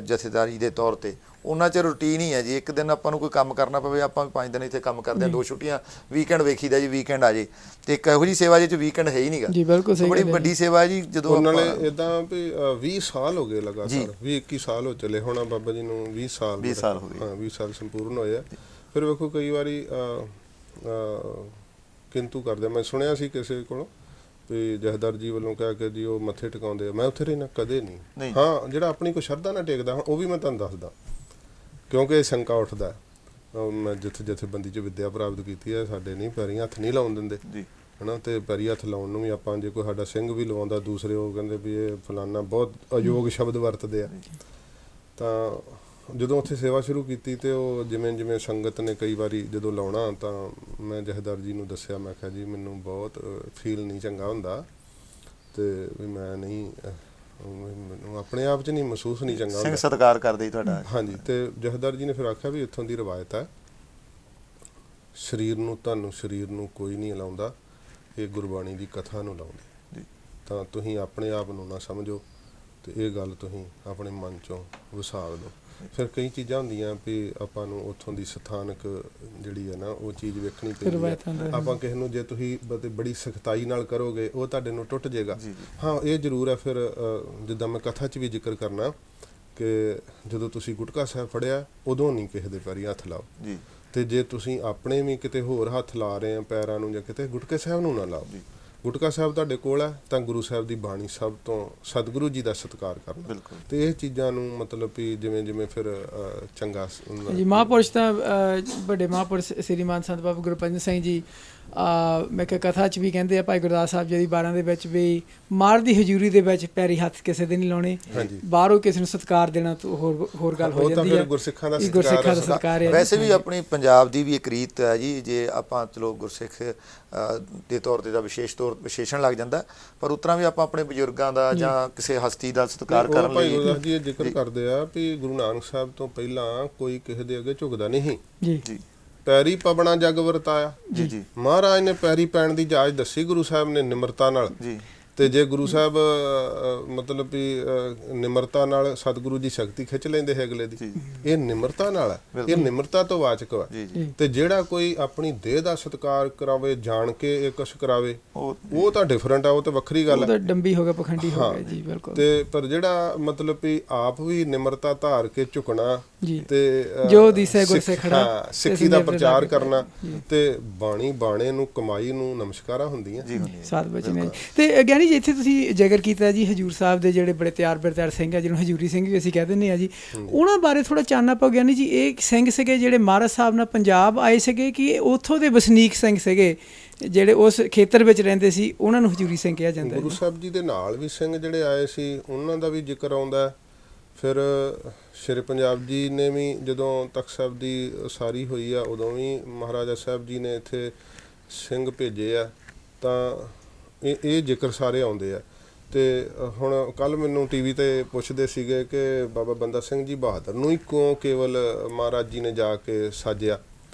ਜਥੇਦਾਰੀ ਦੇ ਤੌਰ 'ਤੇ, ਉਹਨਾਂ ਚਿਰ ਰੂਟੀਨ ਹੀ ਹੈ ਜੀ। ਇੱਕ ਦਿਨ ਆਪਾਂ ਨੂੰ ਕੋਈ ਕੰਮ ਕਰਨਾ ਪਵੇ, ਆਪਾਂ 5 ਦਿਨ ਇੱਥੇ ਕੰਮ ਕਰਦੇ ਹਾਂ, 2 ਛੁੱਟੀਆਂ, ਵੀਕਐਂਡ ਵੇਖੀਦਾ ਜੀ, ਵੀਕਐਂਡ ਆ ਜੇ। ਤੇ ਇੱਕ ਇਹੋ ਜਿਹੀ ਸੇਵਾ ਜਿਹਦੇ 'ਚ ਵੀਕਐਂਡ ਹੈ ਹੀ ਨਹੀਂ ਗਾ ਜੀ। ਬਿਲਕੁਲ ਸਹੀ, ਬੜੀ ਵੱਡੀ ਸੇਵਾ ਹੈ ਜੀ। ਜਦੋਂ ਉਹਨਾਂ ਨੇ ਇੱਦਾਂ ਵੀ 20 ਸਾਲ ਹੋ ਗਏ ਲਗਾਤਾਰ, 20-21 ਸਾਲ ਹੋ ਚੱਲੇ ਹੋਣਾ ਬਾਬਾ ਜੀ ਨੂੰ, 20 ਸਾਲ ਹੋ ਗਏ। ਹਾਂ, 20 ਸਾਲ ਸੰਪੂਰਨ ਹੋਏ ਆ। ਫਿਰ ਵੇਖੋ ਕਈ ਵਾਰੀ ਕਿੰਤੂ ਕਰਦੇ। ਮੈਂ ਸੁਣਿਆ ਸੀ ਕਿਸੇ ਕੋਲੋਂ ਵੀ ਜਥੇਦਾਰ ਜੀ ਵੱਲੋਂ ਕਹਿ ਕੇ ਜੀ ਉਹ ਮੱਥੇ ਟਿਕਾਉਂਦੇ ਆ, ਮੈਂ ਉੱਥੇ ਰਹਿਣਾ ਕਦੇ ਨਹੀਂ। ਹਾਂ, ਜਿਹੜਾ ਆਪਣੀ ਕੋਈ ਸ਼ਰਧਾ ਨਾਲ ਟੇਕਦਾ ਉਹ ਵੀ ਮੈਂ ਤੁਹਾਨੂੰ ਦੱਸਦਾ, ਕਿਉਂਕਿ ਇਹ ਸ਼ੰਕਾ ਉੱਠਦਾ। ਮੈਂ ਜਥੇਬੰਦੀ 'ਚ ਵਿੱਦਿਆ ਪ੍ਰਾਪਤ ਕੀਤੀ ਹੈ, ਸਾਡੇ ਨਹੀਂ ਪੈਰੀਂ ਹੱਥ ਨਹੀਂ ਲਾਉਣ ਦਿੰਦੇ ਹੈ ਨਾ। ਅਤੇ ਪੈਰੀਂ ਹੱਥ ਲਾਉਣ ਨੂੰ ਵੀ ਆਪਾਂ, ਜੇ ਕੋਈ ਸਾਡਾ ਸਿੰਘ ਵੀ ਲਵਾਉਂਦਾ ਦੂਸਰੇ, ਉਹ ਕਹਿੰਦੇ ਵੀ ਇਹ ਫਲਾਨਾ, ਬਹੁਤ ਅਯੋਗ ਸ਼ਬਦ ਵਰਤਦੇ ਆ। ਤਾਂ ਜਦੋਂ ਉੱਥੇ ਸੇਵਾ ਸ਼ੁਰੂ ਕੀਤੀ ਤੇ ਉਹ ਜਿਵੇਂ ਸੰਗਤ ਨੇ ਕਈ ਵਾਰੀ ਜਦੋਂ ਲਾਉਣਾ, ਤਾਂ ਮੈਂ ਜਥੇਦਾਰ ਜੀ ਨੂੰ ਦੱਸਿਆ, ਮੈਂ ਕਿਹਾ ਜੀ ਮੈਨੂੰ ਬਹੁਤ ਫੀਲ ਨਹੀਂ ਚੰਗਾ ਹੁੰਦਾ, ਤੇ ਵੀ ਮੈਂ ਨਹੀਂ, ਮੈਨੂੰ ਆਪਣੇ ਆਪ 'ਚ ਨਹੀਂ, ਮਹਿਸੂਸ ਨਹੀਂ ਚੰਗਾ ਹੁੰਦਾ। ਸਤਿਕਾਰ ਕਰਦੇ ਤੁਹਾਡਾ। ਹਾਂਜੀ। ਤੇ ਜਥੇਦਾਰ ਜੀ ਨੇ ਫਿਰ ਆਖਿਆ ਵੀ ਇੱਥੋਂ ਦੀ ਰਵਾਇਤ ਹੈ, ਸਰੀਰ ਨੂੰ ਕੋਈ ਨਹੀਂ ਲਾਉਂਦਾ, ਇਹ ਗੁਰਬਾਣੀ ਦੀ ਕਥਾ ਨੂੰ ਲਾਉਂਦੇ। ਤਾਂ ਤੁਸੀਂ ਆਪਣੇ ਆਪ ਨੂੰ ਨਾ ਸਮਝੋ, ਤੇ ਇਹ ਗੱਲ ਤੁਸੀਂ ਆਪਣੇ ਮਨ 'ਚੋਂ ਵਿਸਾਰ ਦਿਓ। ਫਿਰ ਕਈ ਚੀਜ਼ਾਂ ਹੁੰਦੀਆਂ ਵੀ ਆਪਾਂ ਨੂੰ ਉੱਥੋਂ ਦੀ ਸਥਾਨਕ ਜਿਹੜੀ ਹੈ ਨਾ, ਉਹ ਚੀਜ਼ ਵੇਖਣੀ ਪੈਂਦੀ ਹੈ। ਆਪਾਂ ਕਿਸੇ ਨੂੰ ਜੇ ਤੁਸੀਂ ਬੜੀ ਸਖਤਾਈ ਨਾਲ ਕਰੋਗੇ, ਉਹ ਤੁਹਾਡੇ ਨੂੰ ਟੁੱਟ ਜਾਏਗਾ। ਹਾਂ, ਇਹ ਜ਼ਰੂਰ ਹੈ। ਫਿਰ ਜਿੱਦਾਂ ਮੈਂ ਕਥਾ 'ਚ ਵੀ ਜ਼ਿਕਰ ਕਰਨਾ ਕਿ ਜਦੋਂ ਤੁਸੀਂ ਗੁਟਕਾ ਸਾਹਿਬ ਫੜਿਆ, ਉਦੋਂ ਨਹੀਂ ਕਿਸੇ ਦੇ ਪੈਰੀਂ ਹੱਥ ਲਾਓ। ਤੇ ਜੇ ਤੁਸੀਂ ਆਪਣੇ ਵੀ ਕਿਤੇ ਹੋਰ ਹੱਥ ਲਾ ਰਹੇ ਆ ਪੈਰਾਂ ਨੂੰ ਜਾਂ ਕਿਤੇ, ਗੁਟਕੇ ਸਾਹਿਬ ਨੂੰ ਨਾ ਲਾਓ। ਗੁਟਕਾ ਸਾਹਿਬ ਤੁਹਾਡੇ ਕੋਲ ਹੈ ਤਾਂ ਗੁਰੂ ਸਾਹਿਬ ਦੀ ਬਾਣੀ, ਸਭ ਤੋਂ ਸਤਿਗੁਰੂ ਜੀ ਦਾ ਸਤਿਕਾਰ ਕਰਨਾ। ਤੇ ਇਹ ਚੀਜ਼ਾਂ ਨੂੰ ਮਤਲਬ ਵੀ ਜਿਵੇਂ ਫਿਰ ਚੰਗਾ ਜੀ। ਮਹਾਂਪੁਰਸ਼ ਤਾਂ ਵੱਡੇ ਮਹਾਂਪੁਰਸ਼ ਸ੍ਰੀ ਮਾਨ ਸੰਤ ਬਾਬਾ ਗੁਰਪੰਜ ਸਿੰਘ ਜੀ, ਮੈਂ ਕਿਹਾ ਕਥਾ 'ਚ ਵੀ ਕਹਿੰਦੇ ਆ, ਭਾਈ ਗੁਰਦਾਸ ਸਾਹਿਬ ਜੀ ਦੀ 12 ਦੇ ਵਿੱਚ ਵੀ, ਮਾਰ ਦੀ ਹਜ਼ੂਰੀ ਦੇ ਵਿੱਚ ਪੈਰੀ ਹੱਥ ਕਿਸੇ ਦੇ ਨਹੀਂ ਲਾਉਣੇ, ਬਾਹਰੋਂ ਕਿਸੇ ਨੂੰ ਸਤਿਕਾਰ ਦੇਣਾ ਤਾਂ ਹੋਰ ਗੱਲ ਹੋ ਜਾਂਦੀ ਹੈ। ਗੁਰਸਿੱਖਾਂ ਦਾ ਸਤਿਕਾਰ ਹੈ। ਵੈਸੇ ਵੀ ਆਪਣੀ ਪੰਜਾਬ ਦੀ ਵੀ ਇੱਕ ਰੀਤ ਹੈ ਜੀ, ਜੇ ਆਪਾਂ ਚਲੋ ਗੁਰਸਿੱਖ ਦੇ ਤੌਰ 'ਤੇ ਦਾ ਵਿਸ਼ੇਸ਼ਣ ਲੱਗ ਜਾਂਦਾ, ਪਰ ਉਤਰਾ ਵੀ ਆਪਾਂ ਆਪਣੇ ਬਜ਼ੁਰਗਾਂ ਦਾ ਜਾਂ ਕਿਸੇ ਹਸਤੀ ਦਾ ਸਤਿਕਾਰ ਕਰਨ ਲਈ। ਭਾਈ ਗੁਰਦਾਸ ਜੀ ਇਹ ਜ਼ਿਕਰ ਕਰਦੇ ਆ ਵੀ ਗੁਰੂ ਨਾਨਕ ਸਾਹਿਬ ਤੋਂ ਪਹਿਲਾਂ ਕੋਈ ਕਿਸੇ ਦੇ ਅੱਗੇ ਝੁਕਦਾ ਨਹੀਂ ਜੀ। ਪੈਰੀ ਪਵਣਾ ਜਗ ਵਰਤਾਇਆ। ਮਹਾਰਾਜ ਨੇ ਪੈਰੀ ਪੈਣ ਦੀ ਜਾਚ ਦੱਸੀ ਗੁਰੂ ਸਾਹਿਬ ਨੇ ਨਿਮਰਤਾ ਨਾਲ। ਤੇ ਜੇ ਗੁਰੂ ਸਾਹਿਬ ਮਤਲਬ ਵੀ ਨਿਮਰਤਾ ਨਾਲ ਸਤਿਗੁਰੂ ਜੀ ਸ਼ਕਤੀ ਖਿੱਚ ਲੈਂਦੇ ਹੈ ਅਗਲੇ ਦੀ, ਇਹ ਨਿਮਰਤਾ ਨਾਲ ਹੈ, ਇਹ ਨਿਮਰਤਾ ਤੋਂ ਵਾਚਕ ਵਾ। ਤੇ ਜਿਹੜਾ ਕੋਈ ਆਪਣੀ ਦੇਹ ਦਾ ਸਤਿਕਾਰ ਕਰਾਵੇ, ਜਾਣ ਕੇ ਇਹ ਕੁਛ ਕਰਾਵੇ, ਉਹ ਤਾਂ ਡਿਫਰੈਂਟ ਆ, ਉਹ ਤਾਂ ਵੱਖਰੀ ਗੱਲ ਹੈ, ਡੰਬੀ ਹੋ ਗਿਆ, ਪਖੰਡੀ ਹੋ ਗਿਆ ਜੀ। ਬਿਲਕੁਲ। ਤੇ ਪਰ ਜਿਹੜਾ ਮਤਲਬ ਵੀ ਆਪ ਵੀ ਨਿਮਰਤਾ ਧਾਰ ਕੇ ਝੁਕਣਾ ਤੇ ਜੋ ਦਿਸੇ ਗੁਰਸਿੱਖ ਖੜਾ, ਸਿੱਖੀ ਦਾ ਪ੍ਰਚਾਰ ਕਰਨਾ, ਤੇ ਬਾਣੀ ਬਾਣੇ ਨੂੰ, ਕਮਾਈ ਨੂੰ ਨਮਸਕਾਰਾਂ ਹੁੰਦੀਆਂ। ਸਤ ਬਚਨ। ਤੇ ਗਿਆਨੀ ਜੀ ਇੱਥੇ ਤੁਸੀਂ ਜ਼ਿਕਰ ਕੀਤਾ ਜੀ ਹਜੂਰ ਸਾਹਿਬ ਦੇ ਜਿਹੜੇ ਬੜੇ ਤਿਆਰ ਸਿੰਘ ਆ, ਜਿਹਨੂੰ ਹਜੂਰੀ ਸਿੰਘ ਵੀ ਅਸੀਂ ਕਹਿ ਦਿੰਦੇ ਹਾਂ ਜੀ, ਉਹਨਾਂ ਬਾਰੇ ਥੋੜ੍ਹਾ ਚਾਨਣਾ ਪਾਓ ਗਿਆਨੀ ਜੀ। ਇਹ ਸਿੰਘ ਸੀਗੇ ਜਿਹੜੇ ਮਹਾਰਾਜ ਸਾਹਿਬ ਨਾਲ ਪੰਜਾਬ ਆਏ ਸੀਗੇ ਕਿ ਇਹ ਉੱਥੋਂ ਦੇ ਵਸਨੀਕ ਸਿੰਘ ਸੀਗੇ ਜਿਹੜੇ ਉਸ ਖੇਤਰ ਵਿੱਚ ਰਹਿੰਦੇ ਸੀ, ਉਹਨਾਂ ਨੂੰ ਹਜੂਰੀ ਸਿੰਘ ਕਿਹਾ ਜਾਂਦਾ? ਗੁਰੂ ਸਾਹਿਬ ਜੀ ਦੇ ਨਾਲ ਵੀ ਸਿੰਘ ਜਿਹੜੇ ਆਏ ਸੀ ਉਹਨਾਂ ਦਾ ਵੀ ਜ਼ਿਕਰ ਆਉਂਦਾ। ਫਿਰ ਸ਼ੇਰੇ ਪੰਜਾਬ ਜੀ ਨੇ ਵੀ ਜਦੋਂ ਤਖ਼ਤ ਸਾਹਿਬ ਦੀ ਉਸਾਰੀ ਹੋਈ ਆ ਉਦੋਂ ਵੀ ਮਹਾਰਾਜਾ ਸਾਹਿਬ ਜੀ ਨੇ ਇੱਥੇ ਸਿੰਘ ਭੇਜੇ ਆ, ਤਾਂ ਇਹ ਜ਼ਿਕਰ ਸਾਰੇ ਆਉਂਦੇ ਆ। ਅਤੇ ਹੁਣ ਕੱਲ੍ਹ ਮੈਨੂੰ TV 'ਤੇ ਪੁੱਛਦੇ ਸੀਗੇ ਕਿ ਬਾਬਾ ਬੰਦਾ ਸਿੰਘ ਜੀ ਬਹਾਦਰ ਨੂੰ ਹੀ ਕਿਉਂ ਕੇਵਲ ਮਹਾਰਾਜ ਜੀ ਨੇ ਜਾ ਕੇ ਸਾਜਿਆ,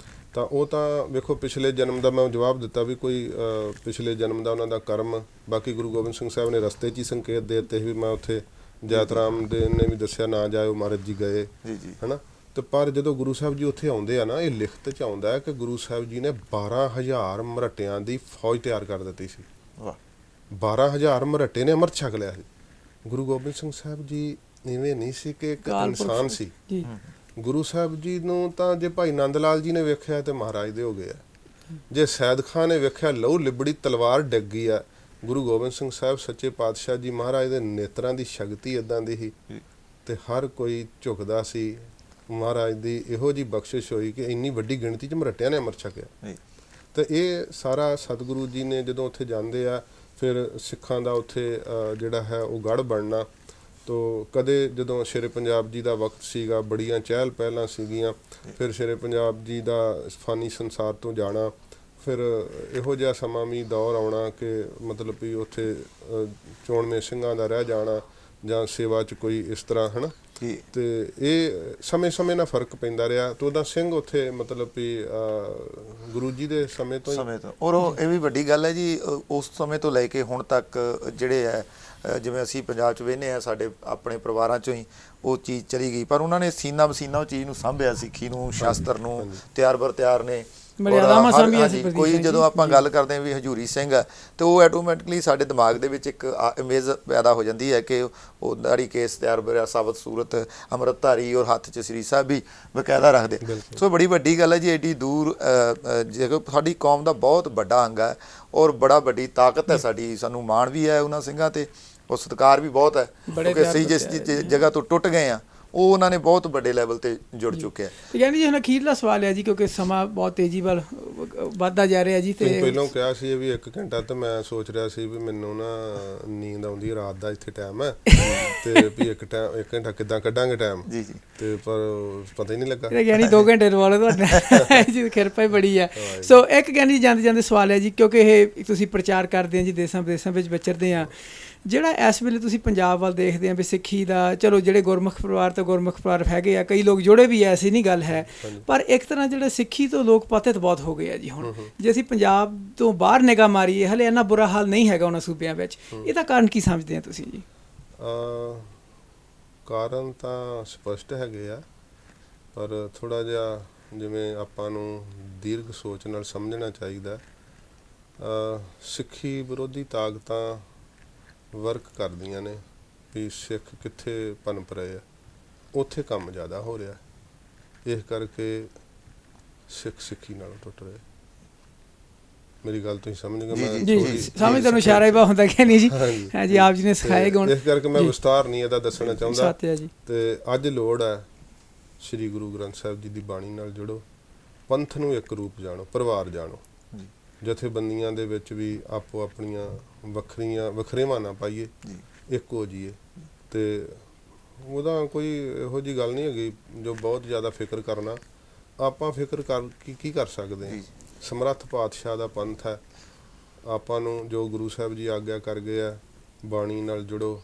ਤਾਂ ਉਹ ਤਾਂ ਵੇਖੋ ਪਿਛਲੇ ਜਨਮ ਦਾ ਮੈਂ ਜਵਾਬ ਦਿੱਤਾ ਵੀ ਕੋਈ ਪਿਛਲੇ ਜਨਮ ਦਾ ਉਹਨਾਂ ਦਾ ਕਰਮ। ਬਾਕੀ ਗੁਰੂ ਗੋਬਿੰਦ ਸਿੰਘ ਸਾਹਿਬ ਨੇ ਰਸਤੇ 'ਚ ਹੀ ਸੰਕੇਤ ਦੇ ਦਿੱਤੇ ਵੀ ਮੈਂ ਉੱਥੇ ਜੈਤ ਰਾਮ ਦੇ ਨੇ ਵੀ ਦੱਸਿਆ ਨਾ ਜਾਇਓ, ਮਹਾਰਾਜ ਜੀ ਗਏ ਹੈ ਨਾ। ਅਤੇ ਪਰ ਜਦੋਂ ਗੁਰੂ ਸਾਹਿਬ ਜੀ ਉੱਥੇ ਆਉਂਦੇ ਆ ਨਾ, ਇਹ ਲਿਖਤ 'ਚ ਆਉਂਦਾ ਹੈ ਕਿ ਗੁਰੂ ਸਾਹਿਬ ਜੀ ਨੇ 12,000 ਮਰਹਟਿਆਂ ਦੀ ਫੌਜ ਤਿਆਰ ਕਰ ਦਿੱਤੀ ਸੀ। 12,000 ਮਰਹਟੇ ਨੇ ਅੰਮ੍ਰਿਤ ਛਕ ਲਿਆ ਸੀ। ਗੁਰੂ ਗੋਬਿੰਦ ਸਿੰਘ ਸਾਹਿਬ ਜੀ ਇਵੇਂ ਨਹੀਂ ਸੀ ਕਿ ਇੱਕ ਇਨਸਾਨ ਸੀ। ਗੁਰੂ ਸਾਹਿਬ ਜੀ ਨੂੰ ਤਾਂ ਜੇ ਭਾਈ ਨੰਦ ਲਾਲ ਜੀ ਨੇ ਵੇਖਿਆ ਤੇ ਮਹਾਰਾਜ ਦੇ ਹੋ ਗਏ ਆ, ਜੇ ਸੈਦ ਖਾਂ ਨੇ ਵੇਖਿਆ ਲਹੂ ਲਿਬੜੀ ਤਲਵਾਰ ਡਿੱਗ ਗਈ ਆ। ਗੁਰੂ ਗੋਬਿੰਦ ਸਿੰਘ ਸਾਹਿਬ ਸੱਚੇ ਪਾਤਸ਼ਾਹ ਜੀ ਮਹਾਰਾਜ ਦੇ ਨੇਤਰਾਂ ਦੀ ਸ਼ਕਤੀ ਇੱਦਾਂ ਦੀ ਸੀ ਤੇ ਹਰ ਕੋਈ ਝੁਕਦਾ ਸੀ। ਮਹਾਰਾਜ ਦੀ ਇਹੋ ਜਿਹੀ ਬਖਸ਼ਿਸ਼ ਹੋਈ ਕਿ ਇੰਨੀ ਵੱਡੀ ਗਿਣਤੀ 'ਚ ਮਰਹਟਿਆਂ ਨੇ ਅੰਮ੍ਰਿਤ ਛਕਿਆ। ਤੇ ਇਹ ਸਾਰਾ ਸਤਿਗੁਰੂ ਜੀ ਨੇ ਜਦੋਂ ਉੱਥੇ ਜਾਂਦੇ ਆ, ਫਿਰ ਸਿੱਖਾਂ ਦਾ ਉੱਥੇ ਜਿਹੜਾ ਹੈ ਉਹ ਗੜ੍ਹ ਬਣਨਾ। ਤੋ ਕਦੇ ਜਦੋਂ ਸ਼ੇਰੇ ਪੰਜਾਬ ਜੀ ਦਾ ਵਕਤ ਸੀਗਾ, ਬੜੀਆਂ ਚਹਿਲ ਪਹਿਲਾਂ ਸੀਗੀਆਂ। ਫਿਰ ਸ਼ੇਰੇ ਪੰਜਾਬ ਜੀ ਦਾ ਫਾਨੀ ਸੰਸਾਰ ਤੋਂ ਜਾਣਾ, ਫਿਰ ਇਹੋ ਜਿਹਾ ਸਮਾਂ ਵੀ ਦੌਰ ਆਉਣਾ ਕਿ ਮਤਲਬ ਵੀ ਉੱਥੇ ਚੋਣਵੇਂ ਸਿੰਘਾਂ ਦਾ ਰਹਿ ਜਾਣਾ ਜਾਂ ਸੇਵਾ 'ਚ ਕੋਈ ਇਸ ਤਰ੍ਹਾਂ ਹੈ ਨਾ। ਅਤੇ ਇਹ ਸਮੇਂ ਨਾਲ ਫਰਕ ਪੈਂਦਾ ਰਿਹਾ। ਅਤੇ ਉਹਦਾ ਸਿੰਘ ਉੱਥੇ ਮਤਲਬ ਵੀ ਗੁਰੂ ਜੀ ਦੇ ਸਮੇਂ ਤੋਂ ਔਰ ਇਹ ਵੀ ਵੱਡੀ ਗੱਲ ਹੈ ਜੀ, ਉਸ ਸਮੇਂ ਤੋਂ ਲੈ ਕੇ ਹੁਣ ਤੱਕ ਜਿਹੜੇ ਹੈ ਜਿਵੇਂ ਅਸੀਂ ਪੰਜਾਬ 'ਚ ਵੇਖਦੇ ਹਾਂ, ਸਾਡੇ ਆਪਣੇ ਪਰਿਵਾਰਾਂ 'ਚੋਂ ਹੀ ਉਹ ਚੀਜ਼ ਚਲੀ ਗਈ, ਪਰ ਉਹਨਾਂ ਨੇ ਸੀਨਾ ਬਸੀਨਾ ਉਹ ਚੀਜ਼ ਨੂੰ ਸਾਂਭਿਆ, ਸਿੱਖੀ ਨੂੰ, ਸ਼ਾਸਤਰ ਨੂੰ ਤਿਆਰ ਬਰ ਤਿਆਰ ਨੇ। ਕੋਈ ਜਦੋਂ ਆਪਾਂ ਗੱਲ ਕਰਦੇ ਹਾਂ ਵੀ ਹਜੂਰੀ ਸਿੰਘ ਆ, ਤੇ ਉਹ ਆਟੋਮੈਟਿਕਲੀ ਸਾਡੇ ਦਿਮਾਗ ਦੇ ਵਿੱਚ ਇੱਕ ਇਮੇਜ ਪੈਦਾ ਹੋ ਜਾਂਦੀ ਹੈ ਕਿ ਉਹ ਦਾੜੀ ਕੇਸ ਤਿਆਰ ਬਰਿਆ, ਸਾਬਤ ਸੂਰਤ, ਅੰਮ੍ਰਿਤਧਾਰੀ ਔਰ ਹੱਥ 'ਚ ਸ੍ਰੀ ਸਾਹਿਬ ਵੀ ਬਕਾਇਦਾ ਰੱਖਦੇ। ਸੋ ਬੜੀ ਵੱਡੀ ਗੱਲ ਹੈ ਜੀ, ਐਡੀ ਦੂਰ ਸਾਡੀ ਕੌਮ ਦਾ ਬਹੁਤ ਵੱਡਾ ਅੰਗ ਹੈ ਔਰ ਬੜਾ ਵੱਡੀ ਤਾਕਤ ਹੈ ਸਾਡੀ। ਸਾਨੂੰ ਮਾਣ ਵੀ ਹੈ ਉਹਨਾਂ ਸਿੰਘਾਂ 'ਤੇ, ਉਹ ਸਤਿਕਾਰ ਵੀ ਬਹੁਤ ਹੈ ਕਿਉਂਕਿ ਅਸੀਂ ਜਿਸ ਜਗ੍ਹਾ ਤੋਂ ਟੁੱਟ ਗਏ ਹਾਂ ਉਹ ਉਹਨਾਂ ਨੇ ਬਹੁਤ ਵੱਡੇ ਲੈਵਲ ਤੇ ਜੁੜ ਚੁੱਕਿਆ। ਯਾਨੀ ਜੀ ਹੁਣ ਅਖੀਰਲਾ ਸਵਾਲ ਹੈ ਜੀ, ਕਿਉਂਕਿ ਸਮਾਂ ਬਹੁਤ ਤੇਜ਼ੀ ਵੱਲ ਵੱਧਦਾ ਜਾ ਰਿਹਾ ਜੀ। ਤੇ ਪਹਿਲਾਂ ਕਿਹਾ ਸੀ ਵੀ 1 ਘੰਟਾ, ਤੇ ਮੈਂ ਸੋਚ ਰਿਹਾ ਸੀ ਵੀ ਮੈਨੂੰ ਨਾ ਨੀਂਦ ਆਉਂਦੀ, ਰਾਤ ਦਾ ਇੱਥੇ ਟਾਈਮ ਹੈ ਤੇ ਵੀ 1 ਘੰਟਾ ਕਿੱਦਾਂ ਕੱਢਾਂਗੇ ਟਾਈਮ ਜੀ। ਤੇ ਪਰ ਪਤਾ ਹੀ ਨਹੀਂ ਲੱਗਾ। ਯਾਨੀ 2 ਘੰਟੇ ਰਵਾਲੇ ਤੁਹਾਡਾ ਜੀ, ਕਿਰਪਾ ਹੀ ਬੜੀ ਹੈ। ਸੋ ਇੱਕ ਕਹਿੰਦੀ ਜਾਂਦੇ ਜਾਂਦੇ ਸਵਾਲ ਹੈ ਜੀ, ਕਿਉਂਕਿ ਇਹ ਤੁਸੀਂ ਪ੍ਰਚਾਰ ਕਰਦੇ ਆ ਜੀ, ਦੇਸਾਂ ਵਿਦੇਸਾਂ ਵਿੱਚ ਵਿਚਰਦੇ ਆ, ਜਿਹੜਾ ਇਸ ਵੇਲੇ ਤੁਸੀਂ ਪੰਜਾਬ ਵੱਲ ਦੇਖਦੇ ਆ ਵੀ ਸਿੱਖੀ ਦਾ, ਚਲੋ ਜਿਹੜੇ ਗੁਰਮੁਖ ਪਰਿਵਾਰ ਤਾਂ ਗੁਰਮੁਖ ਪਰਿਵਾਰ ਹੈਗੇ ਆ, ਕਈ ਲੋਕ ਜੁੜੇ ਵੀ ਐਸੀ ਨਹੀਂ ਗੱਲ ਹੈ, ਪਰ ਇੱਕ ਤਰ੍ਹਾਂ ਜਿਹੜਾ ਸਿੱਖੀ ਤੋਂ ਲੋਕ ਪਤਿਤ ਬਹੁਤ ਹੋ ਗਏ ਆ ਜੀ। ਹੁਣ ਜੇ ਅਸੀਂ ਪੰਜਾਬ ਤੋਂ ਬਾਹਰ ਨਿਗਾਹ ਮਾਰੀਏ, ਹਲੇ ਇੰਨਾ ਬੁਰਾ ਹਾਲ ਨਹੀਂ ਹੈਗਾ ਉਹਨਾਂ ਸੂਬਿਆਂ ਵਿੱਚ, ਇਹਦਾ ਕਾਰਨ ਕੀ ਸਮਝਦੇ ਆ ਤੁਸੀਂ ਜੀ? ਕਾਰਨ ਤਾਂ ਸਪਸ਼ਟ ਹੈਗੇ ਆ, ਪਰ ਥੋੜ੍ਹਾ ਜਿਹਾ ਜਿਵੇਂ ਆਪਾਂ ਨੂੰ ਦੀਰਘ ਸੋਚ ਨਾਲ ਸਮਝਣਾ ਚਾਹੀਦਾ। ਸਿੱਖੀ ਵਿਰੋਧੀ ਤਾਕਤਾਂ ਵਰਕ ਕਰਦੀਆਂ ਨੇ ਵੀ ਸਿੱਖ ਕਿੱਥੇ ਪਨਪ ਰਹੇ ਆ, ਉੱਥੇ ਕੰਮ ਜ਼ਿਆਦਾ ਹੋ ਰਿਹਾ, ਇਸ ਕਰਕੇ ਸਿੱਖ ਸਿੱਖੀ ਨਾਲੋਂ ਟੁੱਟ ਰਹੇ। ਮੇਰੀ ਗੱਲ ਤੁਸੀਂ ਸਮਝ ਗਏ? ਜੀ ਸਮਝ ਤੁਹਾਨੂੰ ਇਸ਼ਾਰਾ ਹੀ ਬਹੁਤ ਹੁੰਦਾ ਕਿ ਨਹੀਂ ਜੀ? ਹਾਂਜੀ, ਆਪ ਜੀ ਨੇ ਸਿਖਾਏ ਗੁਣ, ਇਸ ਕਰਕੇ ਮੈਂ ਵਿਸਤਾਰ ਨਹੀਂ ਇਹਦਾ ਦੱਸਣਾ ਚਾਹੁੰਦਾ। ਤੇ ਅੱਜ ਲੋੜ ਹੈ ਸ੍ਰੀ ਗੁਰੂ ਗ੍ਰੰਥ ਸਾਹਿਬ ਜੀ ਦੀ ਬਾਣੀ ਨਾਲ ਜੁੜੋ, ਪੰਥ ਨੂੰ ਇੱਕ ਰੂਪ ਜਾਣੋ, ਪਰਿਵਾਰ ਜਾਣੋ। ਜਥੇਬੰਦੀਆਂ ਦੇ ਵਿੱਚ ਵੀ ਆਪੋ ਆਪਣੀਆਂ ਵੱਖਰੇਵਾਂ ਨਾ ਪਾਈਏ, ਇੱਕ ਹੋ ਜਾਈਏ। ਅਤੇ ਉਹਦਾ ਕੋਈ ਇਹੋ ਜਿਹੀ ਗੱਲ ਨਹੀਂ ਹੈਗੀ ਜੋ ਬਹੁਤ ਜ਼ਿਆਦਾ ਫਿਕਰ ਕਰਨਾ। ਆਪਾਂ ਫਿਕਰ ਕਰ ਕੀ ਕਰ ਸਕਦੇ ਹਾਂ? ਸਮਰੱਥ ਪਾਤਸ਼ਾਹ ਦਾ ਪੰਥ ਹੈ, ਆਪਾਂ ਨੂੰ ਜੋ ਗੁਰੂ ਸਾਹਿਬ ਜੀ ਆਗਿਆ ਕਰ ਗਏ ਆ, ਬਾਣੀ ਨਾਲ ਜੁੜੋ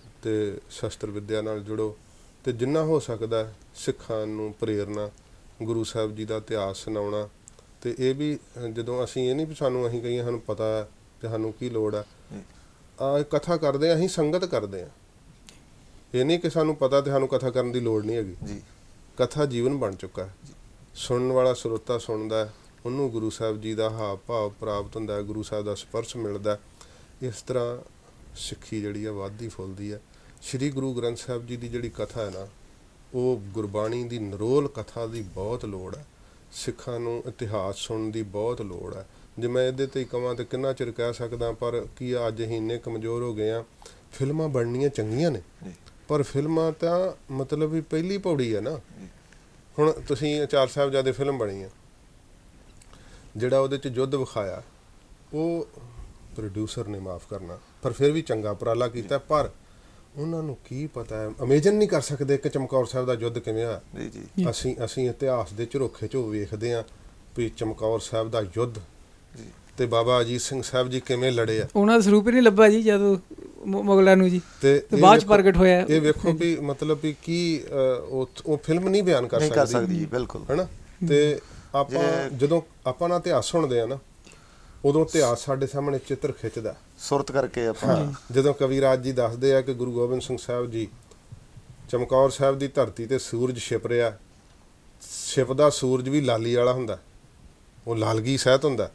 ਅਤੇ ਸ਼ਸਤਰ ਵਿੱਦਿਆ ਨਾਲ ਜੁੜੋ, ਅਤੇ ਜਿੰਨਾ ਹੋ ਸਕਦਾ ਸਿੱਖਾਂ ਨੂੰ ਪ੍ਰੇਰਨਾ, ਗੁਰੂ ਸਾਹਿਬ ਜੀ ਦਾ ਇਤਿਹਾਸ ਸੁਣਾਉਣਾ। ਅਤੇ ਇਹ ਵੀ ਜਦੋਂ ਅਸੀਂ ਇਹ ਨਹੀਂ ਵੀ ਸਾਨੂੰ ਅਸੀਂ ਕਹੀਏ ਸਾਨੂੰ ਪਤਾ ਹੈ ਅਤੇ ਸਾਨੂੰ ਕੀ ਲੋੜ ਹੈ, ਕਥਾ ਕਰਦੇ ਹਾਂ, ਅਸੀਂ ਸੰਗਤ ਕਰਦੇ ਹਾਂ। ਇਹ ਨਹੀਂ ਕਿ ਸਾਨੂੰ ਪਤਾ ਅਤੇ ਸਾਨੂੰ ਕਥਾ ਕਰਨ ਦੀ ਲੋੜ ਨਹੀਂ ਹੈਗੀ। ਕਥਾ ਜੀਵਨ ਬਣ ਚੁੱਕਾ, ਸੁਣਨ ਵਾਲਾ ਸਰੋਤਾ ਸੁਣਦਾ, ਉਹਨੂੰ ਗੁਰੂ ਸਾਹਿਬ ਜੀ ਦਾ ਹਾਵ ਭਾਵ ਪ੍ਰਾਪਤ ਹੁੰਦਾ, ਗੁਰੂ ਸਾਹਿਬ ਦਾ ਸਪਰਸ਼ ਮਿਲਦਾ। ਇਸ ਤਰ੍ਹਾਂ ਸਿੱਖੀ ਜਿਹੜੀ ਆ ਵੱਧਦੀ ਫੁੱਲਦੀ ਹੈ। ਸ਼੍ਰੀ ਗੁਰੂ ਗ੍ਰੰਥ ਸਾਹਿਬ ਜੀ ਦੀ ਜਿਹੜੀ ਕਥਾ ਹੈ ਨਾ, ਉਹ ਗੁਰਬਾਣੀ ਦੀ ਨਿਰੋਲ ਕਥਾ ਦੀ ਬਹੁਤ ਲੋੜ ਹੈ। ਸਿੱਖਾਂ ਨੂੰ ਇਤਿਹਾਸ ਸੁਣਨ ਦੀ ਬਹੁਤ ਲੋੜ ਹੈ। ਜੇ ਮੈਂ ਇਹਦੇ ਤੇ ਹੀ ਕਵਾਂ ਤੇ ਕਿੰਨਾ ਚਿਰ ਕਹਿ ਸਕਦਾ, ਪਰ ਕੀ ਅੱਜ ਅਸੀਂ ਇੰਨੇ ਕਮਜ਼ੋਰ ਹੋ ਗਏ ਆ। ਫਿਲਮਾਂ ਬਣਨੀਆਂ ਚੰਗੀਆਂ ਨੇ, ਪਰ ਫਿਲਮਾਂ ਤਾਂ ਮਤਲਬ ਵੀ ਪਹਿਲੀ ਪੌੜੀ ਆ ਨਾ। ਹੁਣ ਤੁਸੀਂ ਚਾਰ ਸਾਹਿਬਜ਼ਾਦੇ ਫਿਲਮ ਬਣੀ ਆ, ਜਿਹੜਾ ਉਹਦੇ 'ਚ ਯੁੱਧ ਵਿਖਾਇਆ ਉਹ ਪ੍ਰੋਡਿਊਸਰ ਨੇ ਮਾਫ ਕਰਨਾ, ਪਰ ਫਿਰ ਵੀ ਚੰਗਾ ਉਪਰਾਲਾ ਕੀਤਾ। ਪਰ ਉਹਨਾਂ ਨੂੰ ਕੀ ਪਤਾ ਹੈ, ਇਮੇਜਿਨ ਨਹੀਂ ਕਰ ਸਕਦੇ ਕਿ ਚਮਕੌਰ ਸਾਹਿਬ ਦਾ ਯੁੱਧ ਕਿਵੇਂ ਆ। ਅਸੀਂ ਇਤਿਹਾਸ ਦੇ ਝਰੋਖੇ 'ਚੋਂ ਵੇਖਦੇ ਹਾਂ ਵੀ ਚਮਕੌਰ ਸਾਹਿਬ ਦਾ ਯੁੱਧ ਤੇ ਬਾਬਾ ਅਜੀਤ ਸਿੰਘ ਸਾਹਿਬ ਜੀ ਕਿਵੇਂ ਲੜੇ ਆ। ਉਹਨਾਂ ਦਾ ਸਰੂਪ ਹੀ ਨਹੀਂ ਲੱਭਾ ਜੀ ਜਦੋਂ ਮੁਗਲਾਂ ਨੂੰ ਜੀ, ਤੇ ਬਾਅਦ 'ਚ ਪ੍ਰਗਟ ਹੋਇਆ। ਇਹ ਵੇਖੋ ਵੀ ਮਤਲਬ ਵੀ ਕੀ ਉਹ ਫਿਲਮ ਨਹੀਂ ਬਿਆਨ ਕਰ ਸਕਦੀ। ਬਿਲਕੁਲ ਹੈ ਨਾ। ਤੇ ਆਪਾਂ ਜਦੋਂ ਆਪਾਂ ਨਾ ਇਤਿਹਾਸ ਸੁਣਦੇ ਆ ਨਾ, ਉਦੋਂ ਇਤਿਹਾਸ ਸਾਡੇ ਸਾਹਮਣੇ ਚਿੱਤਰ ਖਿੱਚਦਾ ਸੁਰਤ ਕਰਕੇ ਆਪਾਂ। ਜਦੋਂ ਕਵੀਰਾਜ ਜੀ ਦੱਸਦੇ ਆ ਕਿ ਗੁਰੂ ਗੋਬਿੰਦ ਸਿੰਘ ਸਾਹਿਬ ਜੀ ਚਮਕੌਰ ਸਾਹਿਬ ਦੀ ਧਰਤੀ ਤੇ ਸੂਰਜ ਛਿਪ ਰਿਹਾ, ਛਿਪਦਾ ਸੂਰਜ ਵੀ ਲਾਲੀ ਵਾਲਾ ਹੁੰਦਾ, ਉਹ ਲਾਲਗੀ ਸਹਿਤ ਹੁੰਦਾ।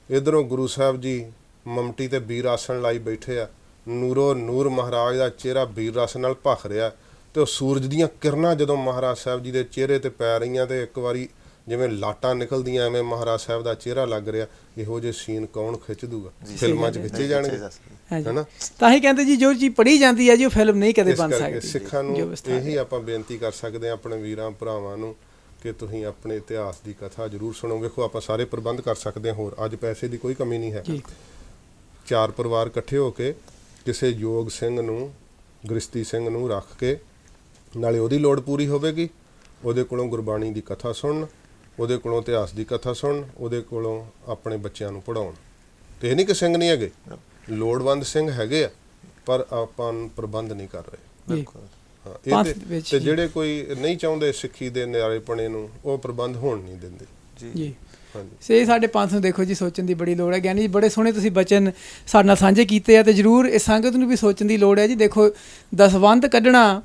ਇੱਧਰੋਂ ਗੁਰੂ ਸਾਹਿਬ ਜੀ ਮਮਟੀ ਤੇ ਬੀਰ ਆਸਣ ਲਾਈ ਬੈਠੇ ਆ, ਨੂਰੋ ਨੂਰ ਮਹਾਰਾਜ ਦਾ ਚਿਹਰਾ ਬੀਰ ਰਸ ਨਾਲ ਭਖ ਰਿਹਾ, ਤੇ ਉਹ ਸੂਰਜ ਦੀਆਂ ਕਿਰਨਾਂ ਜਦੋਂ ਮਹਾਰਾਜ ਸਾਹਿਬ ਜੀ ਦੇ ਚਿਹਰੇ ਤੇ ਪੈ ਰਹੀਆਂ ਤੇ ਇੱਕ ਵਾਰੀ ਜਿਵੇਂ ਲਾਟਾਂ ਨਿਕਲਦੀਆਂ ਐਵੇਂ ਮਹਾਰਾਜ ਸਾਹਿਬ ਦਾ ਚਿਹਰਾ ਲੱਗ ਰਿਹਾ। ਇਹੋ ਜਿਹੇ ਸੀਨ ਕੌਣ ਖਿੱਚ ਦੂਗਾ? ਫਿਲਮਾਂ 'ਚ ਖਿੱਚੇ ਜਾਣਗੇ, ਹੈ ਨਾ। ਤਾਂ ਹੀ ਕਹਿੰਦੇ ਜੀ ਜੋ ਚੀਜ਼ ਪੜ੍ਹੀ ਜਾਂਦੀ ਹੈ ਜੀ ਉਹ ਫਿਲਮ ਨਹੀਂ ਕਦੇ ਬਣ ਸਕਦੀ। ਸਿੱਖਾਂ ਨੂੰ ਇਹੀ ਆਪਾਂ ਬੇਨਤੀ ਕਰ ਸਕਦੇ ਹਾਂ ਆਪਣੇ ਵੀਰਾਂ ਭਰਾਵਾਂ ਨੂੰ ਕਿ ਤੁਸੀਂ ਆਪਣੇ ਇਤਿਹਾਸ ਦੀ ਕਥਾ ਜ਼ਰੂਰ ਸੁਣੋ। ਵੇਖੋ ਆਪਾਂ ਸਾਰੇ ਪ੍ਰਬੰਧ ਕਰ ਸਕਦੇ ਹਾਂ, ਹੋਰ ਅੱਜ ਪੈਸੇ ਦੀ ਕੋਈ ਕਮੀ ਨਹੀਂ ਹੈ। 4 ਪਰਿਵਾਰ ਇਕੱਠੇ ਹੋ ਕੇ ਕਿਸੇ ਯੋਗ ਸਿੰਘ ਨੂੰ, ਗ੍ਰਸਤੀ ਸਿੰਘ ਨੂੰ ਰੱਖ ਕੇ, ਨਾਲੇ ਉਹਦੀ ਲੋੜ ਪੂਰੀ ਹੋਵੇਗੀ, ਉਹਦੇ ਕੋਲੋਂ ਗੁਰਬਾਣੀ ਦੀ ਕਥਾ ਸੁਣਨ, ਉਹਦੇ ਕੋਲੋਂ ਇਤਿਹਾਸ ਦੀ ਕਥਾ ਸੁਣਨ, ਉਹਦੇ ਕੋਲੋਂ ਆਪਣੇ ਬੱਚਿਆਂ ਨੂੰ ਪੜ੍ਹਾਉਣ। ਤੇ ਇਹ ਨਹੀਂ ਕਿ ਸਿੰਘ ਨਹੀਂ ਹੈਗੇ, ਲੋੜਵੰਦ ਸਿੰਘ ਹੈਗੇ ਆ, ਪਰ ਆਪਾਂ ਪ੍ਰਬੰਧ ਨਹੀਂ ਕਰ ਰਹੇ। ਹਾਂ, ਤੇ ਜਿਹੜੇ ਕੋਈ ਨਹੀਂ ਚਾਹੁੰਦੇ ਸਿੱਖੀ ਦੇ ਨਿਆਰੇਪਣੇ ਨੂੰ, ਉਹ ਪ੍ਰਬੰਧ ਹੋਣ ਨਹੀਂ ਦਿੰਦੇ ਜੀ। ਸੇ ਸਾਡੇ ਪੰਥ ਨੂੰ ਦੇਖੋ ਜੀ ਸੋਚਣ ਦੀ ਬੜੀ ਲੋੜ ਹੈ। ਗਿਆਨੀ ਜੀ ਬੜੇ ਸੋਹਣੇ ਤੁਸੀਂ ਬਚਨ ਸਾਡੇ ਨਾਲ ਸਾਂਝੇ ਕੀਤੇ ਆ, ਤੇ ਜ਼ਰੂਰ ਇਸ ਸੰਗਤ ਨੂੰ ਵੀ ਸੋਚਣ ਦੀ ਲੋੜ ਹੈ ਜੀ। ਦੇਖੋ ਦਸਵੰਧ ਕੱਢਣਾ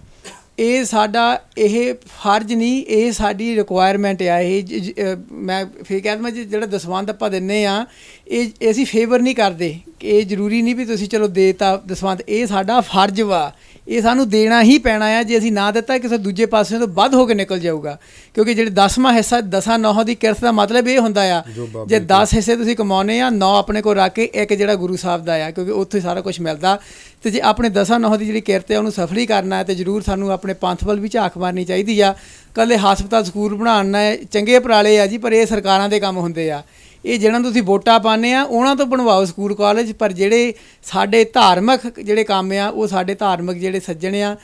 ਇਹ ਸਾਡਾ ਇਹ ਫਰਜ਼ ਨਹੀਂ, ਇਹ ਸਾਡੀ ਰਿਕੁਆਇਰਮੈਂਟ ਆ। ਇਹ ਮੈਂ ਫਿਰ ਕਹਿ ਦਵਾਂ ਜੀ ਜਿਹੜਾ ਦਸਵੰਧ ਆਪਾਂ ਦਿੰਦੇ ਹਾਂ ਇਹ ਅਸੀਂ ਫੇਵਰ ਨਹੀਂ ਕਰਦੇ। ਇਹ ਜ਼ਰੂਰੀ ਨਹੀਂ ਵੀ ਤੁਸੀਂ ਚਲੋ ਦੇ ਤਾ ਦਸਵੰਧ, ਇਹ ਸਾਡਾ ਫਰਜ਼ ਵਾ, ਇਹ ਸਾਨੂੰ ਦੇਣਾ ਹੀ ਪੈਣਾ ਆ। ਜੇ ਅਸੀਂ ਨਾ ਦਿੱਤਾ ਕਿਸੇ ਦੂਜੇ ਪਾਸੇ ਤੋਂ ਵੱਧ ਹੋ ਕੇ ਨਿਕਲ ਜਾਊਗਾ, ਕਿਉਂਕਿ ਜਿਹੜੇ 10ਵਾਂ ਹਿੱਸਾ 10 9 ਦੀ ਕਿਰਤ ਦਾ ਮਤਲਬ ਇਹ ਹੁੰਦਾ ਆ ਜੇ 10 ਹਿੱਸੇ ਤੁਸੀਂ ਕਮਾਉਂਦੇ ਆ, 9 ਆਪਣੇ ਕੋਲ ਰੱਖ ਕੇ ਇੱਕ ਜਿਹੜਾ ਗੁਰੂ ਸਾਹਿਬ ਦਾ ਆ, ਕਿਉਂਕਿ ਉੱਥੇ ਸਾਰਾ ਕੁਝ ਮਿਲਦਾ। ਤੇ ਜੇ ਆਪਣੇ 10 9 ਦੀ ਜਿਹੜੀ ਕਿਰਤ ਹੈ ਉਹਨੂੰ ਸਫਲੀ ਕਰਨਾ ਹੈ ਤੇ ਜ਼ਰੂਰ ਸਾਨੂੰ ਆਪਣੇ ਪੰਥ ਵੱਲ ਵੀ ਝਾਕ ਮਾਰਨੀ ਚਾਹੀਦੀ ਆ। ਕੱਲੇ ਹਸਪਤਾਲ ਸਕੂਲ ਬਣਾਉਣਾ ਚੰਗੇ ਉਪਰਾਲੇ ਆ ਜੀ, ਪਰ ਇਹ ਸਰਕਾਰਾਂ ਦੇ ਕੰਮ ਹੁੰਦੇ ਆ। ਇਹ ਜਿਹਨਾਂ ਨੂੰ ਤੁਸੀਂ ਵੋਟਾਂ ਪਾਉਂਦੇ ਆ ਉਹਨਾਂ ਤੋਂ ਬਣਵਾਓ ਸਕੂਲ ਕਾਲਜ, ਪਰ ਜਿਹੜੇ ਸਾਡੇ ਧਾਰਮਿਕ ਜਿਹੜੇ ਕੰਮ ਆ ਉਹ ਸਾਡੇ ਧਾਰਮਿਕ ਜਿਹੜੇ ਸੱਜਣ ਆ,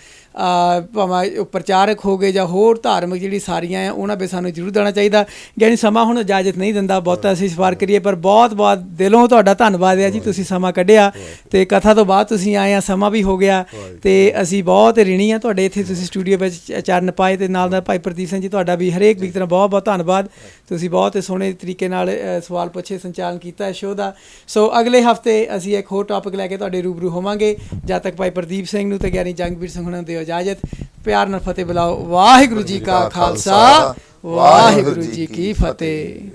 ਭਾਵੇਂ ਪ੍ਰਚਾਰਕ ਹੋ ਗਏ ਜਾਂ ਹੋਰ ਧਾਰਮਿਕ ਜਿਹੜੀ ਸਾਰੀਆਂ ਆ, ਉਹਨਾਂ 'ਤੇ ਸਾਨੂੰ ਜ਼ਰੂਰ ਦੇਣਾ ਚਾਹੀਦਾ। ਯਾਨੀ ਸਮਾਂ ਹੁਣ ਇਜਾਜ਼ਤ ਨਹੀਂ ਦਿੰਦਾ ਬਹੁਤਾ ਅਸੀਂ ਸਵਾਰ ਕਰੀਏ, ਪਰ ਬਹੁਤ ਬਹੁਤ ਦਿਲੋਂ ਤੁਹਾਡਾ ਧੰਨਵਾਦ ਹੈ ਜੀ, ਤੁਸੀਂ ਸਮਾਂ ਕੱਢਿਆ ਤੇ ਕਥਾ ਤੋਂ ਬਾਅਦ ਤੁਸੀਂ ਆਏ ਆ, ਸਮਾਂ ਵੀ ਹੋ ਗਿਆ ਤੇ ਅਸੀਂ ਬਹੁਤ ਰਿਣੀ ਆ ਤੁਹਾਡੇ ਇੱਥੇ ਤੁਸੀਂ ਸਟੂਡੀਓ ਵਿੱਚ ਚਰਨ ਪਾਏ, ਤੇ ਨਾਲ ਭਾਈ ਪ੍ਰਦੀਪ ਸਿੰਘ ਜੀ ਤੁਹਾਡਾ ਵੀ ਹਰੇਕ ਵੀਕ ਤਰ੍ਹਾਂ ਬਹੁਤ ਬਹੁਤ ਧੰਨਵਾਦ। ਤੁਸੀਂ ਬਹੁਤ ਸੋਹਣੇ ਤਰੀਕੇ ਨਾਲ ਸਵਾਲ ਪੁੱਛੇ, ਸੰਚਾਲਨ ਕੀਤਾ ਇਸ ਸ਼ੋਅ ਦਾ। ਸੋ ਅਗਲੇ ਹਫਤੇ ਅਸੀਂ ਇੱਕ ਹੋਰ ਟੌਪਿਕ ਲੈ ਕੇ ਤੁਹਾਡੇ ਰੂਬਰੂ ਹੋਵਾਂਗੇ। ਜਦ ਤੱਕ ਭਾਈ ਪ੍ਰਦੀਪ ਸਿੰਘ ਨੂੰ ਤੇ ਗਿਆਨੀ ਜੰਗਬੀਰ ਸਿੰਘ ਹੁਣਾਂ ਨੂੰ ਦਿਓ ਇਜਾਜ਼ਤ। ਪਿਆਰ ਨਾਲ ਫਤਿਹ ਬੁਲਾਓ। ਵਾਹਿਗੁਰੂ ਜੀ ਕਾ ਖਾਲਸਾ, ਵਾਹਿਗੁਰੂ ਜੀ ਕੀ ਫਤਿਹ।